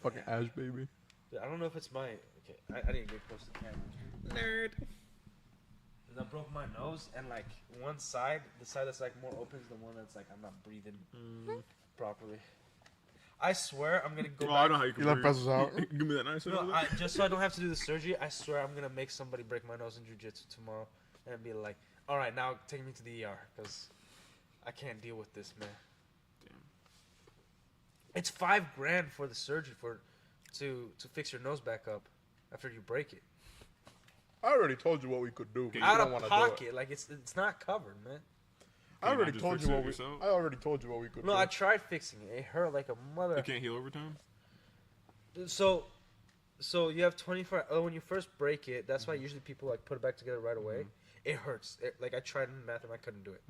Fucking Ash baby. Dude, I don't know if it's my... Okay, I didn't get close to the camera. Nerd. I broke my nose, and like one side, the side that's like more open is the one that's like I'm not breathing properly. I swear I'm gonna go Well, I back. know how you can You left breathe. pesos out. Give me that nice No, one. just so I don't have to do the surgery, I swear I'm gonna make somebody break my nose in jiu-jitsu tomorrow and be like, all right, now take me to the ER because I can't deal with this, man. Damn. It's $5,000 for the surgery to fix your nose back up after you break it. I already told you what we could do. Okay, You Out don't of wanna do pocket, like it's not covered, man. I Can you already not just told fix you it what we. yourself? I already told you what we could No, do. I tried fixing it. It hurt like a mother. You can't heal over time? So you have 24. When you first break it, that's why usually people like put it back together right away. It hurts. Like I tried in the bathroom, I couldn't do it.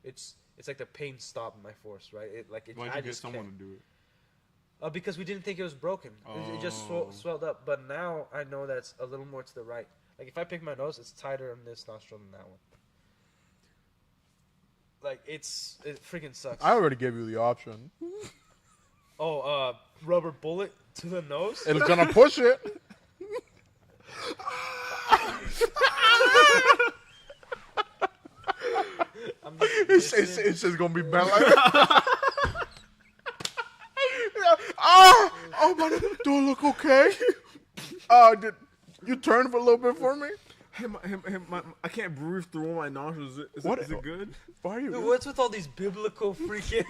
It's like the pain stopped my force, right? Why'd I you get just someone can't. to do it? Because we didn't think it was broken. It just Oh. swelled up. But now I know that it's a little more to the right. Like if I pick my nose, it's tighter on this nostril than that one. Like it freaking sucks. I already gave you the option. Rubber bullet to the nose. It's gonna push it. I'm just It's just gonna be bad. Like, oh my! Do I look okay? Did you turn for a little bit for me? I can't breathe through all my nostrils. Is it good? Why are you? Dude, what's with all these biblical freaking?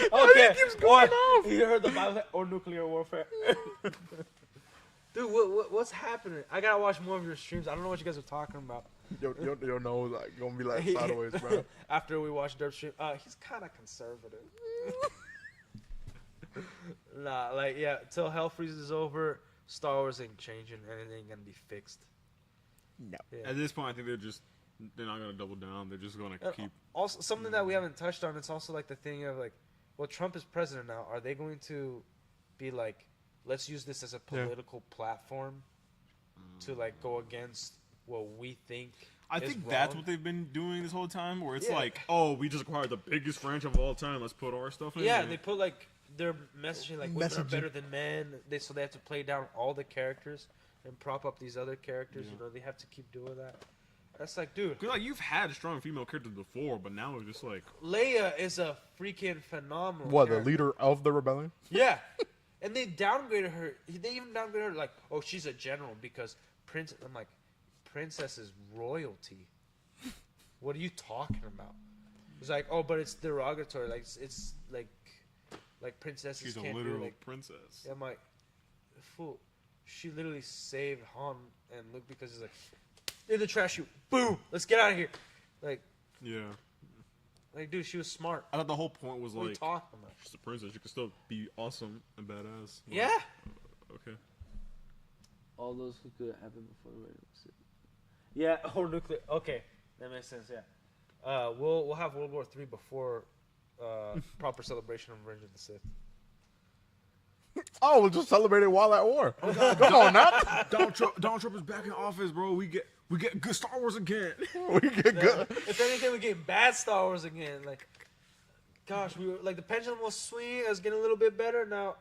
Why Okay, it keeps going off? You heard the Bible or nuclear warfare? Dude, what's happening? I gotta watch more of your streams. I don't know what you guys are talking about. Your nose like gonna be like sideways, bro. After we watch Derp stream, he's kind of conservative. Nah, like yeah, till hell freezes over, Star Wars ain't changing, and it ain't gonna be fixed. No. Yeah. At this point, I think they're not gonna double down. They're just gonna keep. Also, something that we haven't touched on. It's also like the thing of like, well, Trump is president now. Are they going to be like, let's use this as a political platform to like go against what we think? I is think that's wrong? what they've been doing this whole time. Where it's Yeah. like, oh, we just acquired the biggest franchise of all time. Let's put our stuff in. Yeah, there. they put like their messaging like women are Messaging. better than men. So they have to play down all the characters and prop up these other characters. Yeah. You know, they have to keep doing that. That's like, dude, Cause like you've had strong female characters before, but now it's just like Leia is a freaking phenomenal. What, the character. leader of the rebellion? Yeah, and they downgraded her. They even downgraded her like, oh, she's a general because Prince. I'm like, princess is royalty. What are you talking about? It's like, oh, but it's derogatory. Like it's like princesses she's a can't literal do like. princess. I'm like, fool. She literally saved Han and Luke because he's like, in the trash chute. Boom. Let's get out of here. Like, Yeah. dude, she was smart. I thought the whole point was What are you like talking about? she's a princess. You can still be awesome and badass. Like, Yeah. Okay. All those who could happen before the Revenge of the Sith. Yeah. Or nuclear. Okay, that makes sense. Yeah. We'll have World War III before proper celebration of Revenge of the Sith. Oh, we'll just celebrate it while at war. Come on, now. Donald Trump is back in office, bro. We get good Star Wars again. We get good. If anything, we get bad Star Wars again. Like, gosh, we were like the pendulum was swinging. It was getting a little bit better. Now,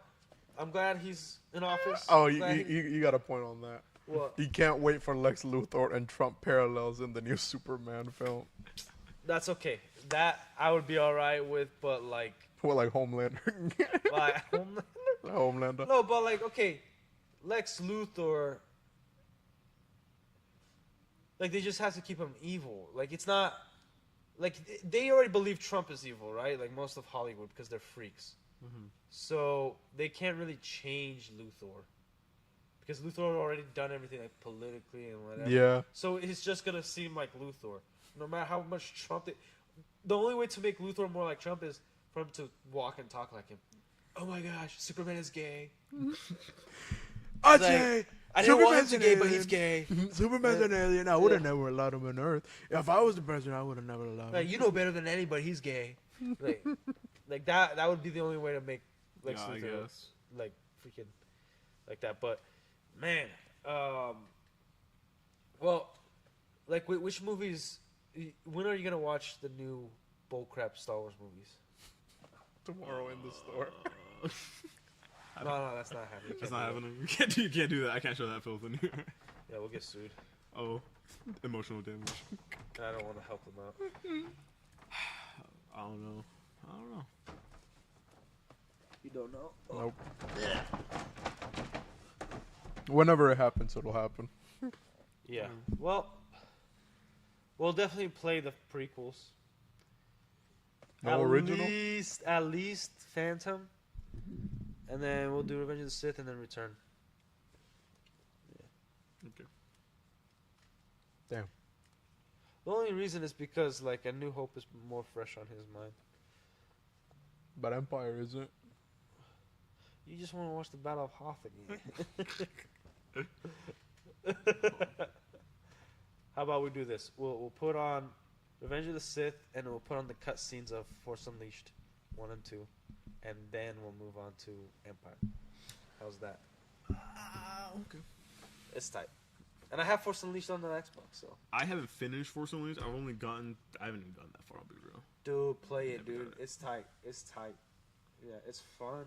I'm glad he's in office. Oh, I'm glad you got a point on that. What? You can't wait for Lex Luthor and Trump parallels in the new Superman film. That's okay. That I would be all right with, but like, What, like Homelander? Homelander. no, but like, okay, Lex Luthor. Like, they just have to keep him evil. Like, it's not like they already believe Trump is evil, right? Like most of Hollywood because they're freaks. Mm-hmm. So they can't really change Luthor because Luthor already done everything like politically and whatever. Yeah. So it's just gonna seem like Luthor, no matter how much Trump. The only way to make Luthor more like Trump is for him to walk and talk like him. Oh my gosh, Superman is gay. I'd Like, say I didn't want him Superman's to an gay, but alien. he's gay. Superman's an alien. I would have never allowed him on Earth. If I was the president, I would have never allowed Like, him. you know better than anybody. He's gay. Like that. That would be the only way to make Lex Yeah, I Luthor guess. like freaking like that. But man, well, like which movies? When are you gonna watch the new bullcrap Star Wars movies? Tomorrow in the store. No, that's not happening. You That's can't not do that. happening. You can't do that. I can't show that filth in here. Yeah, we'll get sued. Oh, emotional damage. I don't want to help them out. I don't know. You don't know? Nope. Whenever it happens, it'll happen. Yeah. Well, we'll definitely play the prequels. No original? At least Phantom. And then we'll do Revenge of the Sith and then Return. Okay. Damn. The only reason is because like A New Hope is more fresh on his mind. But Empire isn't. You just want to watch the Battle of Hoth again. How about we do this? We'll put on Revenge of the Sith and we'll put on the cutscenes of Force Unleashed 1 and 2, and then we'll move on to Empire. How's that? Okay. It's tight. And I have Force Unleashed on the Xbox, so I haven't finished Force Unleashed. I haven't even gotten that far. I'll be real. dude, play it, Never dude. done it. It's tight. It's tight. Yeah, it's fun.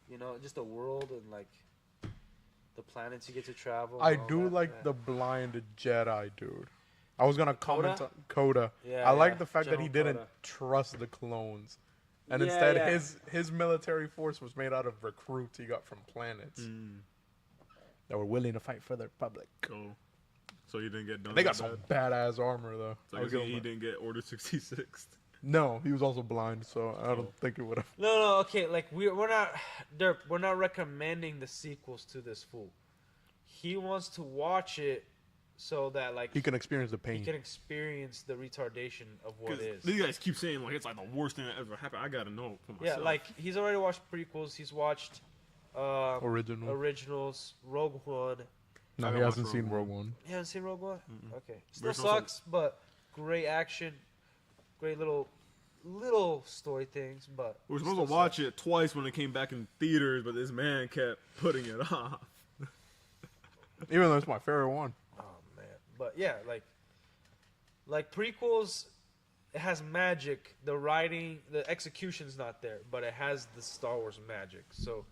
You know, just the world and like the planets you get to travel. I and all do that, like yeah. the blind Jedi, dude. I was gonna comment on Coda. Yeah, I like yeah, the fact that he General didn't Coda. trust the clones, and Yeah, instead yeah. his military force was made out of recruits he got from planets that were willing to fight for the Republic. Oh, so you didn't get done. They got that some bad? badass armor though. So I I'll guess give him he that. didn't get Order 66. No, he was also blind, so I don't think it would have. No, okay, like we're not Derp, we're not recommending the sequels to this fool. He wants to watch it so that like He can experience the pain. he can experience the retardation of what is. These guys keep saying like it's like the worst thing that ever happened. I gotta know for Yeah, myself. like he's already watched prequels. He's watched Original. originals, Rogue One. No, I he haven't hasn't watched seen Rogue Rogue One. You haven't seen Rogue One? Okay, still There's also- sucks, but great action, great little story things. But we were supposed still to watch sucks. it twice when it came back in theaters, but this man kept putting it off. Even though it's my favorite one. Oh man, but yeah, like prequels, it has magic. The writing, the execution's not there, but it has the Star Wars magic. So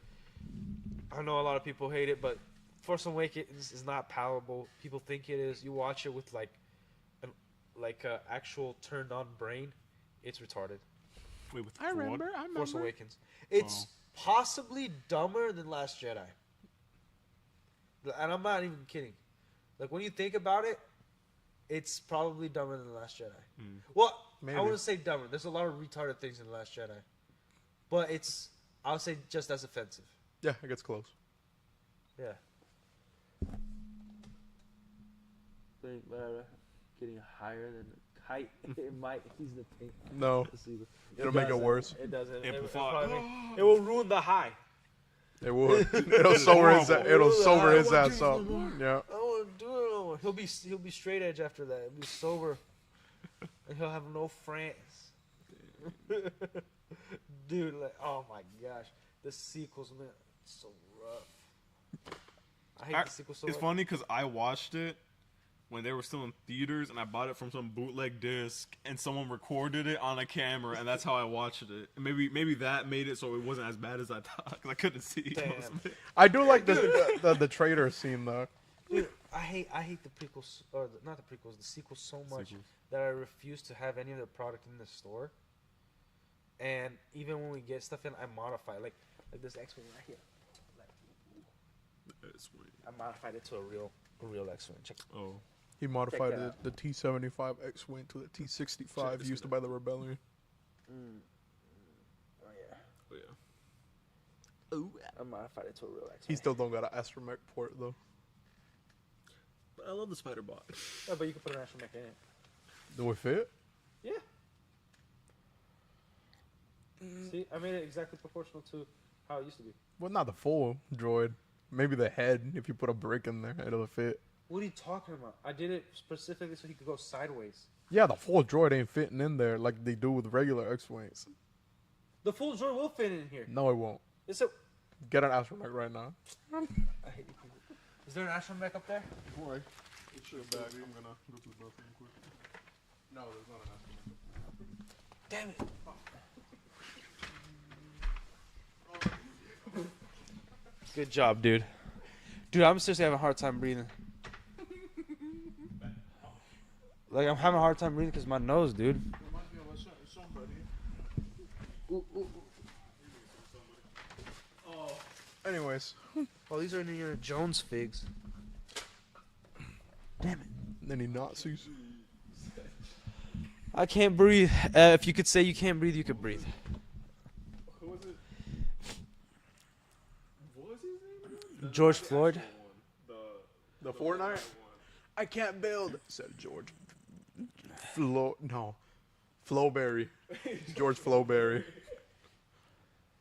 I know a lot of people hate it, but Force Awakens is not palatable. People think it is. You watch it with like like a actual turned on brain, it's retarded. Wait, with I for what? remember. I remember. Force Awakens. It's possibly dumber than Last Jedi. And I'm not even kidding. Like when you think about it, it's probably dumber than The Last Jedi. Well, Maybe. I wouldn't say dumber. There's a lot of retarded things in The Last Jedi. But it's, I would say, just as offensive. Yeah, it gets close. Yeah. Think getting higher than height. It might ease the pain. No, it'll make it doesn't. worse. It doesn't. Amplify. It will ruin the high. It would. It'll sober his. It'll sober his ass up. Yeah. I don't want to do it no more. He'll be straight edge after that. He'll be sober, and he'll have no friends. Dude, like, oh my gosh, the sequels, man, it's so rough. I hate the sequels so It's much. funny because I watched it when they were still in theaters, and I bought it from some bootleg disc, and someone recorded it on a camera, and that's how I watched it. And maybe that made it so it wasn't as bad as I thought, because I couldn't see. Damn. most of it. I do like the traitor scene though. Dude, I hate the prequels, or not the prequels, the sequels so much Sequels. that I refuse to have any of their product in the store. And even when we get stuff in, I modify. Like this X-Wing right here. That's weird. I modified it to a real X-Wing. Check it. Oh, He modified Check that out. the T-75 X-wing to the T-65 used by the rebellion. Oh yeah. oh yeah. I modified it to a real X-Wing. He still don't got an astromech port though. But I love the spider bot. Yeah, but you can put an astromech in it. Do it fit? Yeah. See, I made it exactly proportional to how it used to be. Well, not the full droid. Maybe the head. If you put a brick in there, it'll fit. What are you talking about? I did it specifically so he could go sideways. Yeah, the full droid ain't fitting in there like they do with regular X-wings. The full droid will fit in here. No, it won't. It's a. Get an astromech right now. I hate you people. Is there an astromech up there? Before I get you back, I'm gonna go to the bathroom quick. No, there's not an astromech. Damn it. Good job, dude. Dude, I'm seriously having a hard time breathing. Like, I'm having a hard time breathing because my nose, dude. Anyways, Oh, these are Indiana Jones figs. Damn it. any Nazis? I can't breathe. If you could say you can't breathe, you could breathe. Who was it? What was his name? George Floyd. The Fortnite? I can't build, said George. Flowberry. George Flowberry.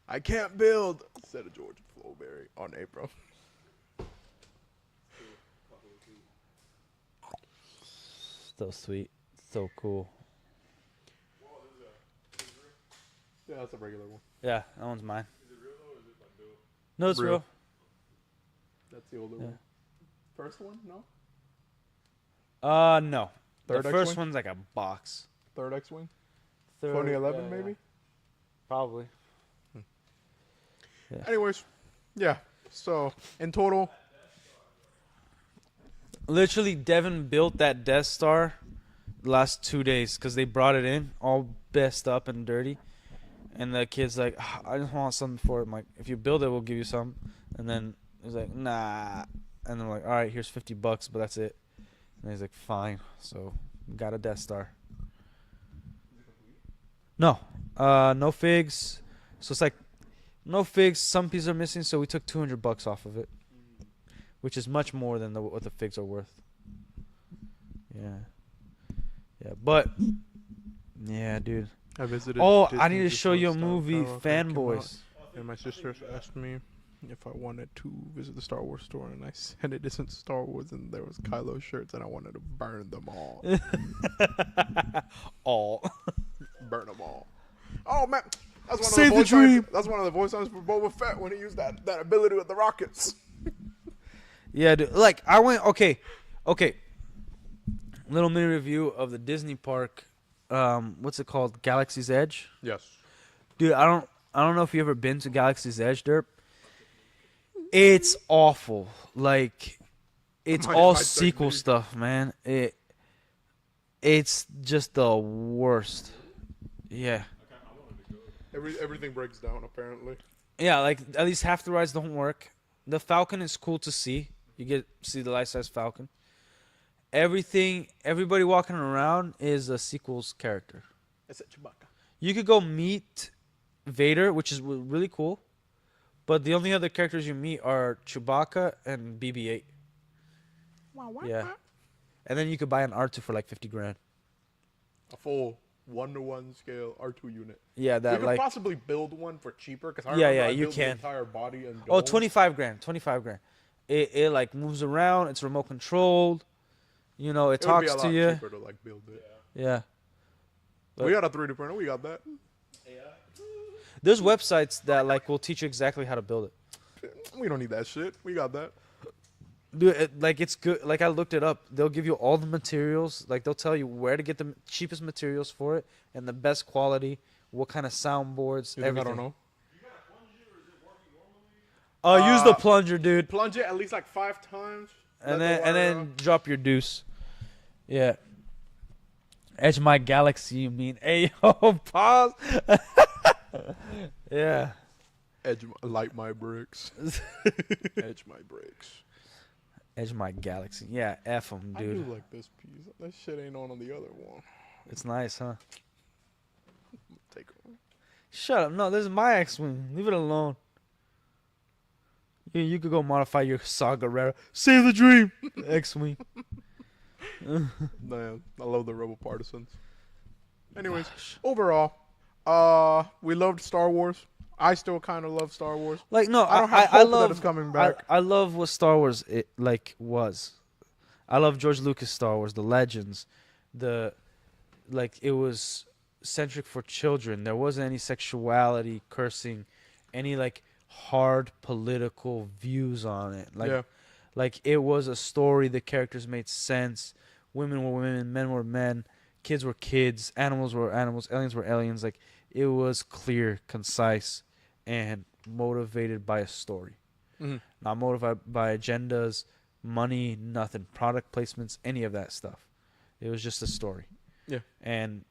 I can't build, said George Flowberry on April. So sweet. So cool. Yeah, that's a regular one. Yeah, that one's mine. No, it's Real. real. That's the older Yeah. one. First one? No? No. Third The first X-Wing? one's like a box. Third X-Wing? Third, 2011 yeah, maybe? yeah. Probably. Anyways, yeah. So, in total, Literally, Devin built that Death Star the last 2 days because they brought it in all messed up and dirty. And the kid's like, "Ah, I just want something for it." I'm like, if you build it, we'll give you some. And then he's like, nah. And I'm like, all right, here's $50, but that's it. And he's like, fine. So, got a Death Star. No. No figs. So it's like, no figs. Some pieces are missing, so we took $200 off of it. Which is much more than what the figs are worth. Yeah. Yeah, but... Yeah, dude. I visited. Oh, I Disney need to just show when you a Star movie, Wars came out. Fanboys. And my sisters asked me if I wanted to visit the Star Wars store, and I said it isn't Star Wars, and there was Kylo shirts, and I wanted to burn them all. All. Burn them all. Oh man, that's one Save of the the voice lines. dream. That's one of the voice lines for Boba Fett when he used that ability with the rockets. Yeah, dude. Like, I went... Okay. Little mini review of the Disney park. What's it called? Galaxy's Edge? Yes. Dude, I don't know if you ever been to Galaxy's Edge, Derp. It's awful. Like, it's My all technique. sequel stuff, man. It's just the worst. Yeah. Everything breaks down apparently. Yeah, like at least half the rides don't work. The Falcon is cool to see. You get see the life-size Falcon. Everybody walking around is a sequel's character. It's a Chewbacca. You could go meet Vader, which is really cool, but the only other characters you meet are Chewbacca and BB-8. Yeah, and then you could buy an R2 for like 50 grand. A full 1-to-1 scale R2 unit. Yeah, You that could like possibly build one for cheaper because you built can. the entire body and oh dome. 25 grand, 25 grand. It like moves around. It's remote controlled. You know, it It would be talks a to lot you. cheaper to like build it. Yeah. But- We got a 3D printer. We got that. There's websites that like will teach you exactly how to build it. We don't need that shit. We got that. Dude, like it's good. Like I looked it up. They'll give you all the materials. Like they'll tell you where to get the cheapest materials for it and the best quality. What kind of soundboards? You think Everything. I don't know. Use the plunger, dude, Plunge it at least like 5 times. let and the then wire and drop your deuce. Yeah. Edge my galaxy. You mean? Hey, yo, pause. Yeah. light my bricks. Edge my bricks. Edge my galaxy. Yeah, F them, I do dude. like this piece. That shit ain't on the other one. It's nice, huh? Take it. Shut up. No, this is my X-Wing. Leave it alone. You could go modify your Saw Gerrera. Save the dream. X-Wing. Man, I love the Rebel Partisans. Anyways, overall, we loved Star Wars. I still kind of love Star Wars. Like, no, I don't have I hope that love it's coming back. I love what Star Wars was. I love George Lucas Star Wars, the legends, it was centric for children. There wasn't any sexuality, cursing, any like hard political views on it. Yeah. Like it was a story. The characters made sense. Women were women, men were men, kids were kids, animals were animals, aliens were aliens. Like it was clear, concise, and motivated by a story. Mm-hmm. Not motivated by agendas, money, nothing, product placements, any of that stuff. It was just a story. Yeah. And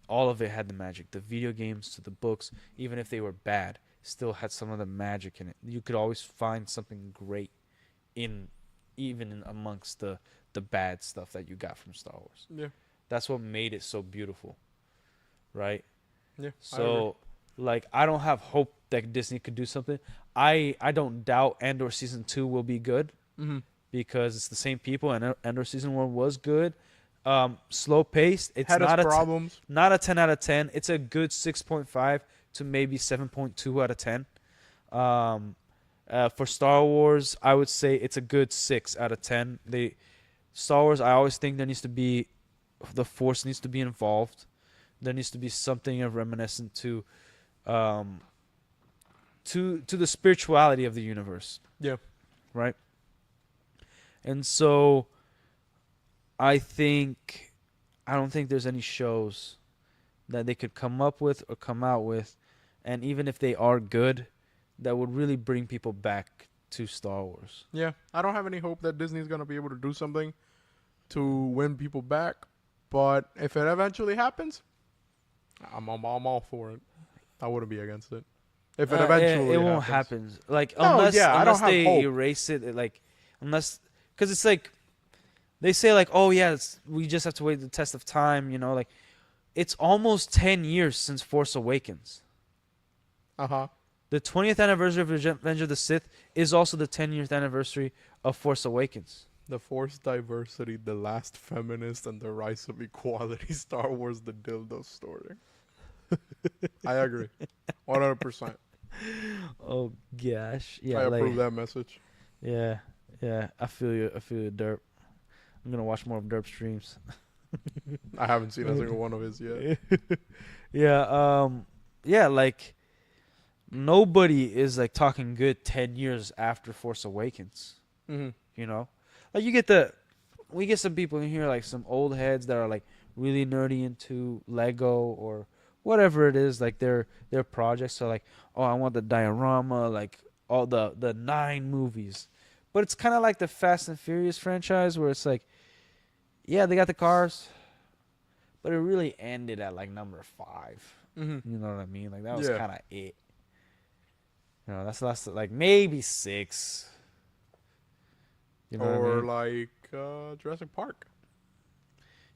all of it had the magic. The video games to the books, even if they were bad, still had some of the magic in it. You could always find something great even amongst the bad stuff that you got from Star Wars. Yeah. That's what made it so beautiful. Right? Yeah. So like I don't have hope that Disney could do something. I don't doubt Andor season 2 will be good Mm-hmm. because it's the same people and Andor season 1 was good. Slow paced. It's Had not its a problems. not a 10 out of 10. It's a good 6.5 to maybe 7.2 out of 10. For Star Wars, I would say it's a good 6 out of 10. Star Wars, I always think the Force needs to be involved. There needs to be something of reminiscent to the spirituality of the universe. Yeah. Right? And so I don't think there's any shows that they could come up with or come out with, and even if they are good, that would really bring people back to Star Wars. Yeah. I don't have any hope that Disney's gonna be able to do something to win people back. But if it eventually happens, I'm all for it. I wouldn't be against it. If it eventually it won't happens. happen. Like No, unless yeah, I don't unless have they hope. erase it, like because it's like they say like, oh yeah, we just have to wait the test of time. You know, like it's almost 10 years since Force Awakens. Uh-huh. The 20th anniversary of Revenge of the Sith is also the 10th anniversary of Force Awakens. The Force diversity, the last feminist, and the rise of equality. Star Wars, the dildo story. I agree, 100%. Oh gosh, yeah, I like, approve that message. yeah. I feel you, Derp. I'm gonna watch more of Derp streams. I haven't seen a single one of his yet. Yeah, like nobody is like talking good 10 years after Force Awakens. Mm-hmm. You know, like we get some people in here, like some old heads that are like really nerdy into Lego or whatever it is, like their projects. So like, oh, I want the diorama, like all the 9 movies. But it's kind of like the Fast and Furious franchise where it's like, yeah, they got the cars, but it really ended at like number 5. Mm-hmm. You know what I mean? Like that was Yeah. kind of it. You know, that's less like maybe 6. You know what I Or mean? like Jurassic Park.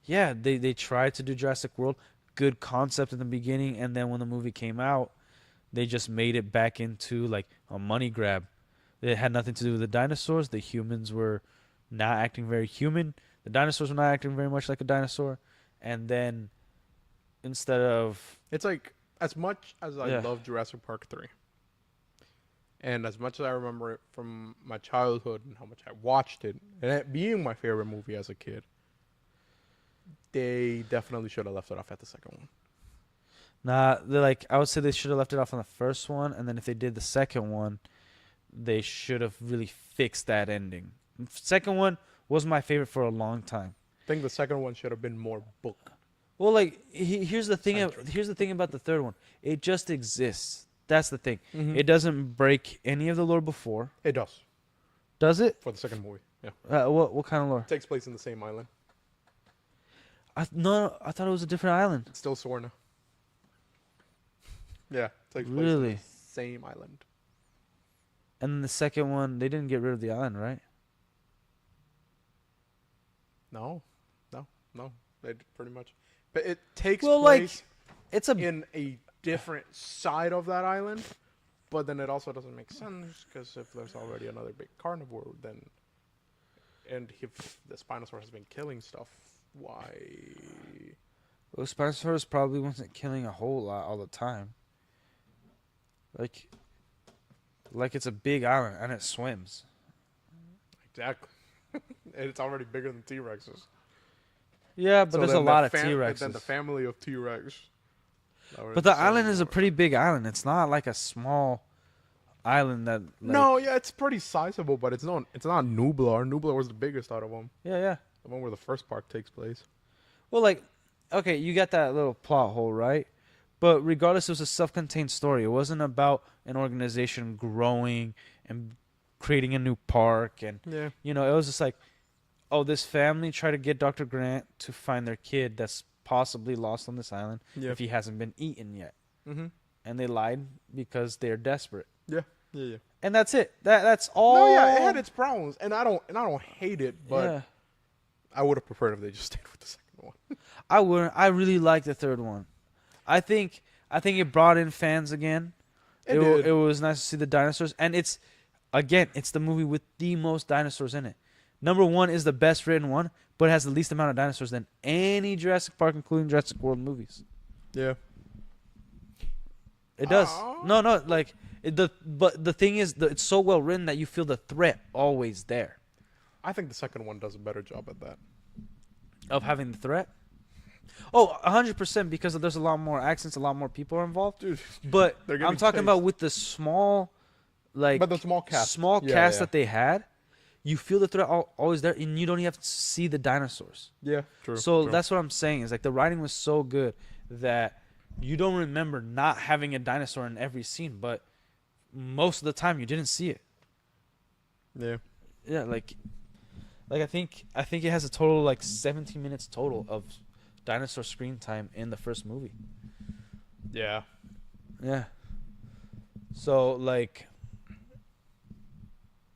Yeah, they tried to do Jurassic World, good concept in the beginning, and then when the movie came out, they just made it back into like a money grab. It had nothing to do with the dinosaurs. The humans were not acting very human. The dinosaurs were not acting very much like a dinosaur. And then instead of It's like as much as I Yeah. love Jurassic Park 3, and as much as I remember it from my childhood and how much I watched it, and it being my favorite movie as a kid, they definitely should have left it off at the second one. Nah, they're like I would say they should have left it off on the first one, and then if they did the second one, they should have really fixed that ending. Second one was my favorite for a long time. I think the second one should have been more book. Well, like here's the thing. Centric. Here's the thing about the third one. It just exists. That's the thing. Mhm. It doesn't break any of the lore before, It does does it? for the second movie. Yeah, What kind of lore? it takes place in the same island. No, I thought it was a different island. It's still Sorna. Yeah, it takes place in Really? the same island. And then the second one, they didn't get rid of the island, right? No. They pretty much, but it takes Well, like place it's a in a different side of that island. But then it also doesn't make sense because if there's already another big carnivore, then and if the Spinosaurus has been killing stuff, why? well, Spinosaurus probably wasn't killing a whole lot all the time. Like it's a big island and it swims. Exactly. And it's already bigger than T-Rexes. Yeah, but So there's a then lot of and T-Rexes. then the family of T-Rex. But the island is a pretty big island. It's not like a small island that. Like, No, yeah, it's pretty sizable, but it's not Nublar. Nublar was the biggest out of them. Yeah. The one where the first park takes place. Well, like, okay, you got that little plot hole, right? But regardless, it was a self-contained story. It wasn't about an organization growing and creating a new park, and Yeah. you know, it was just like, oh, this family tried to get Dr. Grant to find their kid that's possibly lost on this island Yeah. if he hasn't been eaten yet, Mm-hmm. and they lied because they're desperate, Yeah. and that's it. That's all. No, yeah, it had its problems, and I don't hate it, but Yeah. I would have preferred if they just stayed with the second one. I wouldn't. I really like the third one. I think it brought in fans again. It did. It was nice to see the dinosaurs, and it's the movie with the most dinosaurs in it. Number 1 is the best written one, but it has the least amount of dinosaurs than any Jurassic Park, including Jurassic World movies. Yeah. It does. Aw. No, like but the thing is, it's so well written that you feel the threat always there I think the second one does a better job at that. of having the threat. Oh, 100% because there's a lot more accents, a lot more people are involved. Dude. But They're I'm getting talking chased. about with the small, like But the small cast. Yeah, cast yeah. that they had, you feel the threat always there, and you don't even have to see the dinosaurs. Yeah, true. So true. that's what I'm saying is like the writing was so good that you don't remember not having a dinosaur in every scene, but most of the time you didn't see it. Yeah. Yeah, like I think it has a total of like 17 minutes total of dinosaur screen time in the first movie. Yeah. Yeah. So like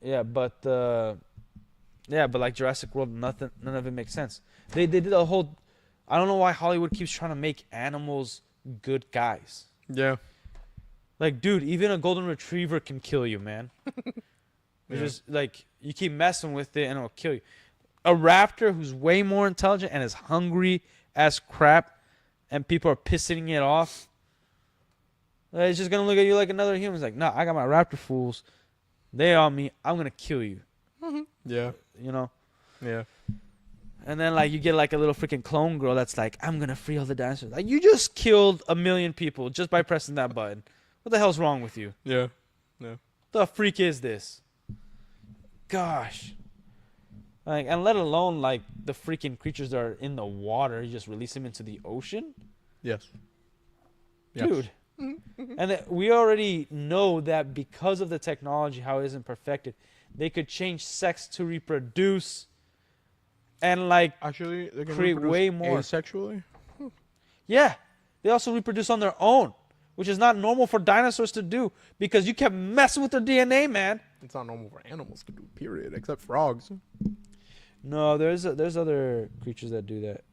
but like Jurassic World, none of it makes sense. They did a whole I don't know why Hollywood keeps trying to make animals good guys. Yeah. Like, dude, even a golden retriever can kill you, man. Yeah. Just like you keep messing with it and it'll kill you. A raptor who's way more intelligent and is hungry as crap and people are pissing it off. It's just gonna look at you like another human. It's like, nah, I got my raptor fools. They on me. I'm gonna kill you. Yeah. You know? Yeah. And then like you get like a little freaking clone girl that's like, I'm gonna free all the dinosaurs. Like you just killed 1 million people just by pressing that button. What the hell's wrong with you? Yeah. The freak is this? Gosh. Like, and let alone like the freaking creatures that are in the water, you just release them into the ocean? Yes. Dude. And we already know that because of the technology, how it isn't perfected, they could change sex to reproduce and like Actually, they can create reproduce way more. asexually. Yeah, they also reproduce on their own, which is not normal for dinosaurs to do because you kept messing with their DNA, man. It's not normal for animals to do. Period. Except frogs. No, there's other creatures that do that,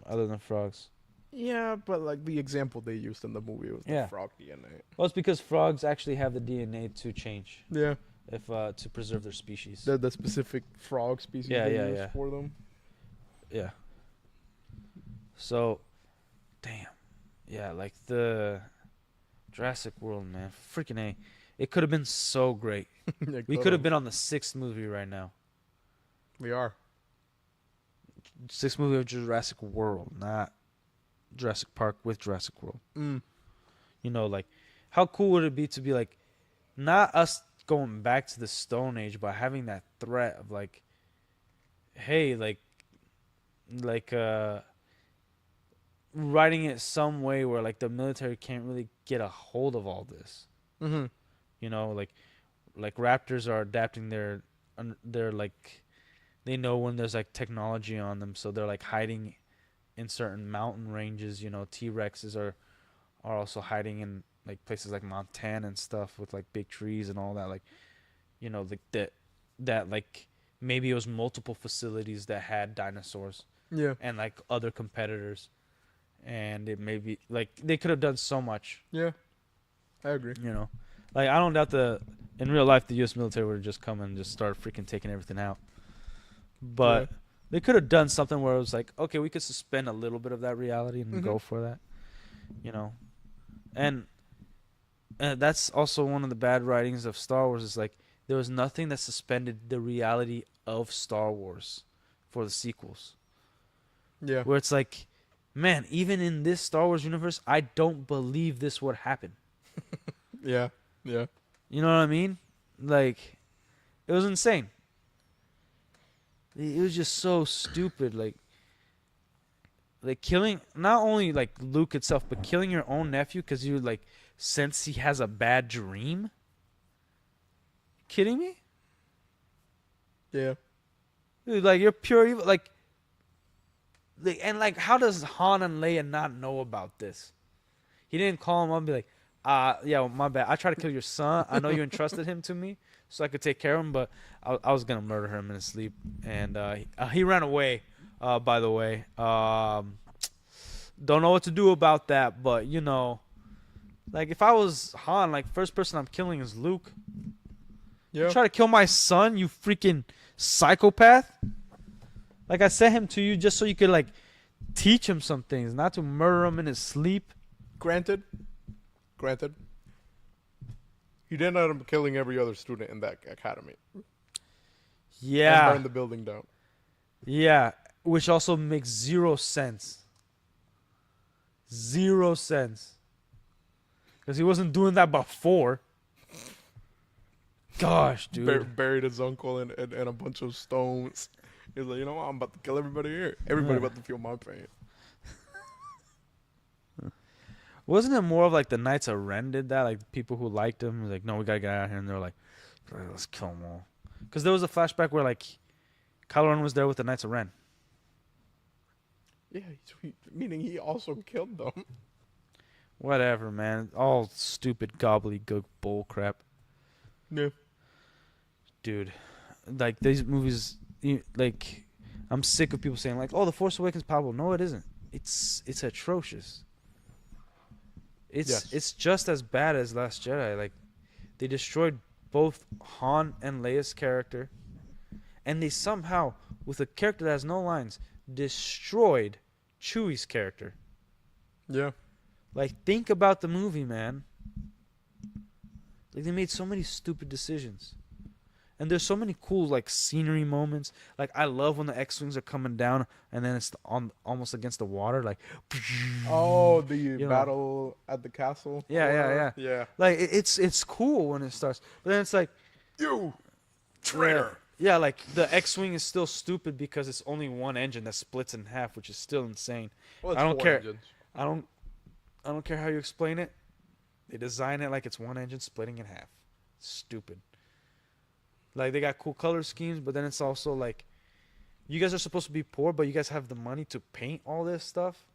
other than frogs. Yeah, but like the example they used in the movie was the Yeah. frog DNA. Well, it's because frogs actually have the DNA to change Yeah, if to preserve their species. the specific frog species Yeah, they yeah, use yeah. for them. Yeah. So, damn. Yeah, like the Jurassic World, man. Freaking A. It could have been so great. We could have been on the 6th movie right now. We are. 6th movie of Jurassic World, not Jurassic Park with Jurassic World. Mm. You know, like, how cool would it be to be like, not us going back to the Stone Age, but having that threat of like, hey, like, writing it some way where like the military can't really get a hold of all this. Mm-hmm. You know, like raptors are adapting their like, they know when there's like technology on them, so they're like hiding in certain mountain ranges. You know, T-Rexes are also hiding in like places like Montana and stuff with like big trees and all that. Like, you know, like that like maybe it was multiple facilities that had dinosaurs Yeah. and like other competitors, and it maybe like they could have done so much. Yeah. I agree. You know, like I don't doubt in real life the U.S. military would have just come and just start freaking taking everything out. But Yeah. they could have done something where it was like, okay, we could suspend a little bit of that reality and go for that. You know, and that's also one of the bad writings of Star Wars is like there was nothing that suspended the reality of Star Wars for the sequels. Yeah. Where it's like, man, even in this Star Wars universe, I don't believe this would happen. Yeah. Yeah. You know what I mean? Like, it was insane. It was just so stupid. Like killing not only like Luke itself, but killing your own nephew because you like sense he has a bad dream. Kidding me? Yeah. Dude, like you're pure evil. Like, and like, how does Han and Leia not know about this? He didn't call him up and be like, yeah, well, my bad. I tried to kill your son. I know you entrusted him to me so I could take care of him, but I was gonna murder him in his sleep, and he ran away. By the way, don't know what to do about that, but you know, like if I was Han, like first person I'm killing is Luke. Yeah. You try to kill my son, you freaking psychopath. Like I sent him to you just so you could like teach him some things, not to murder him in his sleep. Granted. He did end up killing every other student in that academy. Yeah. And burn the building down. Yeah, which also makes 0 sense. 0 sense. Because he wasn't doing that before. Gosh, dude. Buried his uncle in a bunch of stones. He's like, you know what? I'm about to kill everybody here. Everybody about to feel my pain. Wasn't it more of like the Knights of Ren did that? Like people who liked him was like, no, we gotta get out of here. And they're like, let's kill them all. Because there was a flashback where like Kylo Ren was there with the Knights of Ren. Yeah, meaning he also killed them. Whatever, man. All stupid gobbledygook bull crap. Yeah. Dude, like these movies, like I'm sick of people saying like, "Oh, The Force Awakens palpable." No, it isn't. It's atrocious. It's just as bad as Last Jedi. Like they destroyed both Han and Leia's character, and they somehow, with a character that has no lines, destroyed Chewie's character. Yeah. Like think about the movie, man. Like they made so many stupid decisions. And there's so many cool like scenery moments. Like I love when the X-wings are coming down and then it's on almost against the water, like. Oh, the know. battle at the castle. Yeah. Yeah. Like it's cool when it starts, but then it's like, You traitor. yeah, like the X-wing is still stupid because it's only one engine that splits in half, which is still insane. Well, it's I don't 4 care. engines. I don't care how you explain it. They design it like it's one engine splitting in half. Stupid. Like they got cool color schemes, but then it's also like, you guys are supposed to be poor, but you guys have the money to paint all this stuff,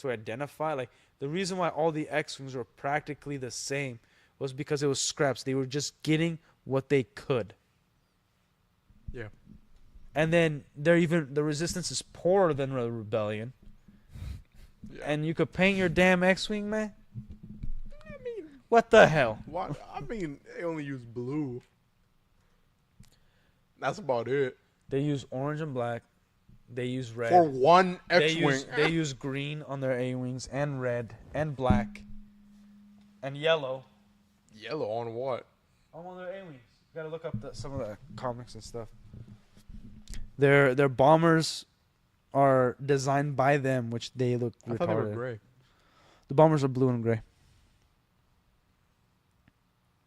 to identify. Like the reason why all the X-wings were practically the same was because it was scraps. They were just getting what they could. Yeah. And then the resistance is poorer than the rebellion. Yeah. And you could paint your damn X-wing, man. I mean, What the hell? what? I mean, they only use blue. That's about it. They use orange and black. They use red. For one They X-wing. they use green on their A-wings and red and black and yellow. Yellow on what? On their A-wings. You gotta look up some of the comics and stuff. Their bombers are designed by them, which they look I thought they were retarded. gray. The bombers are blue and gray.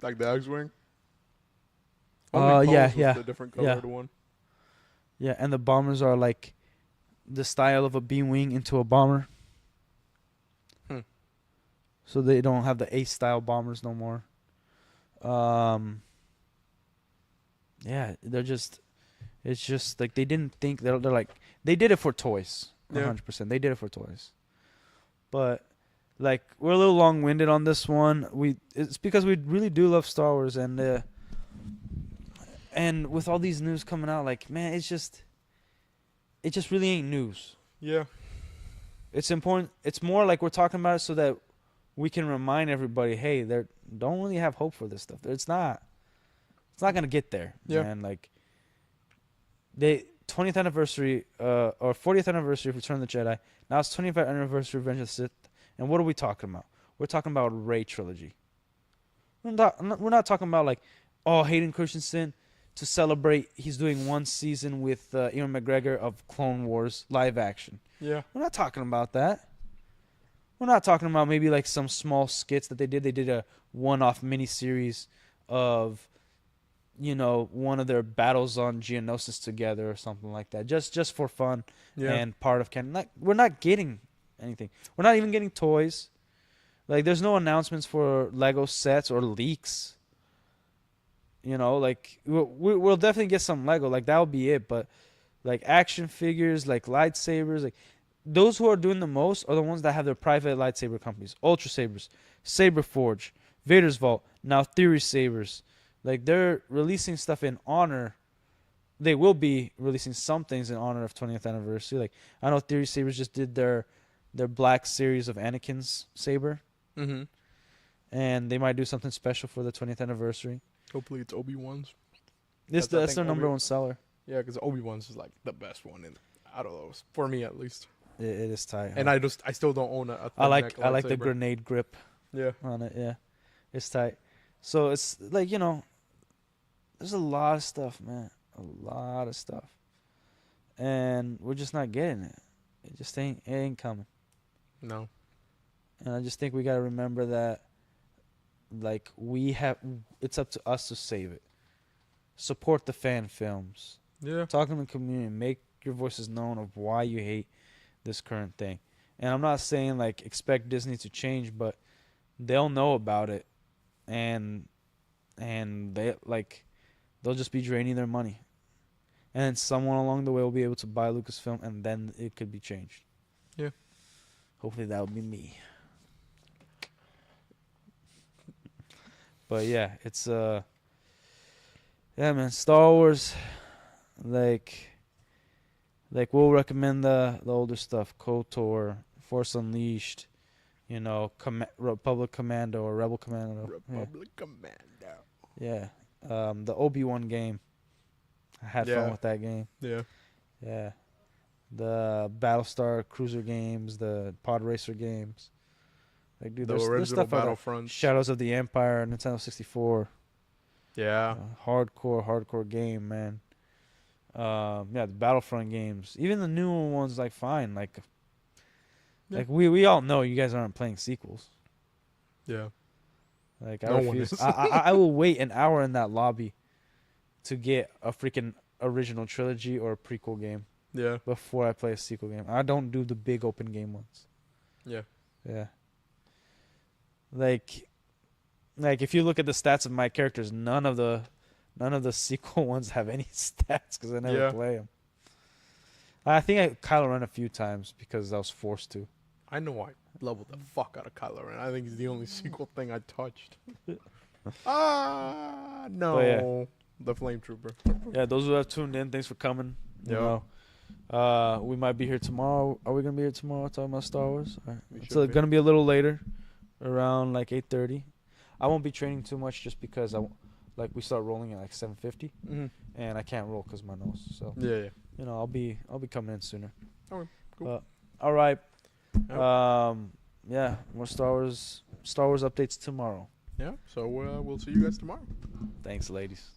Like the X-wing? Yeah. The different Yeah. colored one. Yeah, and the bombers are like the style of a B-wing into a bomber. So they don't have the A-style bombers no more. Yeah, it's just like they didn't think they're like they did it for toys. Yeah. 100%. They did it for toys. But like we're a little long-winded on this one. It's because we really do love Star Wars and with all these news coming out, like man, it just really ain't news. Yeah. It's important. It's more like we're talking about it so that we can remind everybody, hey, they don't really have hope for this stuff. It's not gonna get there. Yeah. Man. Like they 20th anniversary or 40th anniversary of Return of the Jedi. Now it's 25th anniversary of Revenge of the Sith. And what are we talking about? We're talking about Rey trilogy. We're not talking about like, oh, Hayden Christensen to celebrate. He's doing one season with Ewan McGregor of Clone Wars live action. Yeah. We're not talking about that. We're not talking about maybe like some small skits that they did. They did a one-off miniseries of, one of their battles on Geonosis together or something like that, just for fun and part of canon. Like we're not getting anything. We're not even getting toys. Like there's no announcements for Lego sets or leaks. Like we'll definitely get some Lego. Like that'll be it. But like action figures, like lightsabers, like those who are doing the most are the ones that have their private lightsaber companies. Ultra Sabers, Saber Forge, Vader's Vault, now Theory Sabers. Like they're releasing stuff in honor. They will be releasing some things in honor of 20th anniversary. Like I know Theory Sabers just did their black series of Anakin's saber. Mm-hmm. And they might do something special for the 20th anniversary. Hopefully it's Obi-Wan's. That's I their think number one seller. Yeah, because Obi-Wan's is like the best one out of those for me at least. It is tight. And I still don't own a I like the lightsaber. grenade grip Yeah. on it. Yeah, it's tight. So it's like there's a lot of stuff, man. A lot of stuff, and we're just not getting it. It ain't coming. No. And I just think we gotta remember that, like it's up to us to save it. Support the fan films. Yeah. Talk to the community. Make your voices known of why you hate this current thing. And I'm not saying like expect Disney to change, but they'll know about it, and they'll just be draining their money, and then someone along the way will be able to buy Lucasfilm, and then it could be changed. Yeah. Hopefully that will be me. But yeah, it's yeah, man, Star Wars, like we'll recommend the older stuff, KOTOR, Force Unleashed, Republic Commando or Rebel Commando. Republic Commando. Yeah. The Obi-Wan game. I had fun with that game. Yeah. Yeah. The Battlestar Cruiser games, the Pod Racer games. Like, dude, The there's original stuff like that. Battlefront. Shadows of the Empire, Nintendo 64. Yeah. Hardcore game, man. The Battlefront games. Even the newer ones, like, fine. Like we all know you guys aren't playing sequels. Yeah. Like I No one refuse. is. I will wait an hour in that lobby to get a freaking original trilogy or a prequel game Yeah. before I play a sequel game. I don't do the big open game ones. Yeah. Yeah. Like if you look at the stats of my characters, none of the sequel ones have any stats because I never play them. I think I Kylo Ren a few times because I was forced to. I know I leveled the fuck out of Kylo Ren. I think he's the only sequel thing I touched. No. yeah. The Flame Trooper. Yeah, those who have tuned in, thanks for coming. You Yeah. know, we might be here tomorrow. Are we gonna be here tomorrow talking about Star Wars? We It's should be. gonna be a little later, around like 8:30. I won't be training too much just because like we start rolling at like 7:50, Mm-hmm. and I can't roll because my nose. So Yeah. you know, I'll be coming in sooner. Okay, cool. All right. Yep. Yeah, more Star Wars updates tomorrow. Yeah. So we'll see you guys tomorrow. Thanks, ladies.